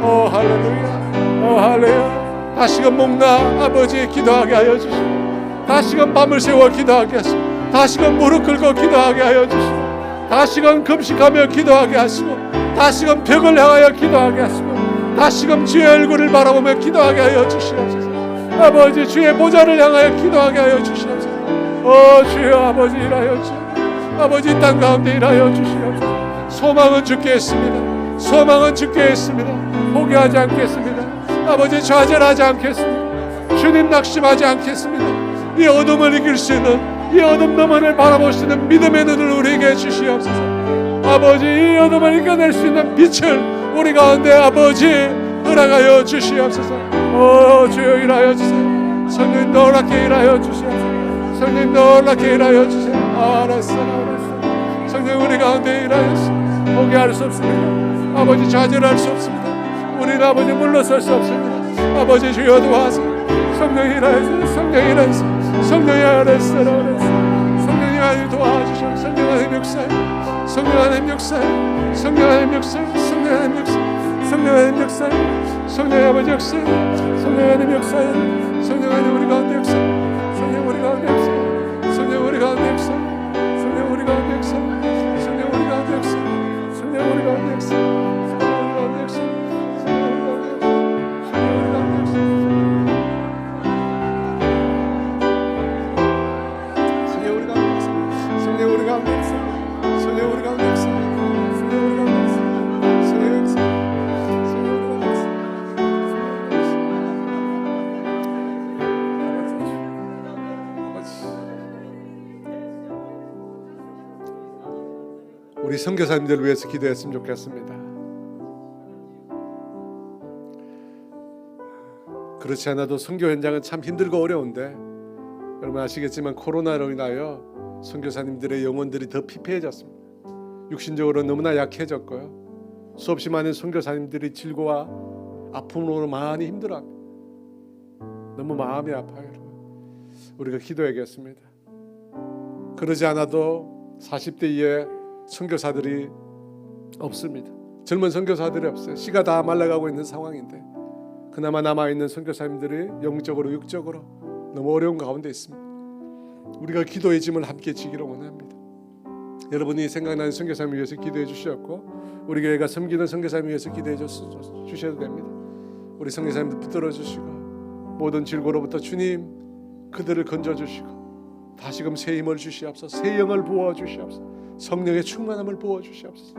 오 할렐루야. 오 할렐루야. 다시금 목나 아버지 기도하게 하여 주시고 다시금 밤을 새워 기도하게 하시고 다시금 무릎 꿇고 기도하게 하여 주시고 다시금 금식하며 기도하게 하시고 다시금 벽을 향하여 기도하게 하시고 다시금 주의 얼굴을 바라보며 기도하게 하여 주시옵소서. 아버지 주의 보좌를 향하여 기도하게 하여 주시옵소서. 오 주여 아버지 일하여 주시옵소서. 아버지 이 땅 가운데 일하여 주시옵소서. 소망은 주께 있습니다. 소망은 주께 있습니다. 포기하지 않겠습니다. 아버지 좌절하지 않겠습니다. 주님 낙심하지 않겠습니다. 이 어둠을 이길 수 있는 이 어둠 너머를 바라볼 수 있는 믿음의 눈을 우리에게 주시옵소서. 아버지 이 어둠을 이겨낼 수 있는 빛을 우리 가운데 아버지 허락하여 주시옵소서. 오 주여 일하여 주세요. 성령 놀랍게 일하여 주시옵소서. 성령 놀랍게 일하여 주세요. 알았어. 성령 우리 가운데 일하여 주세요. 포기할 수 없습니다. 아버지 좌절할 수 없습니다. 우리는 아버지 물러설 수 없습니다. 아버지 주여 도와주세요. 성령이 일하여 주세요. 성령이 일하여 주세요. 성령이 알았어. 성령이 하나님 도와주시오. 성령 하나님 역사해. 성령 하나님 역사해. 성령 하나님 역사해. 성령 하나님 역사해. 성령 하나님 역사해. 성령 아버지 역사해. 성령 하나님 역사해. 성령 하나님 우리 가운데 역사해. 성령 우리 가운데 역사해. 성령 우리 가운데 역사해. 성령 우리 가운데 역사해. 성령 우리 가운데 역사해. 성령 우리 가운데 역사해. 우리 선교사님들 위해서 기도했으면 좋겠습니다. 그렇지 않아도 선교 현장은 참 힘들고 어려운데 여러분 아시겠지만 코로나로 인하여 선교사님들의 영혼들이 더 피폐해졌습니다. 육신적으로 너무나 약해졌고요. 수없이 많은 선교사님들이 질고와 아픔으로 많이 힘들어합니다. 너무 마음이 아파요. 여러분. 우리가 기도해야겠습니다. 그러지 않아도 40대 이후에 선교사들이 없습니다. 젊은 선교사들이 없어요. 씨가 다 말라가고 있는 상황인데 그나마 남아있는 선교사님들이 영적으로 육적으로 너무 어려운 가운데 있습니다. 우리가 기도의 짐을 함께 지기를 원합니다. 여러분이 생각나는 선교사님 위해서 기도해 주셨고 우리 교회가 섬기는 선교사님 위해서 기도해 주셔도 됩니다. 우리 선교사님들 붙들어 주시고 모든 질고로부터 주님 그들을 건져 주시고 다시금 새 힘을 주시옵소서. 새 영을 부어 주시옵소서. 성령의 충만함을 부어 주시옵소서.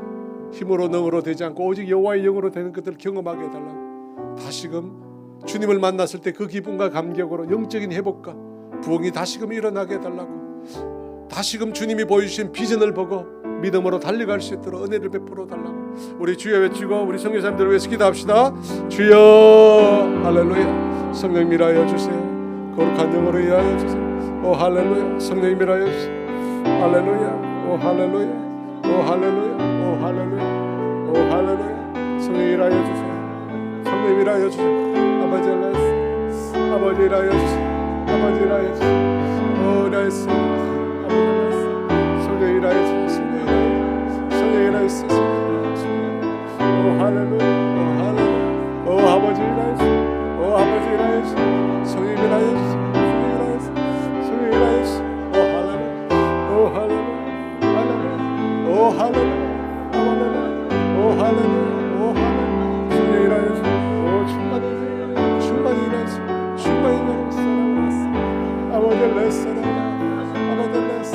힘으로 능으로 되지 않고 오직 여호와의 영으로 되는 것들을 경험하게 해달라고. 다시금 주님을 만났을 때 그 기쁨과 감격으로 영적인 회복과 부흥이 다시금 일어나게 해달라고. 다시금 주님이 보여주신 비전을 보고 믿음으로 달려갈 수 있도록 은혜를 베풀어 달라고. 우리 주여 외치고 우리 선교사님들을 위해서 기도합시다. 주여 할렐루야. 성령 밀하여 주세요. 거룩한 영으로 일하여 주세요. 오 할렐루야. 성령 밀하여 주세요. 할렐루야. 오 할렐루야. 오 할렐루야. 오 할렐루야. 오 할렐루야. 성령 일하여 주세요. 성령 일하여 주세요. 아버지 일하여 주세요. 아버지 일하여 주세요. 아버지 일하여 주소서. 일하여 아버지 성령 일하여 주소서. 성령 일하여 주소서. 할렐루야. 할렐루야. 아버지 일하여 주소서. 아버지 일하여 주소서. 성령 일하여 주소서. 성령 일하여 주소서. 할렐루야. 할렐루야. 할렐루야. 할렐루야. 할렐루야. 성령 일하여 주소서. 충만히 일하여 주소서. 충만히 일하여 주소서. 아버지 레스라. 아버지 레스.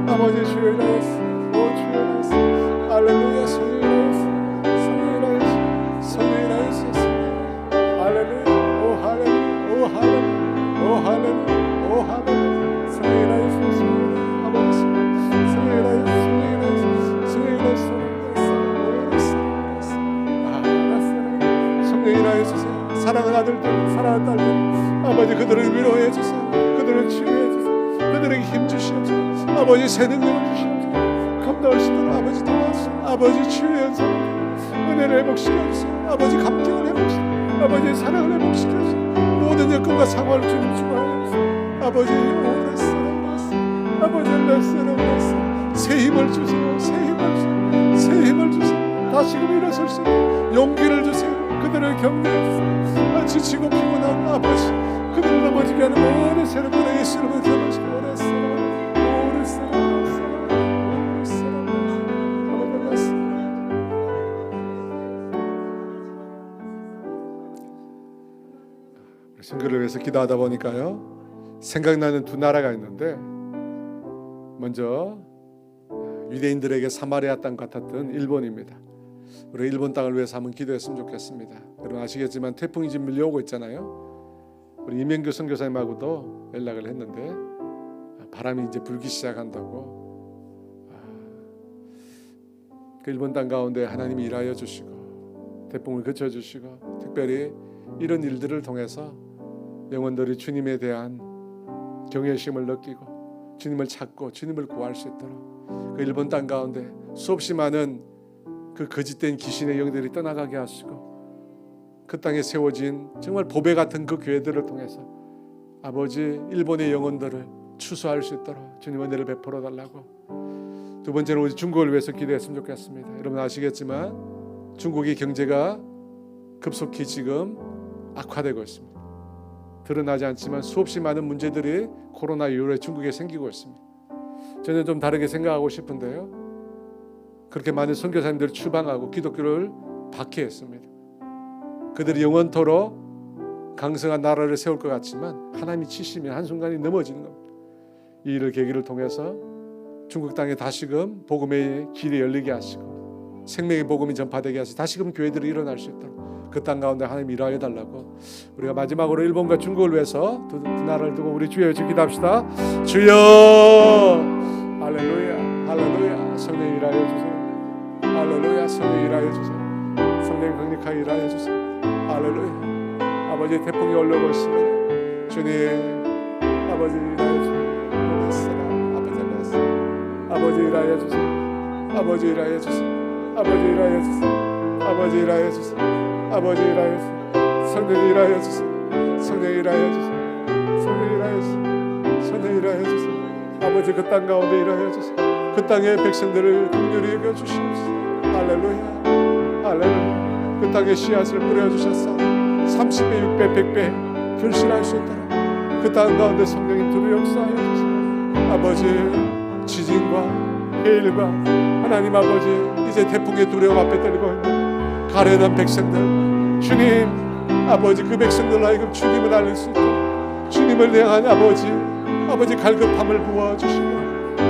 아버지 주여 일하여 주소서. 주여 일하여 주소서. 할렐루야. 성령 일하여 주소서. 성령 일하여 주소서. 성령 일하여 주소서. 할렐루야. 할렐루야. 할렐루야. 할렐루야. 할렐루야. 성령 일하여 주소서. 아버지 성령 일하여 주소서. 성령 일하여 주소서. 성령 일하여 주소서. 성령 일하여 주세요. 사랑하는 아들들, 사랑하는 딸들, 아버지 그들을 위로해 주세요. 그들을 치유해 주세요. 그들에게 힘 주시옵소서. 아버지 새 능력을 주시옵소서. 감당할 수 있도록 아버지 도와주시옵소서. 아버지 치유의 연속 은혜를 회복시켜주세요. 아버지 감격을 회복시켜주세요. 아버지 사랑을 회복시켜주세요. 모든 여건과 상황을 주님 주관하여 주세요. 아버지 오래스러웠어. 아버지 오래스러웠어. 새 힘을 주세요. 새 힘을 주세요. 새 힘을 주세요. 다시금 일어설 수 있는 용기를 주세요. 그들을 격려해 주세요. 지치고 피곤한 아버지 그들을 넘어지게 하는 모든 세력들의 예수 이름으로 전하시고 오래스러워. 선교를 위해서 기도하다 보니까요 생각나는 두 나라가 있는데 먼저 유대인들에게 사마리아 땅 같았던 일본입니다. 우리 일본 땅을 위해서 한번 기도했으면 좋겠습니다. 여러분 아시겠지만 태풍이 지금 밀려오고 있잖아요. 우리 이명규 선교사님하고도 연락을 했는데 바람이 이제 불기 시작한다고. 그 일본 땅 가운데 하나님이 일하여 주시고 태풍을 그쳐주시고 특별히 이런 일들을 통해서 영혼들이 주님에 대한 경외심을 느끼고 주님을 찾고 주님을 구할 수 있도록 그 일본 땅 가운데 수없이 많은 그 거짓된 귀신의 영들이 떠나가게 하시고 그 땅에 세워진 정말 보배 같은 그 교회들을 통해서 아버지 일본의 영혼들을 추수할 수 있도록 주님 은혜를 베풀어 달라고. 두 번째는 우리 중국을 위해서 기도했으면 좋겠습니다. 여러분 아시겠지만 중국의 경제가 급속히 지금 악화되고 있습니다. 드러나지 않지만 수없이 많은 문제들이 코로나 이후에 중국에 생기고 있습니다. 저는 좀 다르게 생각하고 싶은데요. 그렇게 많은 선교사님들을 추방하고 기독교를 박해했습니다. 그들이 영원토록 강성한 나라를 세울 것 같지만 하나님이 치시면 한순간에 넘어지는 겁니다. 이 일을 계기를 통해서 중국 땅에 다시금 복음의 길이 열리게 하시고 생명의 복음이 전파되게 하시고 다시금 교회들이 일어날 수 있도록 그 땅 가운데 하나님 일하여 달라고. 우리가 마지막으로 일본과 중국을 위해서 두 나라를 두고 우리 주여 기도합시다. 주여 할렐루야 할렐루야. 성령 일하여 주세요. 할렐루야. 성령 일하여 주세요. 성령 강력하게 일하여 주세요. 할렐루야. 아버지 태풍이 올라오고 있습니다. 주님 아버지 일하여 주세요. 아버지 일하여 주세요. 아버지 일하여 주세요. 아버지 일하여 주세요. 아버지 일하여 주세요. 아버지 일하여 주세요. 성령 일하여 주세요. 성령 일하여 주세요. 성령 일하여 주세요. 성령 일하여 주세요. 아버지 그 땅 가운데 일하여 주세요. 그 땅의 백성들을 긍휼히 여겨 주시옵소서. 할렐루야 할렐루야. 그 땅에 씨앗을 뿌려주셔서 30배 6배 100배 결실할 수 있도록 그 땅 가운데 성령님 두루 역사하여 주세요. 아버지 지진과 해일과 하나님 아버지 이제 태풍의 두려움 앞에 떨고 있는 가련한 백성들 주님 아버지 그 백성들 하여금 주님을 알릴 수 있도록 주님을 향한 아버지 갈급함을 부어주시고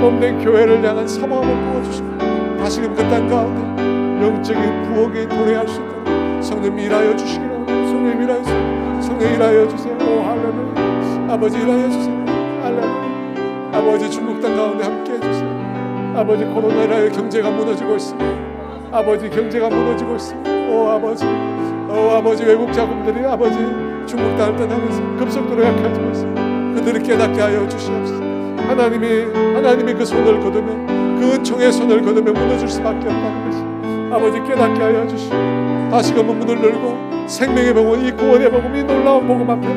몸된 교회를 향한 사모함을 부어주시고 다시금 그 땅 가운데 영적인 부엌에 도래할 수 있도록 성령 일하여 주시기를 성령 일하여 주세요. 성령 일하여 주세요. 오 할렐루야. 아버지 일하여 주세요. 할렐루야. 아버지 중국 땅 가운데 함께 해주세요. 아버지 코로나로 경제가 무너지고 있습니다. 아버지 경제가 무너지고 있습니다. 오 아버지 외국 자금들이 아버지 중국 땅을 떠나면서 급속도로 약해지고 있습니다. 그들을 깨닫게 하여 주시옵소서. 하나님이 그 손을 거두면 그 은총의 손을 거두면 무너질 수밖에 없다는 것이 아버지 깨닫게 하여 주시고 다시금 문을 열고 생명의 복음 이 구원의 복음 이 놀라운 복음 앞에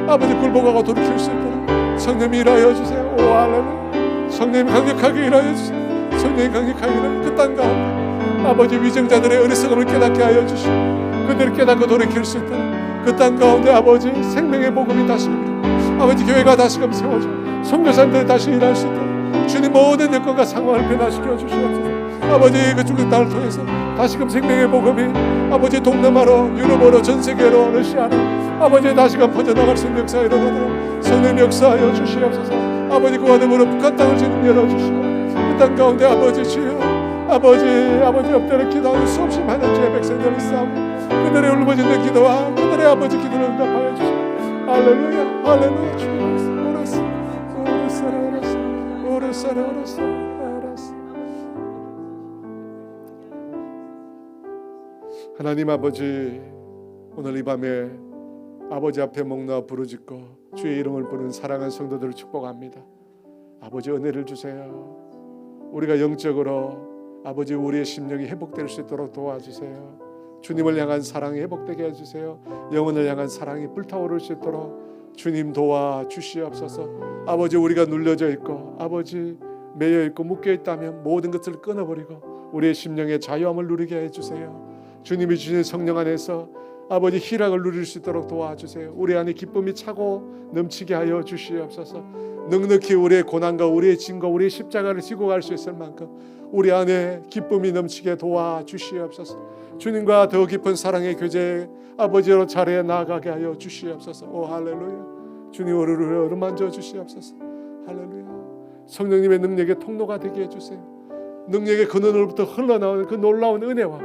아버지 굴복하고 돌이킬 수 있도록 성령님 일하여 주세요. 오 할렐루야. 성령님 강력하게 일하여 주세요. 성령님 강력하게 일하여 그 땅 가운데 아버지 위정자들의 어리석음을 깨닫게 하여 주시고 그들을 깨닫고 돌이킬 수 있도록 그 땅 가운데 아버지 생명의 복음이 다시금 아버지 교회가 다시금 세워져 선교사님들이 다시 일할 수 있도록 주님 모든 여건과 상황을 변화시켜 주시옵소서. 아버지 그 중국 땅을 통해서 다시금 생명의 복음이 아버지 동남아로 유럽으로 전 세계로 러시아로 아버지 다시금 퍼져나갈 수 있는 역사 일어나도록 성령 역사하여 주시옵소서. 아버지 그와 더불어 북한 땅을 주님 열어주시고 그 땅 가운데 아버지 주여 아버지 엎드려 기도하는 수없이 많은 주의 백성들을 싸우고 그들의 울부짖는 기도와 그들의 아버지 기도를 응답하여 주시고 할렐루야 할렐루야 주님 오르사 하나님 아버지 오늘 이 밤에 아버지 앞에 목놓아 부르짖고 주의 이름을 부르는 사랑하는 성도들을 축복합니다. 아버지 은혜를 주세요. 우리가 영적으로 아버지 우리의 심령이 회복될 수 있도록 도와주세요. 주님을 향한 사랑이 회복되게 해주세요. 영혼을 향한 사랑이 불타오를 수 있도록 주님 도와주시옵소서. 아버지 우리가 눌려져 있고 아버지 매여 있고 묶여 있다면 모든 것을 끊어버리고 우리의 심령의 자유함을 누리게 해주세요. 주님이 주신 성령 안에서 아버지 희락을 누릴 수 있도록 도와주세요. 우리 안에 기쁨이 차고 넘치게 하여 주시옵소서. 넉넉히 우리의 고난과 우리의 짐과 우리의 십자가를 지고 갈 수 있을 만큼 우리 안에 기쁨이 넘치게 도와주시옵소서. 주님과 더 깊은 사랑의 교제 아버지로 자리에 나아가게 하여 주시옵소서. 오 할렐루야. 주님 우리를 어루만져 주시옵소서. 할렐루야. 성령님의 능력의 통로가 되게 해주세요. 능력의 근원으로부터 흘러나오는 그 놀라운 은혜와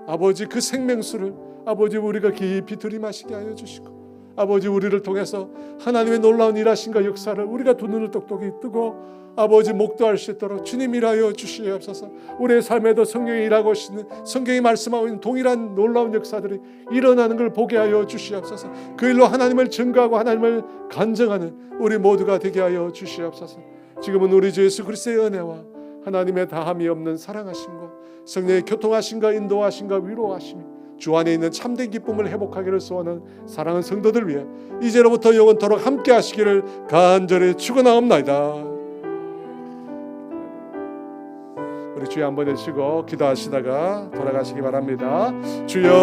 아버지 그 생명수를 아버지 우리가 깊이 들이마시게 하여 주시고 아버지 우리를 통해서 하나님의 놀라운 일하신과 역사를 우리가 두 눈을 똑똑히 뜨고 아버지 목도할 수 있도록 주님 일하여 주시옵소서. 우리의 삶에도 성경이 일하고 있는 성경이 말씀하고 있는 동일한 놀라운 역사들이 일어나는 걸 보게 하여 주시옵소서. 그 일로 하나님을 증거하고 하나님을 간증하는 우리 모두가 되게 하여 주시옵소서. 지금은 우리 주 예수 그리스도의 은혜와 하나님의 다함이 없는 사랑하심과 성령의 교통하심과 인도하심과 위로하심이 주 안에 있는 참된 기쁨을 회복하기를 소원하는 사랑하는 성도들 위해 이제로부터 영원토록 함께 하시기를 간절히 축원하옵나이다. 우리 주여 한번 해주시고 기도하시다가 돌아가시기 바랍니다. 주여